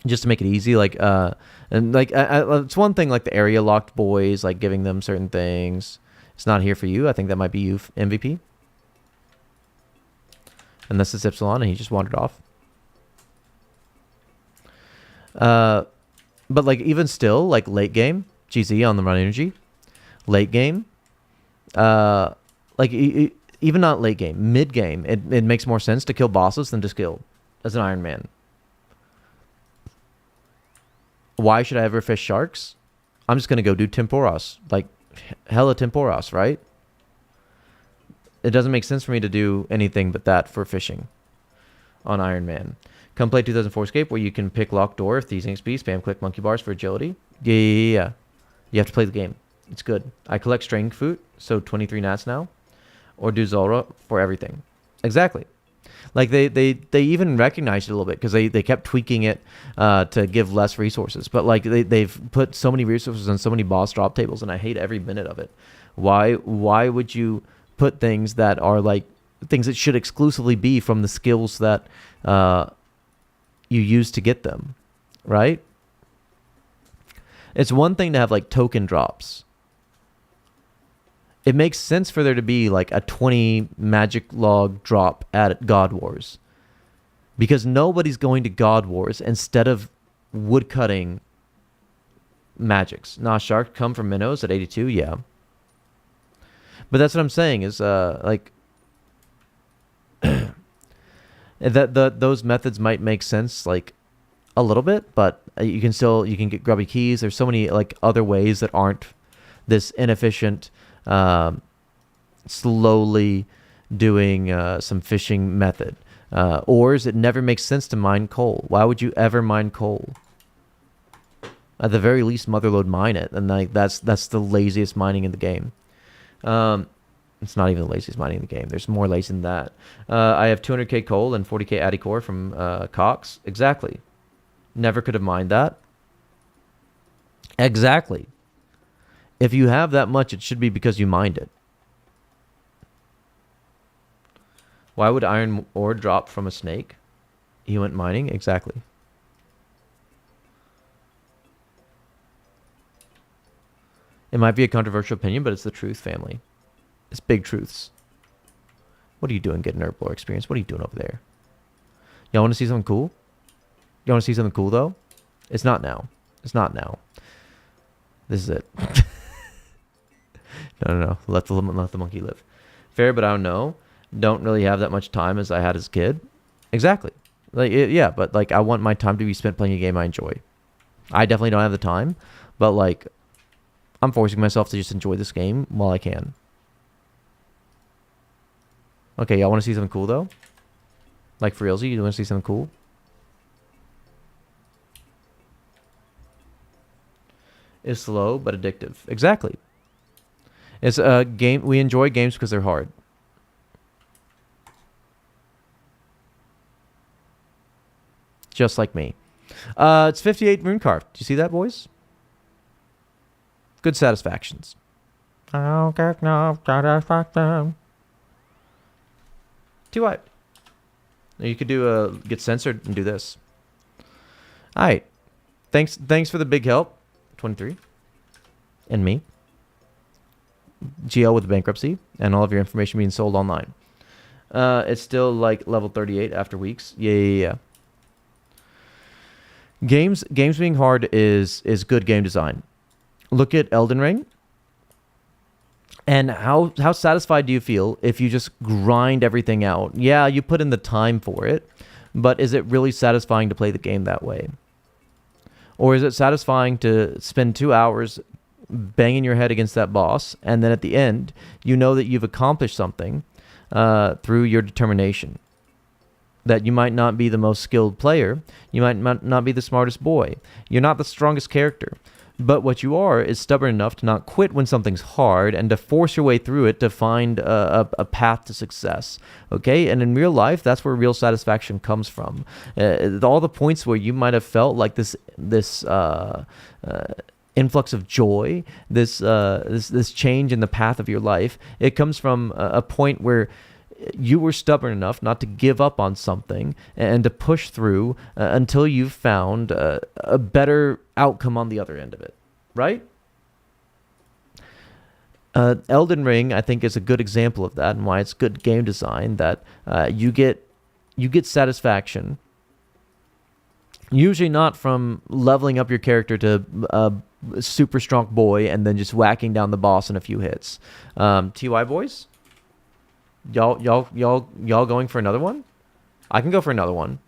just to make it easy. Like and like it's one thing like the area locked boys, like giving them certain things. It's not here for you. I think that might be you, MVP. And this is Epsilon, and he just wandered off. But like even still, like late game, GZ on the run energy, late game, like even not late game, mid game, it makes more sense to kill bosses than to skill as an Iron Man. Why should I ever fish sharks? I'm just going to go do Temporos. Like, hella Temporos, right? It doesn't make sense for me to do anything but that for fishing on Iron Man. Come play 2004Scape where you can pick locked door, Thieving XP, spam click monkey bars for agility. Yeah. You have to play the game. It's good. I collect string food, so 23 nats now. Or do Zora for everything. Exactly. Like they even recognized it a little bit because they kept tweaking it to give less resources. But like they've put so many resources on so many boss drop tables, and I hate every minute of it. Why would you put things that are like things that should exclusively be from the skills that you use to get them, right? It's one thing to have like token drops. It makes sense for there to be like a 20 magic log drop at God Wars, because nobody's going to God Wars instead of woodcutting magics. Nah, shark come from minnows at 82, yeah. But that's what I'm saying is like that those methods might make sense like a little bit, but you can get grubby keys. There's so many like other ways that aren't this inefficient, slowly doing some fishing method. Ores, it never makes sense to mine coal. Why would you ever mine coal? At the very least, motherlode mine it, and like that's the laziest mining in the game. It's not even the laziest mining in the game. There's more lazy than that. I have 200k coal and 40k addy core from Cox. Exactly. Never could have mined that. Exactly. If you have that much, it should be because you mined it. Why would iron ore drop from a snake? He went mining? Exactly. It might be a controversial opinion, but it's the truth, family. It's big truths. What are you doing getting herb lore experience? What are you doing over there? Y'all want to see something cool? You want to see something cool, though? It's not now. It's not now. This is it. No. Let the monkey live. Fair, but I don't know. Don't really have that much time as I had as a kid. Exactly. Yeah, but like I want my time to be spent playing a game I enjoy. I definitely don't have the time, but like I'm forcing myself to just enjoy this game while I can. Okay, y'all want to see something cool though? Like for realsy, you want to see something cool? It's slow but addictive. Exactly. It's a game. We enjoy games because they're hard. Just like me. It's 58 rune carved. Do you see that, boys? Good satisfactions. I'll get no satisfaction. Too white. You could do get censored and do this. All right. Thanks for the big help. 23. And me. GL with the bankruptcy and all of your information being sold online. It's still like level 38 after weeks. Yeah. Games being hard is good game design. Look at Elden Ring. And how satisfied do you feel if you just grind everything out? Yeah, you put in the time for it, but is it really satisfying to play the game that way? Or is it satisfying to spend 2 hours banging your head against that boss, and then at the end, you know that you've accomplished something through your determination? That you might not be the most skilled player, you might not be the smartest boy, you're not the strongest character, but what you are is stubborn enough to not quit when something's hard and to force your way through it to find a path to success. Okay, and in real life, that's where real satisfaction comes from. All the points where you might have felt like this influx of joy, this change in the path of your life, it comes from a point where you were stubborn enough not to give up on something and to push through until you've found a better outcome on the other end of it, right? Elden Ring, I think, is a good example of that, and why it's good game design, that you get satisfaction, usually not from leveling up your character to a super strong boy and then just whacking down the boss in a few hits. TY boys? Y'all going for another one? I can go for another one.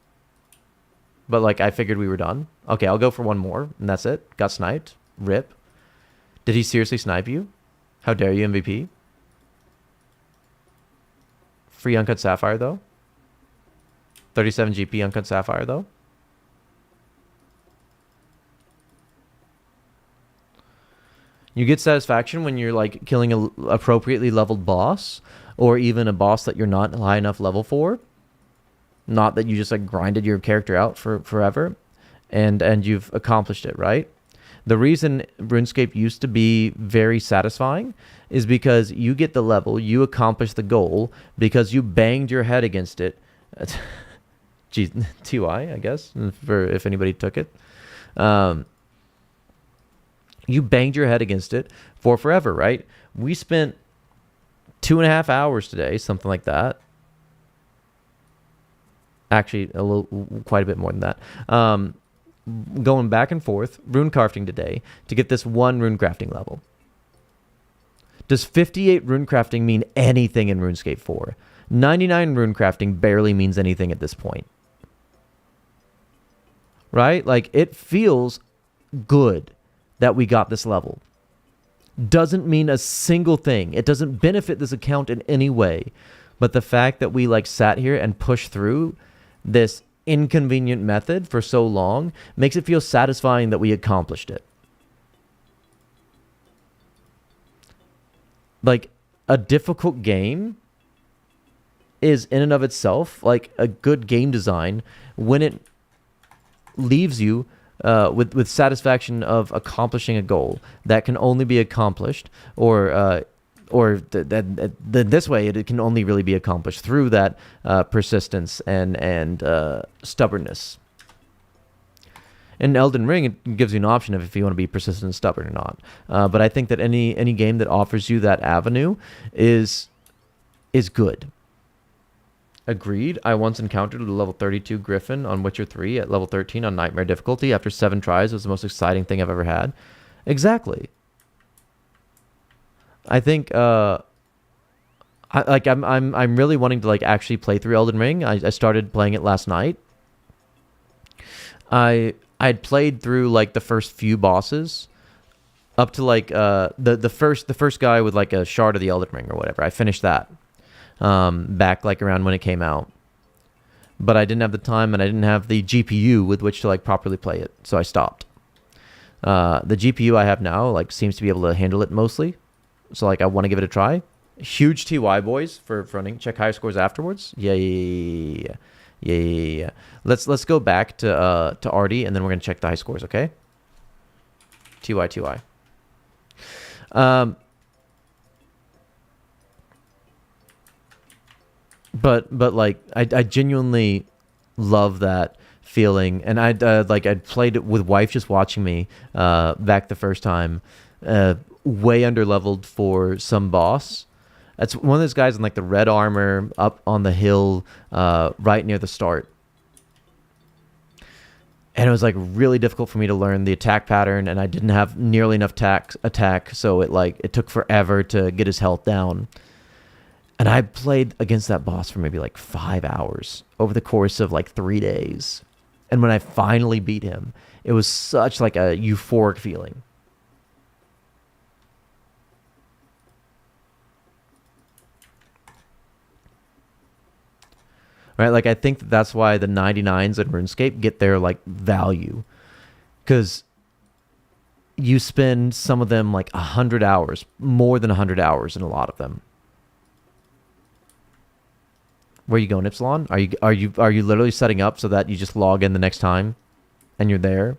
But like I figured we were done. Okay, I'll go for one more, and that's it. Got sniped. Rip. Did he seriously snipe you? How dare you, MVP? Free Uncut Sapphire though. 37 GP Uncut Sapphire though. You get satisfaction when you're like killing a appropriately leveled boss, or even a boss that you're not high enough level for. Not that you just like grinded your character out for forever, and you've accomplished it, right? The reason RuneScape used to be very satisfying is because you get the level, you accomplish the goal because you banged your head against it. Geez, TY, I guess, for if anybody took it. You banged your head against it for forever, right? We spent 2.5 hours today, something like that. Actually, quite a bit more than that. Going back and forth, rune crafting today to get this one rune crafting level. Does 58 rune crafting mean anything in RuneScape 4? 99 rune crafting barely means anything at this point. right? Like, it feels good that we got this level. Doesn't mean a single thing. It doesn't benefit this account in any way. But the fact that we like sat here and pushed through this inconvenient method for so long makes it feel satisfying that we accomplished it. Like, a difficult game is in and of itself like a good game design when it leaves you with satisfaction of accomplishing a goal that can only be accomplished, or this way it can only really be accomplished through that persistence and stubbornness. In Elden Ring, it gives you an option of if you want to be persistent and stubborn or not. But I think that any game that offers you that avenue is good. Agreed. I once encountered a level 32 Griffin on Witcher 3 at level 13 on Nightmare difficulty. After 7 tries, it was the most exciting thing I've ever had. Exactly. I think I'm really wanting to like actually play through Elden Ring. I started playing it last night. I'd played through like the first few bosses up to like the first guy with like a shard of the Elden Ring or whatever. I finished that back like around when it came out, but I didn't have the time and I didn't have the GPU with which to like properly play it, so I stopped. The GPU I have now like seems to be able to handle it mostly, so like I want to give it a try. Huge TY boys for running. Check higher scores afterwards. Yeah. Let's go back to Artie, and then we're gonna check the high scores. Okay. TY. But like I genuinely love that feeling, and I'd played it with wife just watching me back the first time, way under leveled for some boss. That's one of those guys in like the red armor up on the hill right near the start. And it was like really difficult for me to learn the attack pattern, and I didn't have nearly enough attack, so it took forever to get his health down. And I played against that boss for maybe like 5 hours over the course of like 3 days. And when I finally beat him, it was such like a euphoric feeling. Right? Like, I think that's why the 99s in RuneScape get their like value. Because you spend some of them like 100 hours, more than 100 hours in a lot of them. Where are you going, Ypsilon? Are you literally setting up so that you just log in the next time and you're there?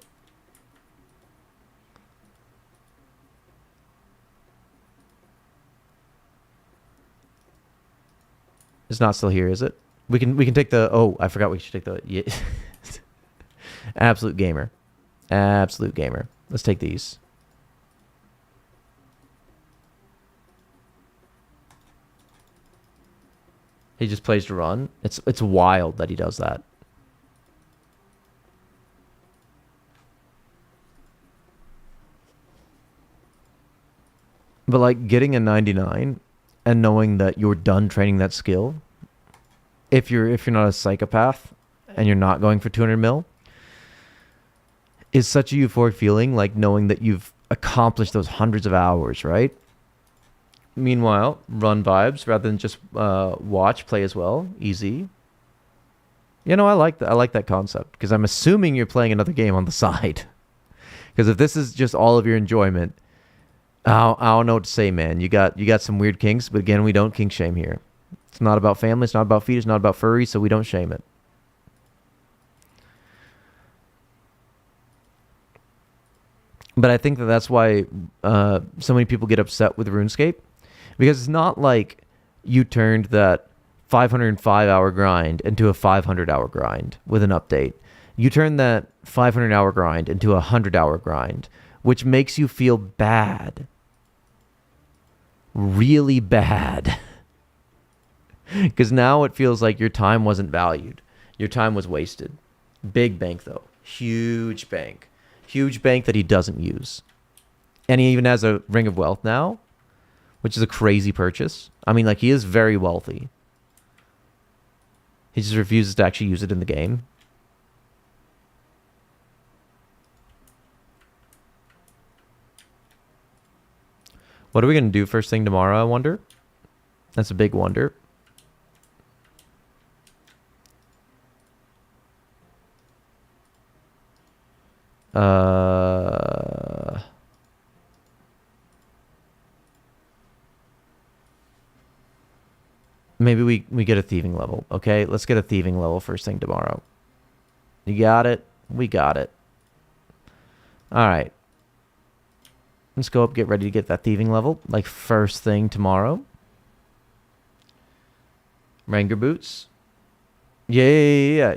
It's not still here, is it? We can take the I forgot we should take the Absolute Gamer. Let's take these. He just plays to run. It's wild that he does that. But like getting a 99 and knowing that you're done training that skill, if you're not a psychopath and you're not going for 200 mil, is such a euphoric feeling, like knowing that you've accomplished those hundreds of hours, right? Meanwhile, run vibes rather than just watch, play as well. Easy. You know, I like that concept, because I'm assuming you're playing another game on the side. Because if this is just all of your enjoyment, I don't know what to say, man. You got some weird kinks, but again, we don't kink shame here. It's not about family. It's not about feet. It's not about furry, so we don't shame it. But I think that's why so many people get upset with RuneScape. Because it's not like you turned that 505-hour grind into a 500-hour grind with an update. You turned that 500-hour grind into a 100-hour grind, which makes you feel bad. Really bad. Because now it feels like your time wasn't valued. Your time was wasted. Big bank, though. Huge bank. Huge bank that he doesn't use. And he even has a Ring of Wealth now, which is a crazy purchase. I mean, like, he is very wealthy. He just refuses to actually use it in the game. What are we gonna do first thing tomorrow? I wonder. That's a big wonder. Maybe we get a thieving level. Okay, let's get a thieving level first thing tomorrow. You got it? We got it. All right. Let's go up, get ready to get that thieving level, like first thing tomorrow. Ranger boots. Yeah.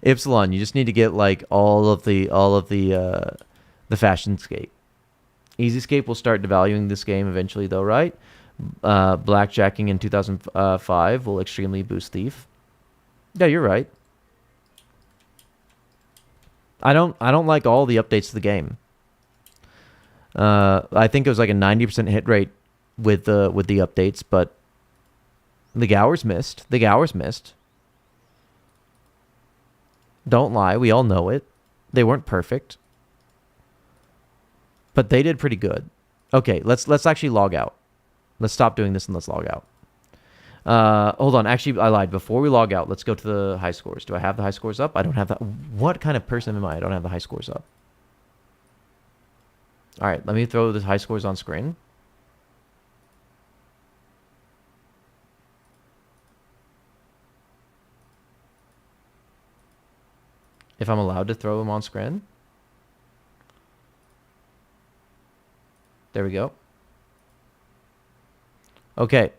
Ypsilon, you just need to get like all of the fashion scape. Easy scape will start devaluing this game eventually though, right? Blackjacking in 2005 will extremely boost thief. Yeah, you're right. I don't like all the updates to the game. I think it was like a 90% hit rate with the updates, but the Gowers missed. The Gowers missed. Don't lie, we all know it. They weren't perfect, but they did pretty good. Okay, let's actually log out. Let's stop doing this and let's log out. Hold on. Actually, I lied. Before we log out, let's go to the high scores. Do I have the high scores up? I don't have that. What kind of person am I? I don't have the high scores up. All right, let me throw the high scores on screen. If I'm allowed to throw them on screen. There we go. Okay.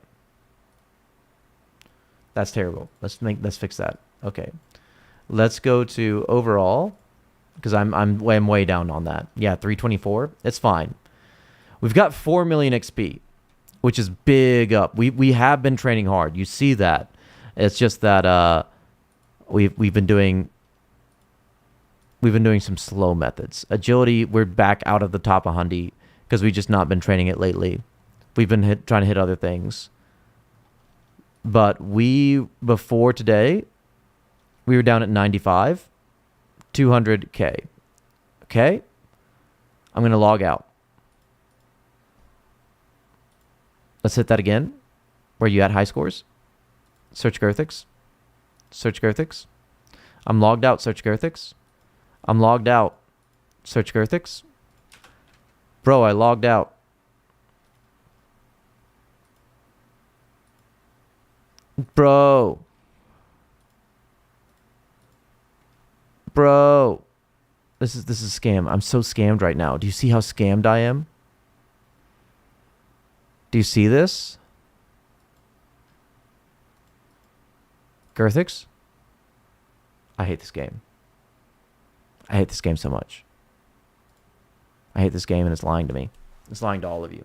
That's terrible. Let's fix that. Okay. Let's go to overall because I'm way down on that. Yeah, 324. It's fine. We've got 4 million XP, which is big up. We have been training hard. You see that. It's just that we've been doing some slow methods. Agility, we're back out of the top 100 because we've just not been training it lately. We've been trying to hit other things. But before today, we were down at 95, 200K. Okay? I'm going to log out. Let's hit that again. Where you at, high scores? Search girthix. Search girthix. I'm logged out, search girthix. I'm logged out. Search girthix. Bro, I logged out. Bro. This is a scam. I'm so scammed right now. Do you see how scammed I am? Do you see this? Girthix? I hate this game. I hate this game so much. I hate this game and it's lying to me. It's lying to all of you.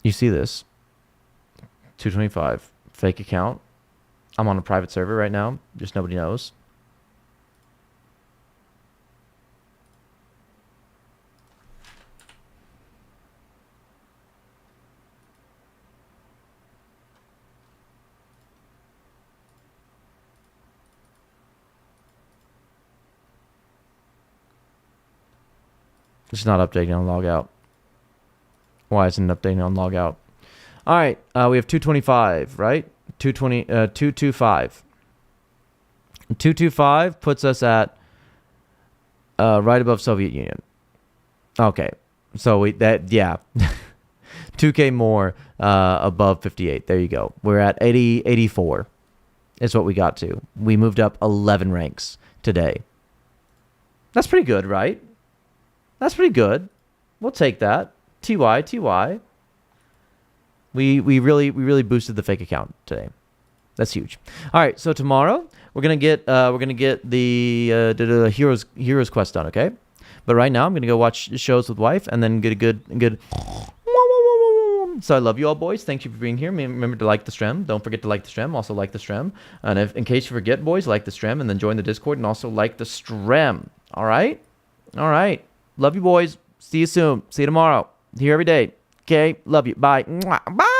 You see this? 225. Fake account. I'm on a private server right now. Just nobody knows. It's not updating on logout. Why isn't it updating on logout? All right, we have 225, right? 225. 225 puts us at right above Soviet Union. Okay, so 2K more above 58. There you go. We're at 84 is what we got to. We moved up 11 ranks today. That's pretty good, right? That's pretty good. We'll take that. TY. We really boosted the fake account today. That's huge. All right, so tomorrow we're gonna get the heroes quest done. Okay, but right now I'm gonna go watch shows with wife and then get a good. So I love you all, boys. Thank you for being here. Remember to like the stream. Don't forget to like the stream. Also like the stream. And in case you forget, boys, like the stream and then join the Discord and also like the stream. All right. Love you, boys. See you soon. See you tomorrow. Here every day. Okay. Love you. Bye. Bye.